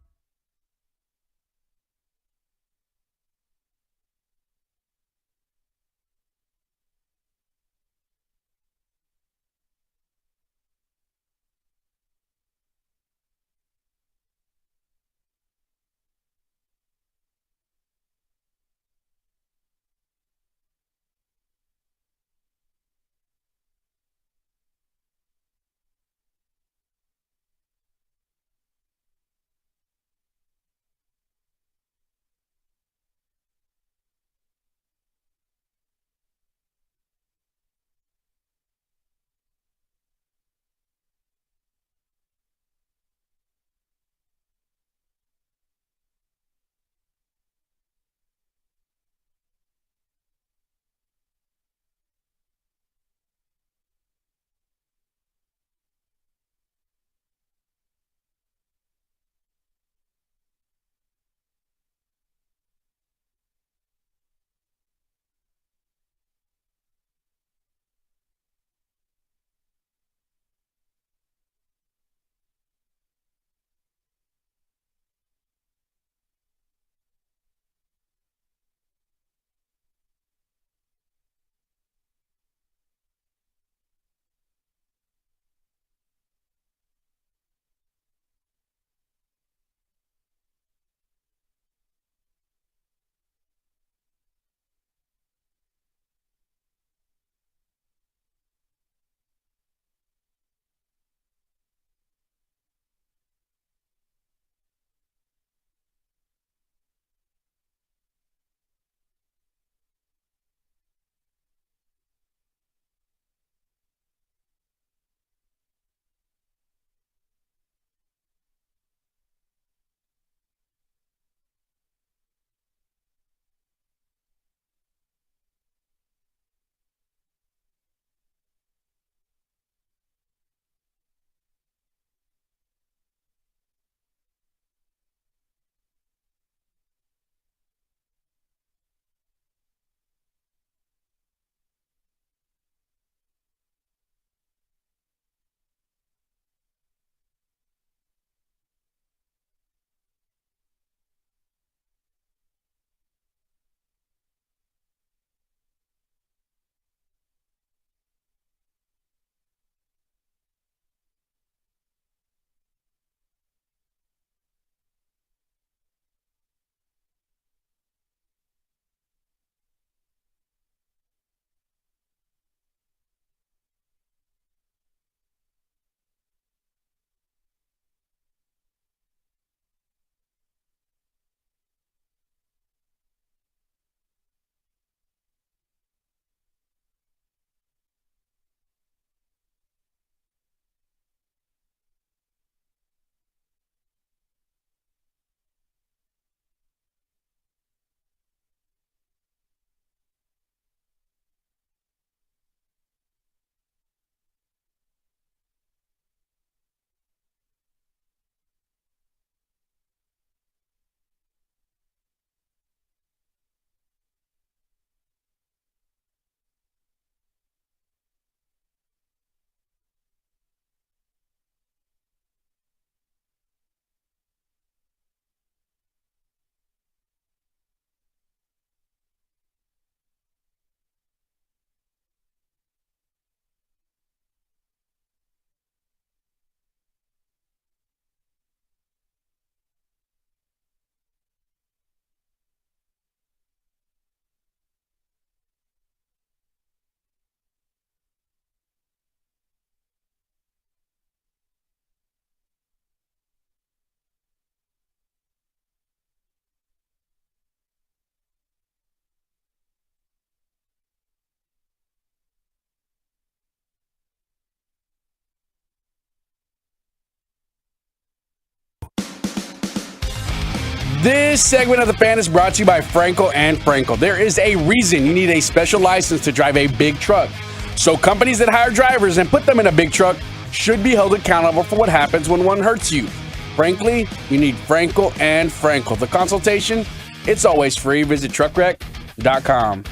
This segment of The Fan is brought to you by Frankel and Frankel. There is a reason you need a special license to drive a big truck. So companies that hire drivers and put them in a big truck should be held accountable for what happens when one hurts you. Frankly, you need Frankel and Frankel. The consultation, it's always free. Visit truckwreck.com.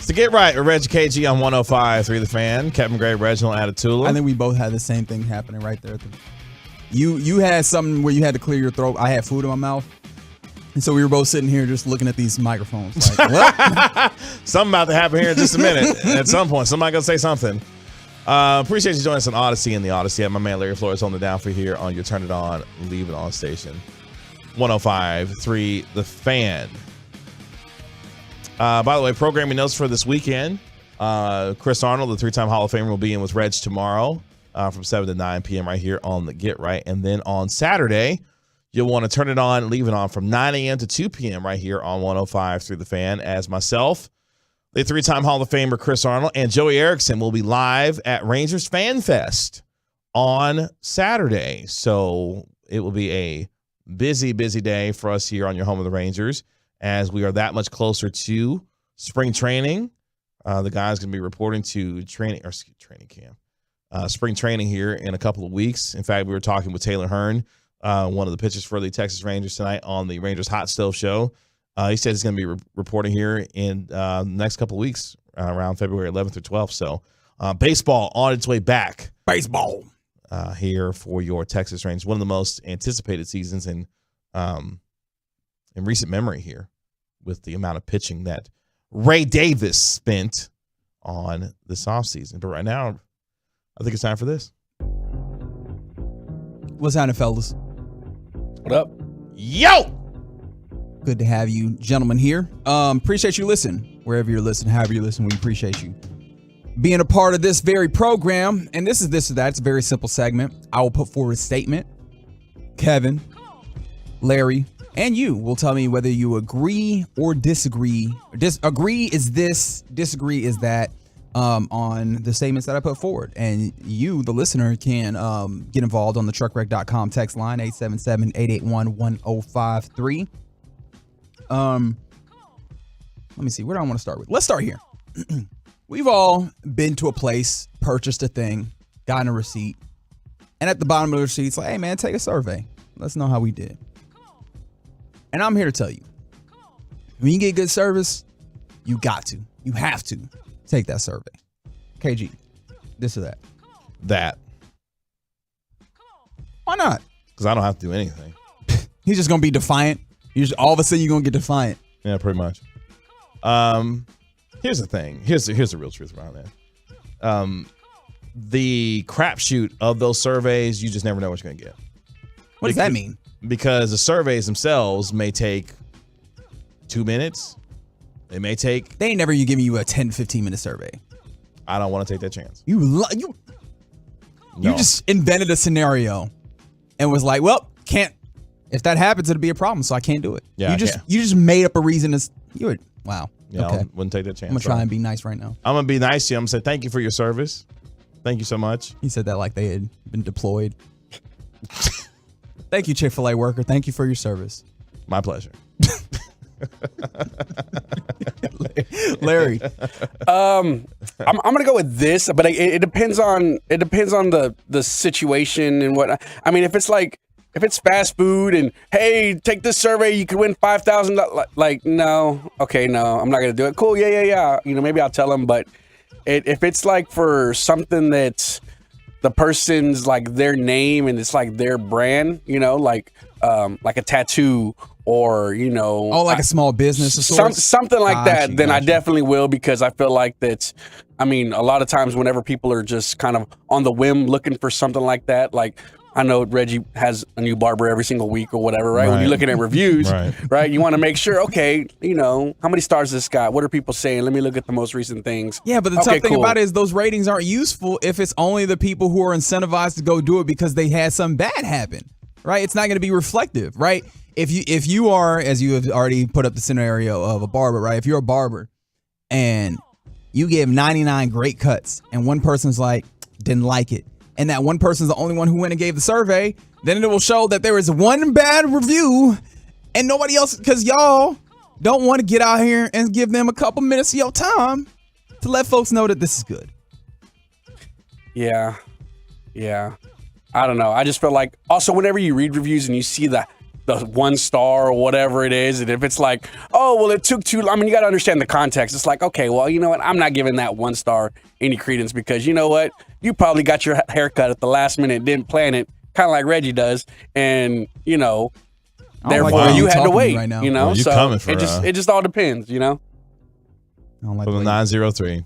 To get right with Reggie KG on 105.3 The Fan. Kevin Gray, Reginald Atatula. I think we both had the same thing happening right there. You had something where you had to clear your throat. I had food in my mouth. And so we were both sitting here just looking at these microphones. Like, what? Something about to happen here in just a minute. At some point, somebody going to say something. Appreciate you joining us on Odyssey and the Odyssey app. My man Larry Flores on the down for here on your Turn It On, Leave It On station. 105.3 The Fan. By the way, programming notes for this weekend. Chris Arnold, the three-time Hall of Famer, will be in with Reg tomorrow from 7 to 9 p.m. right here on the Get Right. And then on Saturday, you'll want to Turn It On, Leave It On from 9 a.m. to 2 p.m. right here on 105.3 The Fan. As myself, the three-time Hall of Famer Chris Arnold, and Joey Erickson will be live at Rangers Fan Fest on Saturday. So it will be a busy, busy day for us here on your home of the Rangers, as we are that much closer to spring training. The guys going to be reporting to training camp, spring training here in a couple of weeks. In fact, we were talking with Taylor Hearn, one of the pitchers for the Texas Rangers tonight on the Rangers Hot Stove Show. He said he's going to be reporting here in the next couple of weeks, around February 11th or 12th. So baseball on its way back. Baseball. Here for your Texas Rangers. One of the most anticipated seasons in recent memory here, with the amount of pitching that Ray Davis spent on this offseason. But right now, I think it's time for this. What's happening, fellas? What up? Yo! Good to have you gentlemen here. Appreciate you listening. Wherever you're listening, however you listen, we appreciate you being a part of this very program. And this is this or that. It's a very simple segment. I will put forward a statement. Kevin, Larry, and you will tell me whether you agree or disagree. Agree is this, disagree is that, on the statements that I put forward. And you, the listener, can get involved on the truckwreck.com text line, 877-881-1053. Let me see. Where do I want to start with? Let's start here. We've all been to a place, purchased a thing, gotten a receipt, and at the bottom of the receipt, it's like, hey, man, take a survey. Let's know how we did. And I'm here to tell you, when you get good service, you have to take that survey. KG, this or that? That. Why not? Because I don't have to do anything. He's just going to be defiant. All of a sudden, you're going to get defiant. Yeah, pretty much. Here's the thing. Here's the real truth around that. The crapshoot of those surveys, you just never know what you're going to get. What does that mean? Because the surveys themselves may take 2 minutes. They may take... They ain't never giving you a 10, 15-minute survey. I don't want to take that chance. You just invented a scenario and was like, well, can't. If that happens, it'll be a problem, so I can't do it. Yeah, you just made up a reason to... Wow. Yeah, okay. I wouldn't take that chance. I'm going to try and be nice right now. I'm going to be nice to you. I'm going to say thank you for your service. Thank you so much. He said that like they had been deployed. Thank you, Chick-fil-A worker. Thank you for your service. My pleasure. Larry. I'm gonna go with this, but it depends on the situation and what. I mean, if it's fast food and hey, take this survey, you could win $5,000. Like, no, okay, no, I'm not gonna do it. Cool, yeah. Maybe I'll tell them, but if it's like for something that's the person's like their name and it's like their brand, like a tattoo or like a small business of sorts? Something like that, then I definitely will, because I feel like that's, I mean, a lot of times whenever people are just kind of on the whim looking for something like that, like I know Reggie has a new barber every single week or whatever, right? When you're looking at reviews, right? You want to make sure, okay, how many stars this guy? What are people saying? Let me look at the most recent things. Yeah, but the tough thing about it is those ratings aren't useful if it's only the people who are incentivized to go do it because they had something bad happen, right? It's not going to be reflective, right? If you are, as you have already put up the scenario of a barber, right? If you're a barber and you give 99 great cuts and one person's like, didn't like it, and that one person's the only one who went and gave the survey, then it will show that there is one bad review and nobody else, because y'all don't want to get out here and give them a couple minutes of your time to let folks know that this is good. Yeah. I don't know. I just feel like also whenever you read reviews and you see the 1 star or whatever it is, and if it's like, oh, well, it took too long. I mean, you got to understand the context. It's like, okay, well, you know what? I'm not giving that 1 star any credence because you know what? You probably got your haircut at the last minute, didn't plan it, kind of like Reggie does. And, you know, therefore you had to wait, right now. You know? Well, so coming for, it just all depends, you know? I don't like From the 903.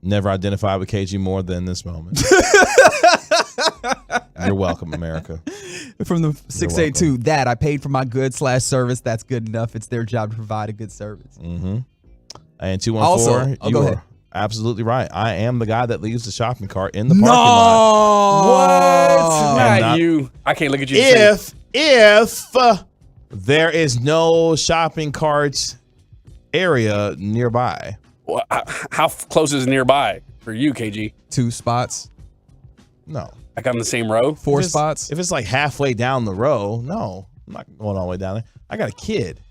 Never identified with KG more than this moment. You're welcome, America. From the 682, that I paid for my good /service. That's good enough. It's their job to provide a good service. Mm-hmm. And 214, also, you are absolutely right. I am the guy that leaves the shopping cart in the parking lot. What? Not you. I can't look at you. If there is no shopping carts area nearby. Well, how close is nearby for you, KG? 2 spots. No. Like on the same row? 4 spots? If it's like halfway down the row, no. I'm not going all the way down there. I got a kid.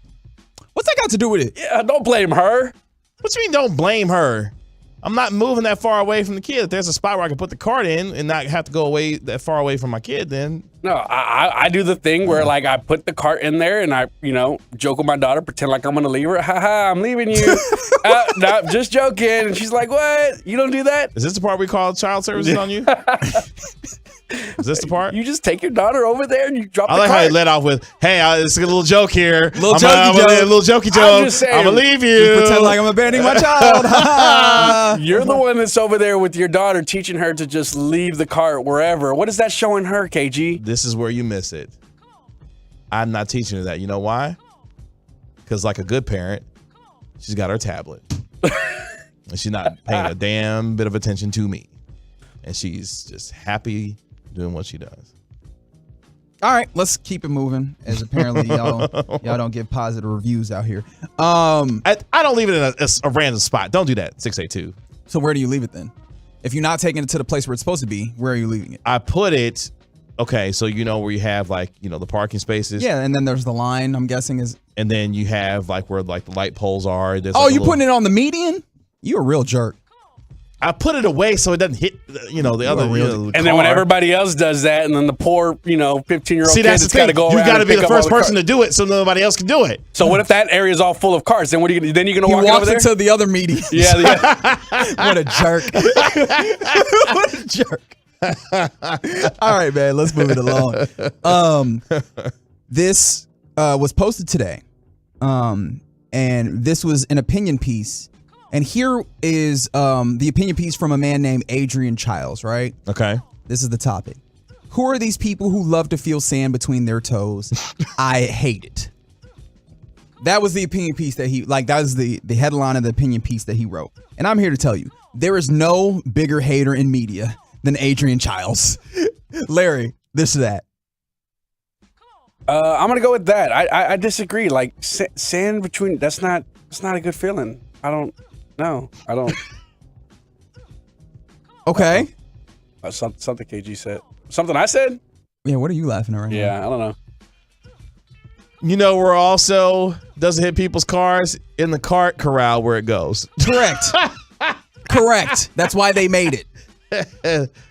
What's that got to do with it? Yeah, don't blame her. What you mean don't blame her? I'm not moving that far away from the kid. If there's a spot where I can put the cart in and not have to go away that far away from my kid, then. No, I do the thing where like I put the cart in there and I, you know, joke with my daughter, pretend like I'm going to leave her. Ha, I'm leaving you. No, just joking. And she's like, what? You don't do that? Is this the part we call child services on you? Is this the part? You just take your daughter over there and you drop the I like cart. how you let off with, hey, it's a little joke here. Little jokey joke. I'm going to leave you. Just pretend like I'm abandoning my child. You're the one that's over there with your daughter teaching her to just leave the cart wherever. What is that showing her, KG? This is where you miss it. I'm not teaching her that. You know why? Because like a good parent, she's got her tablet. And she's not paying a damn bit of attention to me. And she's just happy doing what she does. All right, let's keep it moving. As apparently y'all don't give positive reviews out here. I don't leave it in a random spot. Don't do that. 682. So where do you leave it then? If you're not taking it to the place where it's supposed to be, where are you leaving it? I put it. Okay, so you know where you have like, you know, the parking spaces. Yeah, and then there's the line, I'm guessing is. And then you have like where like the light poles are. There's oh, like you're putting it on the median? You a real jerk. I put it away so it doesn't hit, you know, the other. And then when everybody else does that, and then the poor, you know, 15-year-old kid that's that's got to go around. You got to and be pick the up all first person carts. to do it, so nobody else can do it. So what if that area is all full of carts? Then what are you gonna? Then you're gonna walk over there? He walks into the other median. Yeah. What a jerk. What a jerk. All right, man, let's move it along. This was posted today, and this was an opinion piece. And here is the opinion piece from a man named Adrian Childs, right? Okay. This is the topic. Who are these people who love to feel sand between their toes? I hate it. That was the opinion piece that that was the headline of the opinion piece that he wrote. And I'm here to tell you, there is no bigger hater in media than Adrian Childs. Larry, this or that. I'm gonna go with that. I disagree. Like sand between, that's not a good feeling. I don't. Okay. Something KG said. Something I said? Yeah, what are you laughing at right now? Yeah, I don't know. You know, we're also doesn't hit people's cars in the cart corral where it goes. Correct. Correct. That's why they made it.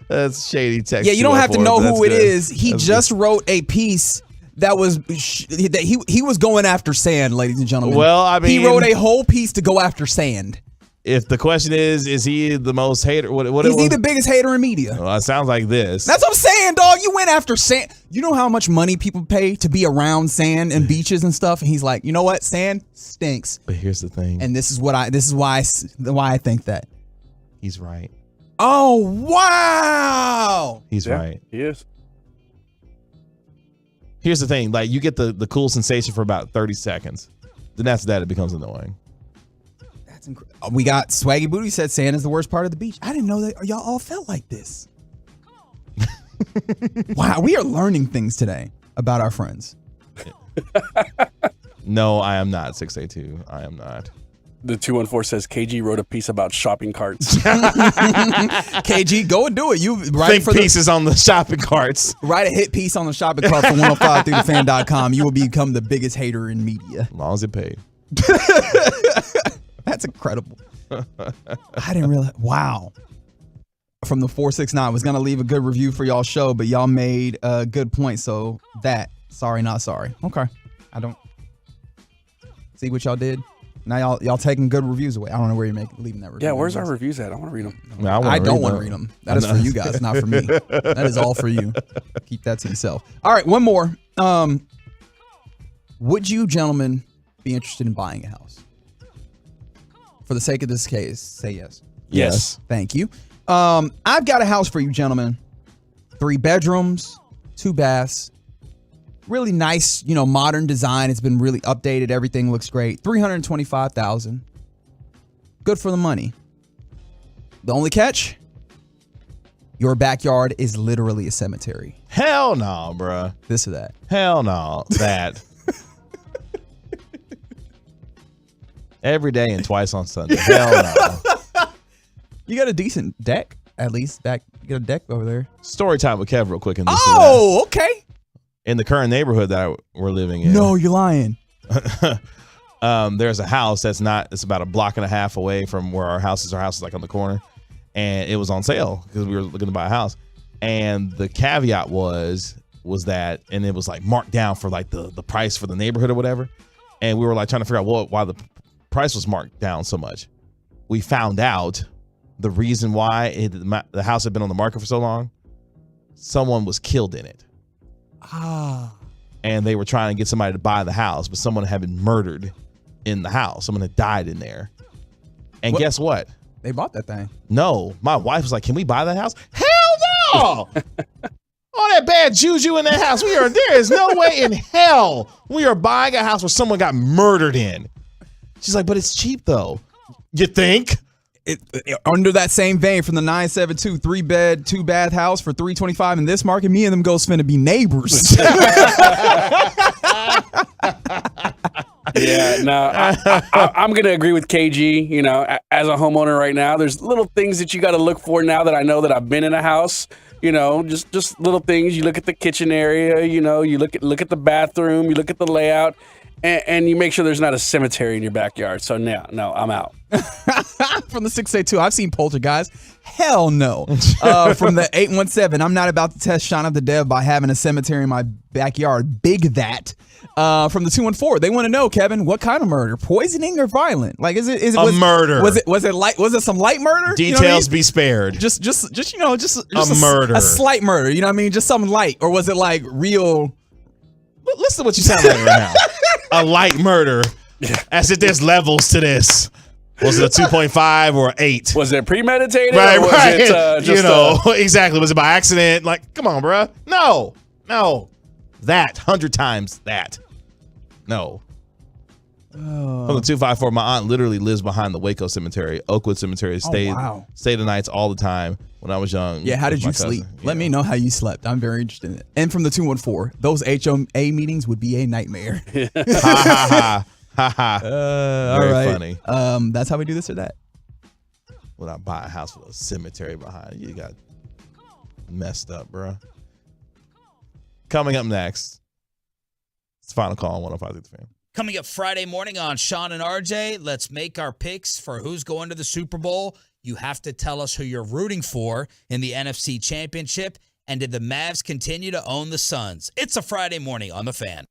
That's shady text. Yeah, you don't have to know who it is. He That's just good. wrote a piece that was that he was going after sand, ladies and gentlemen. Well, I mean, he wrote a whole piece to go after sand. If the question is he the most hater? What He's the biggest hater in media. Well, it sounds like this. That's what I'm saying, dog. You went after sand. You know how much money people pay to be around sand and beaches and stuff. And he's like, you know what? Sand stinks. But here's the thing. And this is why I think that. He's right. Oh wow. He's right. He is. Here's the thing. Like you get the cool sensation for about 30 seconds. Then after that, it becomes annoying. That's incredible. We got Swaggy Booty said sand is the worst part of the beach. I didn't know that y'all all felt like this. Wow, we are learning things today about our friends. No, I am not 682. I am not. The 214 says KG wrote a piece about shopping carts. KG, go and do it. You think pieces on the shopping carts. Write a hit piece on the shopping cart for 105throughthefan.com. You will become the biggest hater in media. As long as it paid. That's incredible. I didn't realize. Wow. From the 469 was gonna leave a good review for y'all show, but y'all made a good point. So sorry, not sorry. Okay, I don't see what y'all did. Now y'all taking good reviews away. I don't know where you're leaving that review. Yeah, where's our reviews at? I want to read them. No, I don't want to read them. That is for you guys, not for me. That is all for you. Keep that to yourself. All right, one more. Would you gentlemen be interested in buying a house? For the sake of this case, say yes. Yes. Thank you. I've got a house for you, gentlemen. 3 bedrooms, 2 baths. Really nice, modern design. It's been really updated. Everything looks great. $325,000. Good for the money. The only catch? Your backyard is literally a cemetery. Hell no, bruh. This or that. Hell no. That. Every day and twice on Sunday. Hell no. You got a decent deck, at least. You got a deck over there. Story time with Kev real quick. In this Okay. In the current neighborhood that we're living in. No, you're lying. There's a house it's about a block and a half away from where our house is. Our house is like on the corner. And it was on sale because we were looking to buy a house. And the caveat was that, and it was like marked down for like the price for the neighborhood or whatever. And we were like trying to figure out why the price was marked down so much. We found out the reason why the house had been on the market for so long. Someone was killed in it. And they were trying to get somebody to buy the house, but someone had been murdered in the house. Someone had died in there. And guess what? They bought that thing. No. My wife was like, can we buy that house? Hell no! All that bad juju in that house. There is no way in hell we are buying a house where someone got murdered in. She's like, but it's cheap though. You think? Under that same vein, from the 972 3-bed 2-bath house for $325 in this market, me and them ghosts finna be neighbors. Yeah, no, I'm gonna agree with KG. As a homeowner right now, there's little things that you got to look for now that I know that I've been in a house. Just little things. You look at the kitchen area. You look at the bathroom. You look at the layout. And you make sure there's not a cemetery in your backyard. So no, I'm out. From the 682, I've seen poltergeist. Hell no. From the 817, I'm not about to test Shaun of the Dead by having a cemetery in my backyard. Big that. From the 214, they want to know, Kevin, what kind of murder? Poisoning or violent? Like, is it murder? Was it some light murder? Details be spared. Just a murder, a slight murder. You know what I mean? Just something light, or was it like real? Listen to what you sound like right now. A light murder. As if there's levels to this. Was it a 2.5 or an 8? Was it premeditated? Right, or was right. It, just exactly. Was it by accident? Like, come on, bruh. No. That 100 times that. No. From the 254, my aunt literally lives behind the Waco Cemetery, Oakwood Cemetery. Stayed the nights all the time when I was young. Yeah, how did you sleep? Let me know how you slept. I'm very interested in it. And from the 214, those HOA meetings would be a nightmare. Ha ha. Very all right. funny. That's how we do this or that. When I buy a house with a cemetery behind it, you got messed up, bro. Coming up next, it's Final Call on 105 Through the Fan. Coming up Friday morning on Sean and RJ, let's make our picks for who's going to the Super Bowl. You have to tell us who you're rooting for in the NFC Championship. And did the Mavs continue to own the Suns? It's a Friday morning on The Fan.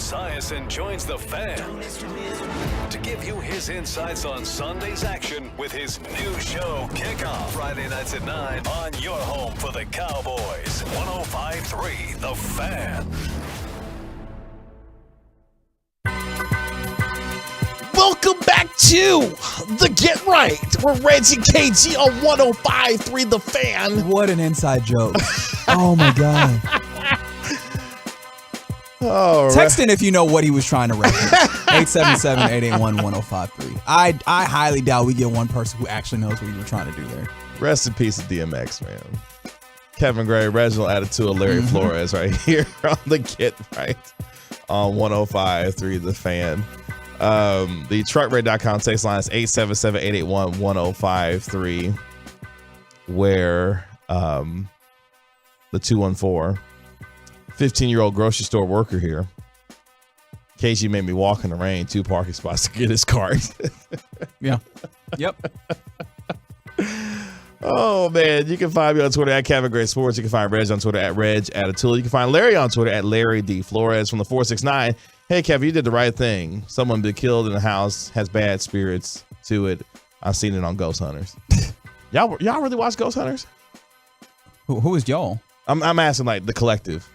Esiason joins the Fan to give you his insights on Sunday's action with his new show, Kickoff, Friday nights at 9 on your home for the Cowboys. 105.3 The Fan. Welcome back to the Get Right. We're Reggie KG on 105.3 The Fan. What an inside joke. Oh, my God. Text in if you know what he was trying to reference. 877-881-1053. I highly doubt we get one person who actually knows what you were trying to do there. Rest in peace to DMX, man. Kevin Gray, Reginald Attitude, Larry Flores right here on the Get Right on 105.3 The Fan. The truckrate.com text line is 877-881-1053, where the 214 15-year-old grocery store worker here. KG made me walk in the rain 2 parking spots to get his cart. Yeah. Yep. Oh, man. You can find me on Twitter at Kevin Gray Sports. You can find Reg on Twitter at Reg Attitude. You can find Larry on Twitter at Larry D. Flores from the 469. Hey, Kevin, you did the right thing. Someone been killed in the house, has bad spirits to it. I've seen it on Ghost Hunters. Y'all really watch Ghost Hunters? Who is y'all? I'm asking, like, the collective.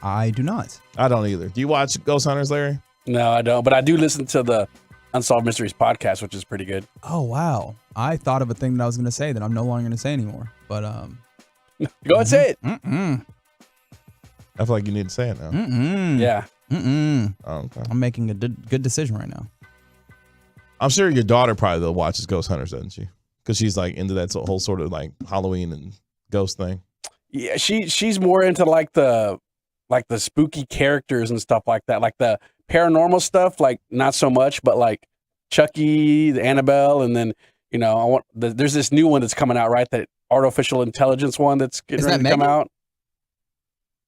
I do not. I don't either. Do you watch Ghost Hunters, Larry? No, I don't. But I do listen to the Unsolved Mysteries podcast, which is pretty good. Oh, wow. I thought of a thing that I was going to say that I'm no longer going to say anymore. But go ahead and say it. I feel like you need to say it now. Yeah. Oh, okay. I'm making a good decision right now. I'm sure your daughter probably though watches Ghost Hunters, doesn't she? Because she's like into that whole sort of like Halloween and ghost thing. Yeah, she's more into like the spooky characters and stuff like that, like the paranormal stuff. Like not so much, but like Chucky, the Annabelle, and then there's this new one that's coming out, right? That artificial intelligence one that's getting ready to come out.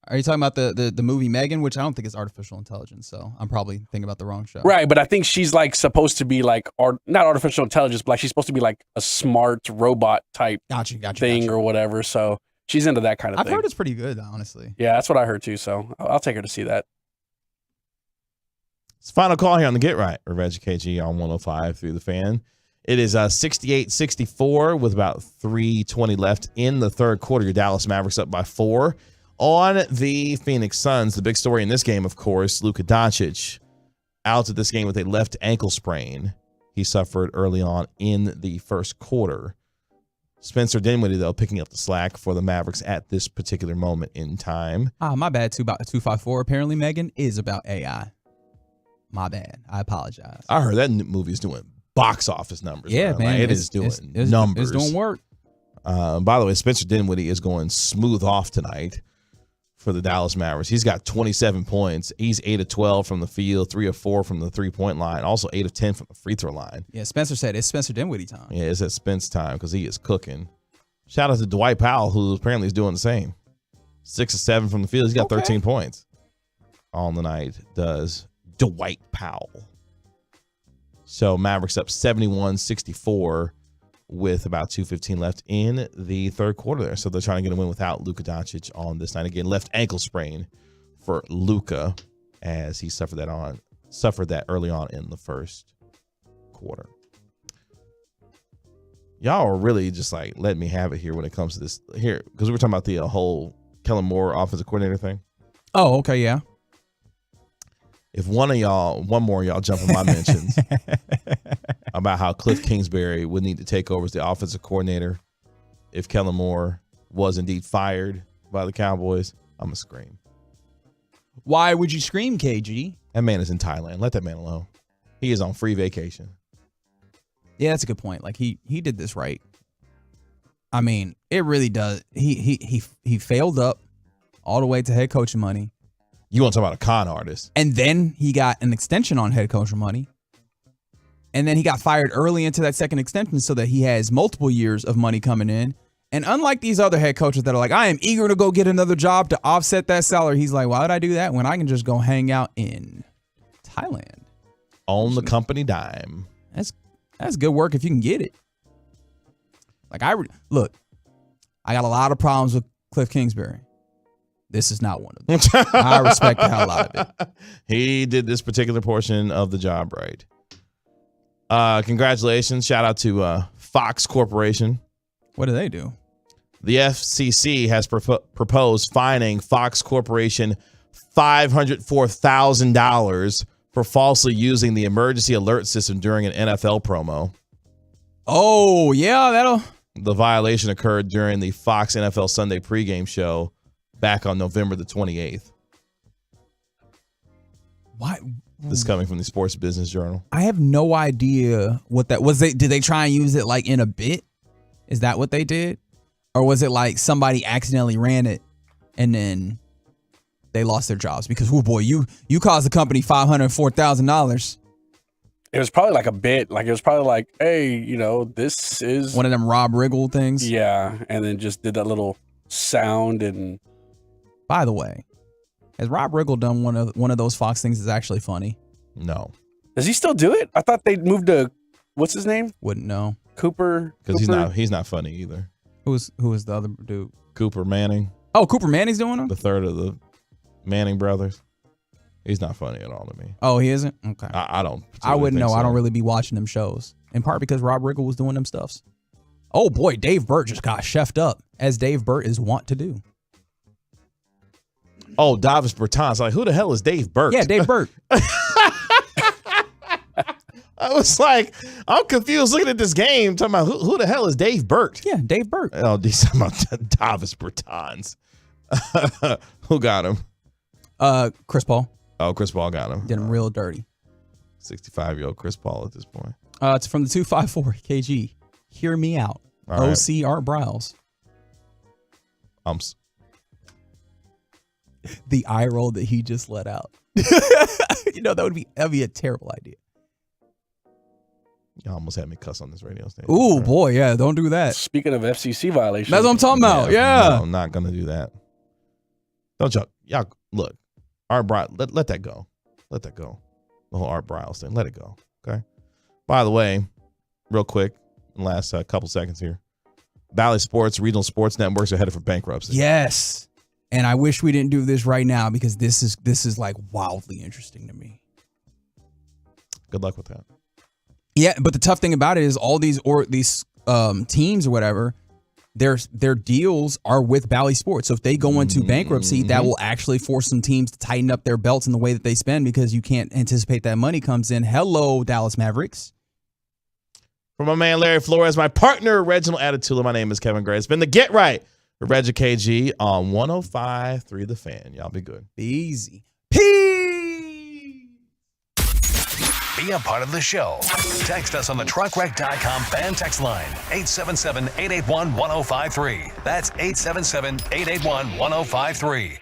Are you talking about the movie Megan, which I don't think is artificial intelligence, so I'm probably thinking about the wrong show. Right, but I think she's like supposed to be like not artificial intelligence, but like she's supposed to be like a smart robot type thing or whatever. So she's into that kind of thing. I've heard it's pretty good, honestly. Yeah, that's what I heard too. So I'll take her to see that. It's final call here on the Get Right or Reggie KG on 105.3 The Fan. It is 68-64 with about 3:20 left in the third quarter. Your Dallas Mavericks up by 4 on the Phoenix Suns. The big story in this game, of course, Luka Doncic out of this game with a left ankle sprain he suffered early on in the first quarter. Spencer Dinwiddie, though, picking up the slack for the Mavericks at this particular moment in time. My bad. 254. Apparently, Megan is about AI. My bad. I apologize. I heard that movie is doing box office numbers. Yeah, man. Like, it is doing numbers. It's doing work. By the way, Spencer Dinwiddie is going smooth off tonight for the Dallas Mavericks. He's got 27 points. He's 8 of 12 from the field, 3 of 4 from the three-point line, also 8 of 10 from the free throw line. Yeah, Spencer said it's Spencer Dinwiddie time. Yeah, it's at Spence time because he is cooking. Shout out to Dwight Powell, who apparently is doing the same. 6 of 7 from the field. He's got 13 points on the night, does Dwight Powell. So Mavericks up 71-64 with about 2:15 left in the third quarter there. So they're trying to get a win without Luka Doncic on this night. Again, left ankle sprain for Luka as he suffered that early on in the first quarter. Y'all are really just like letting me have it here when it comes to this here, because we were talking about the whole Kellen Moore offensive coordinator thing. Oh, okay, yeah. If one more of y'all jump in my mentions about how Cliff Kingsbury would need to take over as the offensive coordinator if Kellen Moore was indeed fired by the Cowboys, I'm going to scream. Why would you scream, KG? That man is in Thailand. Let that man alone. He is on free vacation. Yeah, that's a good point. Like he did this right. I mean, it really does. He failed up all the way to head coaching money. You want to talk about a con artist. And then he got an extension on head coaching money. And then he got fired early into that second extension so that he has multiple years of money coming in. And unlike these other head coaches that are like, I am eager to go get another job to offset that salary, he's like, why would I do that when I can just go hang out in Thailand? On the company dime. That's good work if you can get it. Like, I got a lot of problems with Cliff Kingsbury. This is not one of them. I respect the hell out of it. He did this particular portion of the job right. Congratulations. Shout out to Fox Corporation. What do they do? The FCC has proposed fining Fox Corporation $504,000 for falsely using the emergency alert system during an NFL promo. Oh, yeah, The violation occurred during the Fox NFL Sunday pregame show back on November the 28th. Why? This is coming from the Sports Business Journal. I have no idea what that was. Did they try and use it like in a bit? Is that what they did? Or was it like somebody accidentally ran it and then they lost their jobs? Because, oh boy, you caused the company $504,000. It was probably like a bit. Like, it was probably like, hey, this is one of them Rob Riggle things. Yeah. And then just did that little sound. And by the way, has Rob Riggle done one of those Fox things that's actually funny? No. Does he still do it? I thought they moved to, what's his name? Wouldn't know. Cooper. Because he's not funny either. Who is the other dude? Cooper Manning. Oh, Cooper Manning's doing them? The third of the Manning brothers. He's not funny at all to me. Oh, he isn't? Okay. I don't. I wouldn't know. So. I don't really be watching them shows. In part because Rob Riggle was doing them stuffs. Oh boy, Dave Burt just got chefed up, as Dave Burt is wont to do. Oh, Davis Bertans. Like, who the hell is Dave Burt? Yeah, Dave Burt. I was like, I'm confused looking at this game, talking about who the hell is Dave Burt? Yeah, Dave Burt. Oh, he's talking about Davis Bertans. Who got him? Chris Paul. Oh, Chris Paul got him. Did him real dirty. 65-year-old Chris Paul at this point. It's from the 254 KG. Hear me out. All right. OC Art Browse. The eye roll that he just let out. That'd be a terrible idea. You almost had me cuss on this radio station. Ooh, right. Boy, yeah, don't do that. Speaking of FCC violations. That's what I'm talking about, yeah. No, I'm not going to do that. Don't y'all look, Art Briles, let that go. Let that go. The whole Art Briles thing, let it go, okay? By the way, real quick, in the last couple seconds here, Valley Sports, regional sports networks are headed for bankruptcy. Yes, and I wish we didn't do this right now because this is like wildly interesting to me. Good luck with that. Yeah, but the tough thing about it is all these teams or whatever, their deals are with Bally Sports. So if they go into bankruptcy, that will actually force some teams to tighten up their belts in the way that they spend because you can't anticipate that money comes in. Hello, Dallas Mavericks. For my man Larry Flores, my partner Reginald Atatula, my name is Kevin Gray. It's been the Get Right with Reggie KG on 105.3 The Fan. Y'all be good. Be easy. Peace. Be a part of the show. Text us on the truckwreck.com fan text line, 877-881-1053. That's 877-881-1053.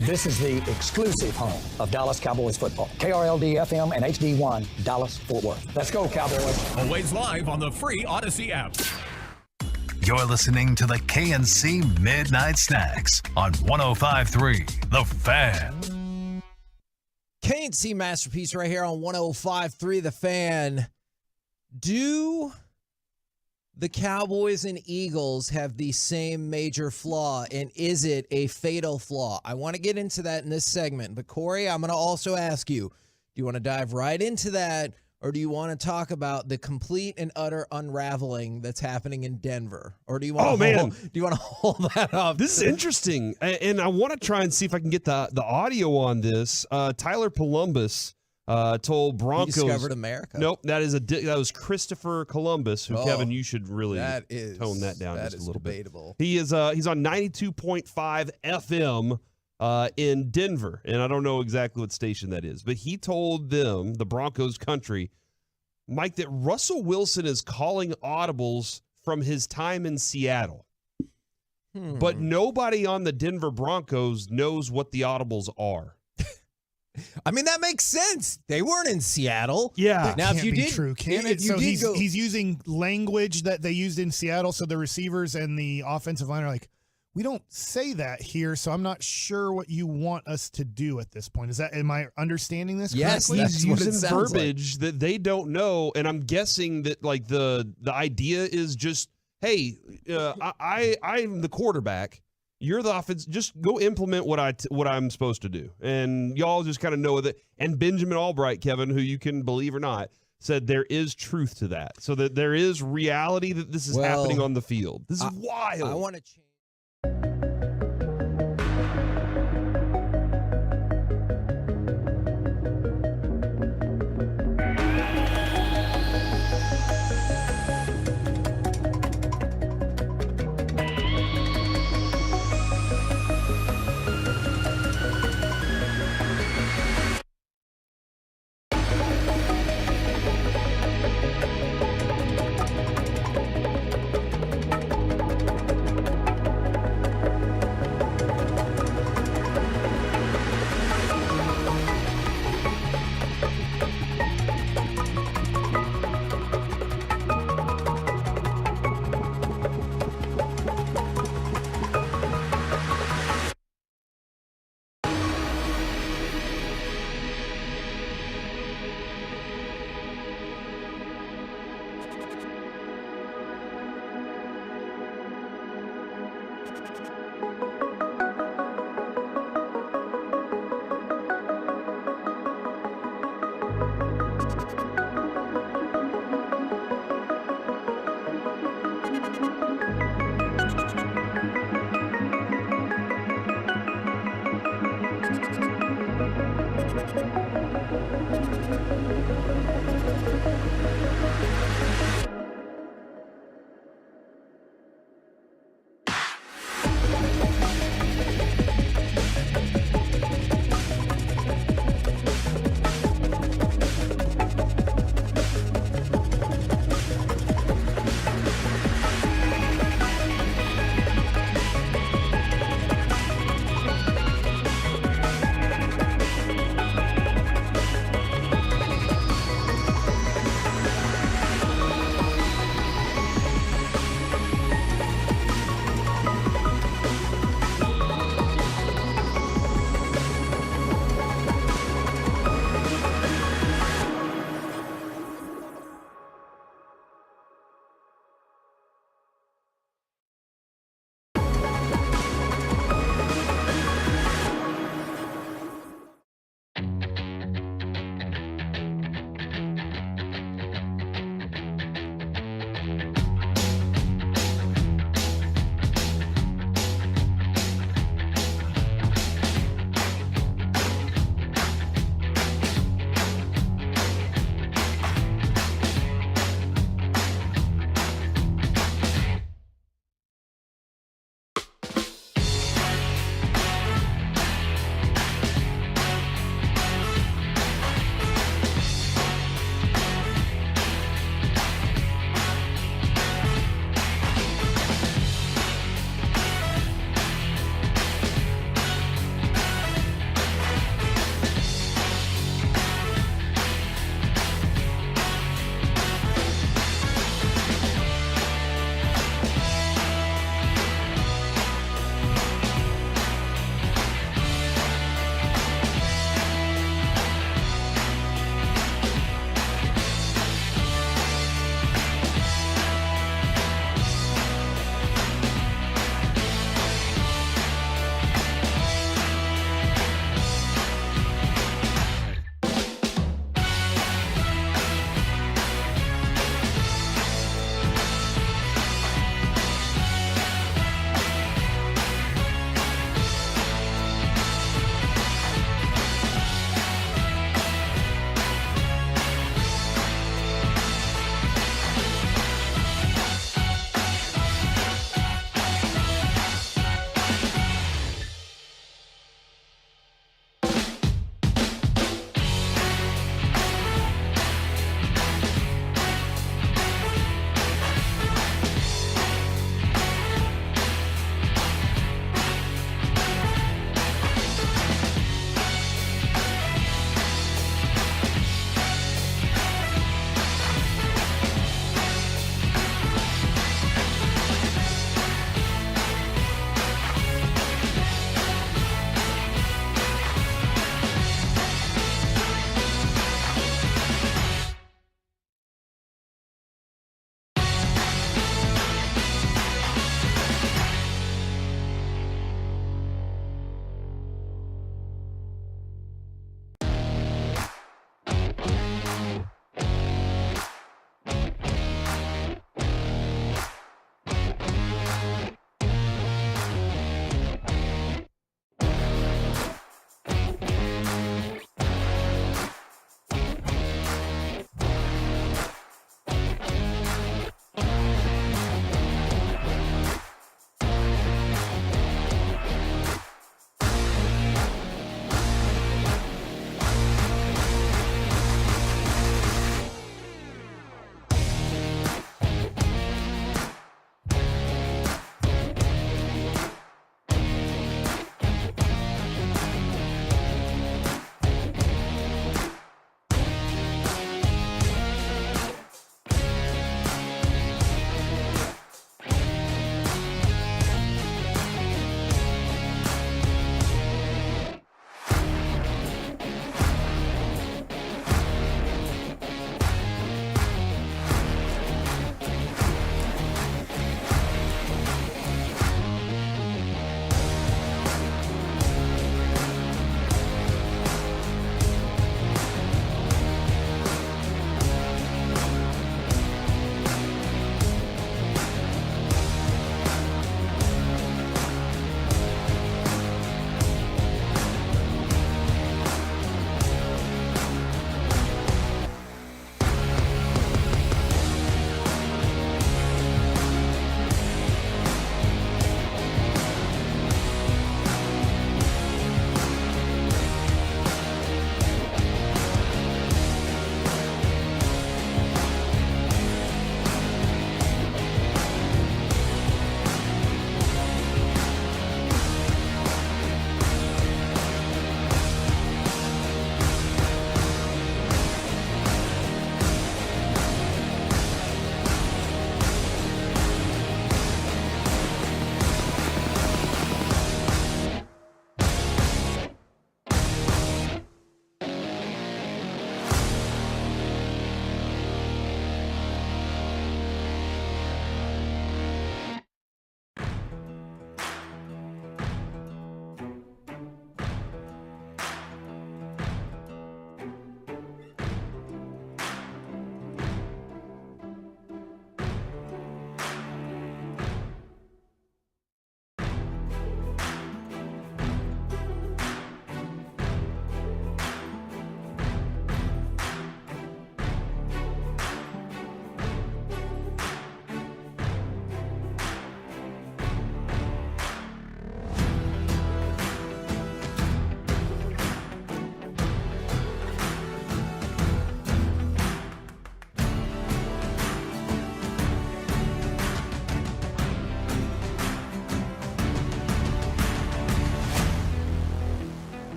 This is the exclusive home of Dallas Cowboys football. KRLD FM and HD1, Dallas, Fort Worth. Let's go, Cowboys. Always live on the free Odyssey app. You're listening to the KNC Midnight Snacks on 105.3 The Fan. KNC Masterpiece right here on 105.3 The Fan. Do the Cowboys and Eagles have the same major flaw, and is it a fatal flaw? I want to get into that in this segment, but Corey, I'm going to also ask you, do you want to dive right into that, or do you want to talk about the complete and utter unraveling that's happening in Denver? Or do you want to hold that up? This is interesting, and I want to try and see if I can get the audio on this. Tyler Columbus told Broncos. He discovered America. Nope, that was Christopher Columbus, who, Kevin, you should really tone that down just a little debatable. Bit. He is he's on 92.5 FM in Denver, and I don't know exactly what station that is, but he told them, the Broncos country, Mike, that Russell Wilson is calling audibles from his time in Seattle. But nobody on the Denver Broncos knows what the audibles are. I mean, that makes sense. They weren't in Seattle. Yeah. Now, if you did, true, can it? So he's using language that they used in Seattle, so the receivers and the offensive line are like, we don't say that here, so I'm not sure what you want us to do at this point. Am I understanding this correctly? Yes, he's using verbiage that they don't know, and I'm guessing that like the idea is just, hey, I'm the quarterback. You're the offense. Just go implement what I'm supposed to do, and y'all just kind of know that. And Benjamin Albright, Kevin, who you can believe or not, said there is truth to that. So that there is reality that this is happening on the field. This is wild. I want to change.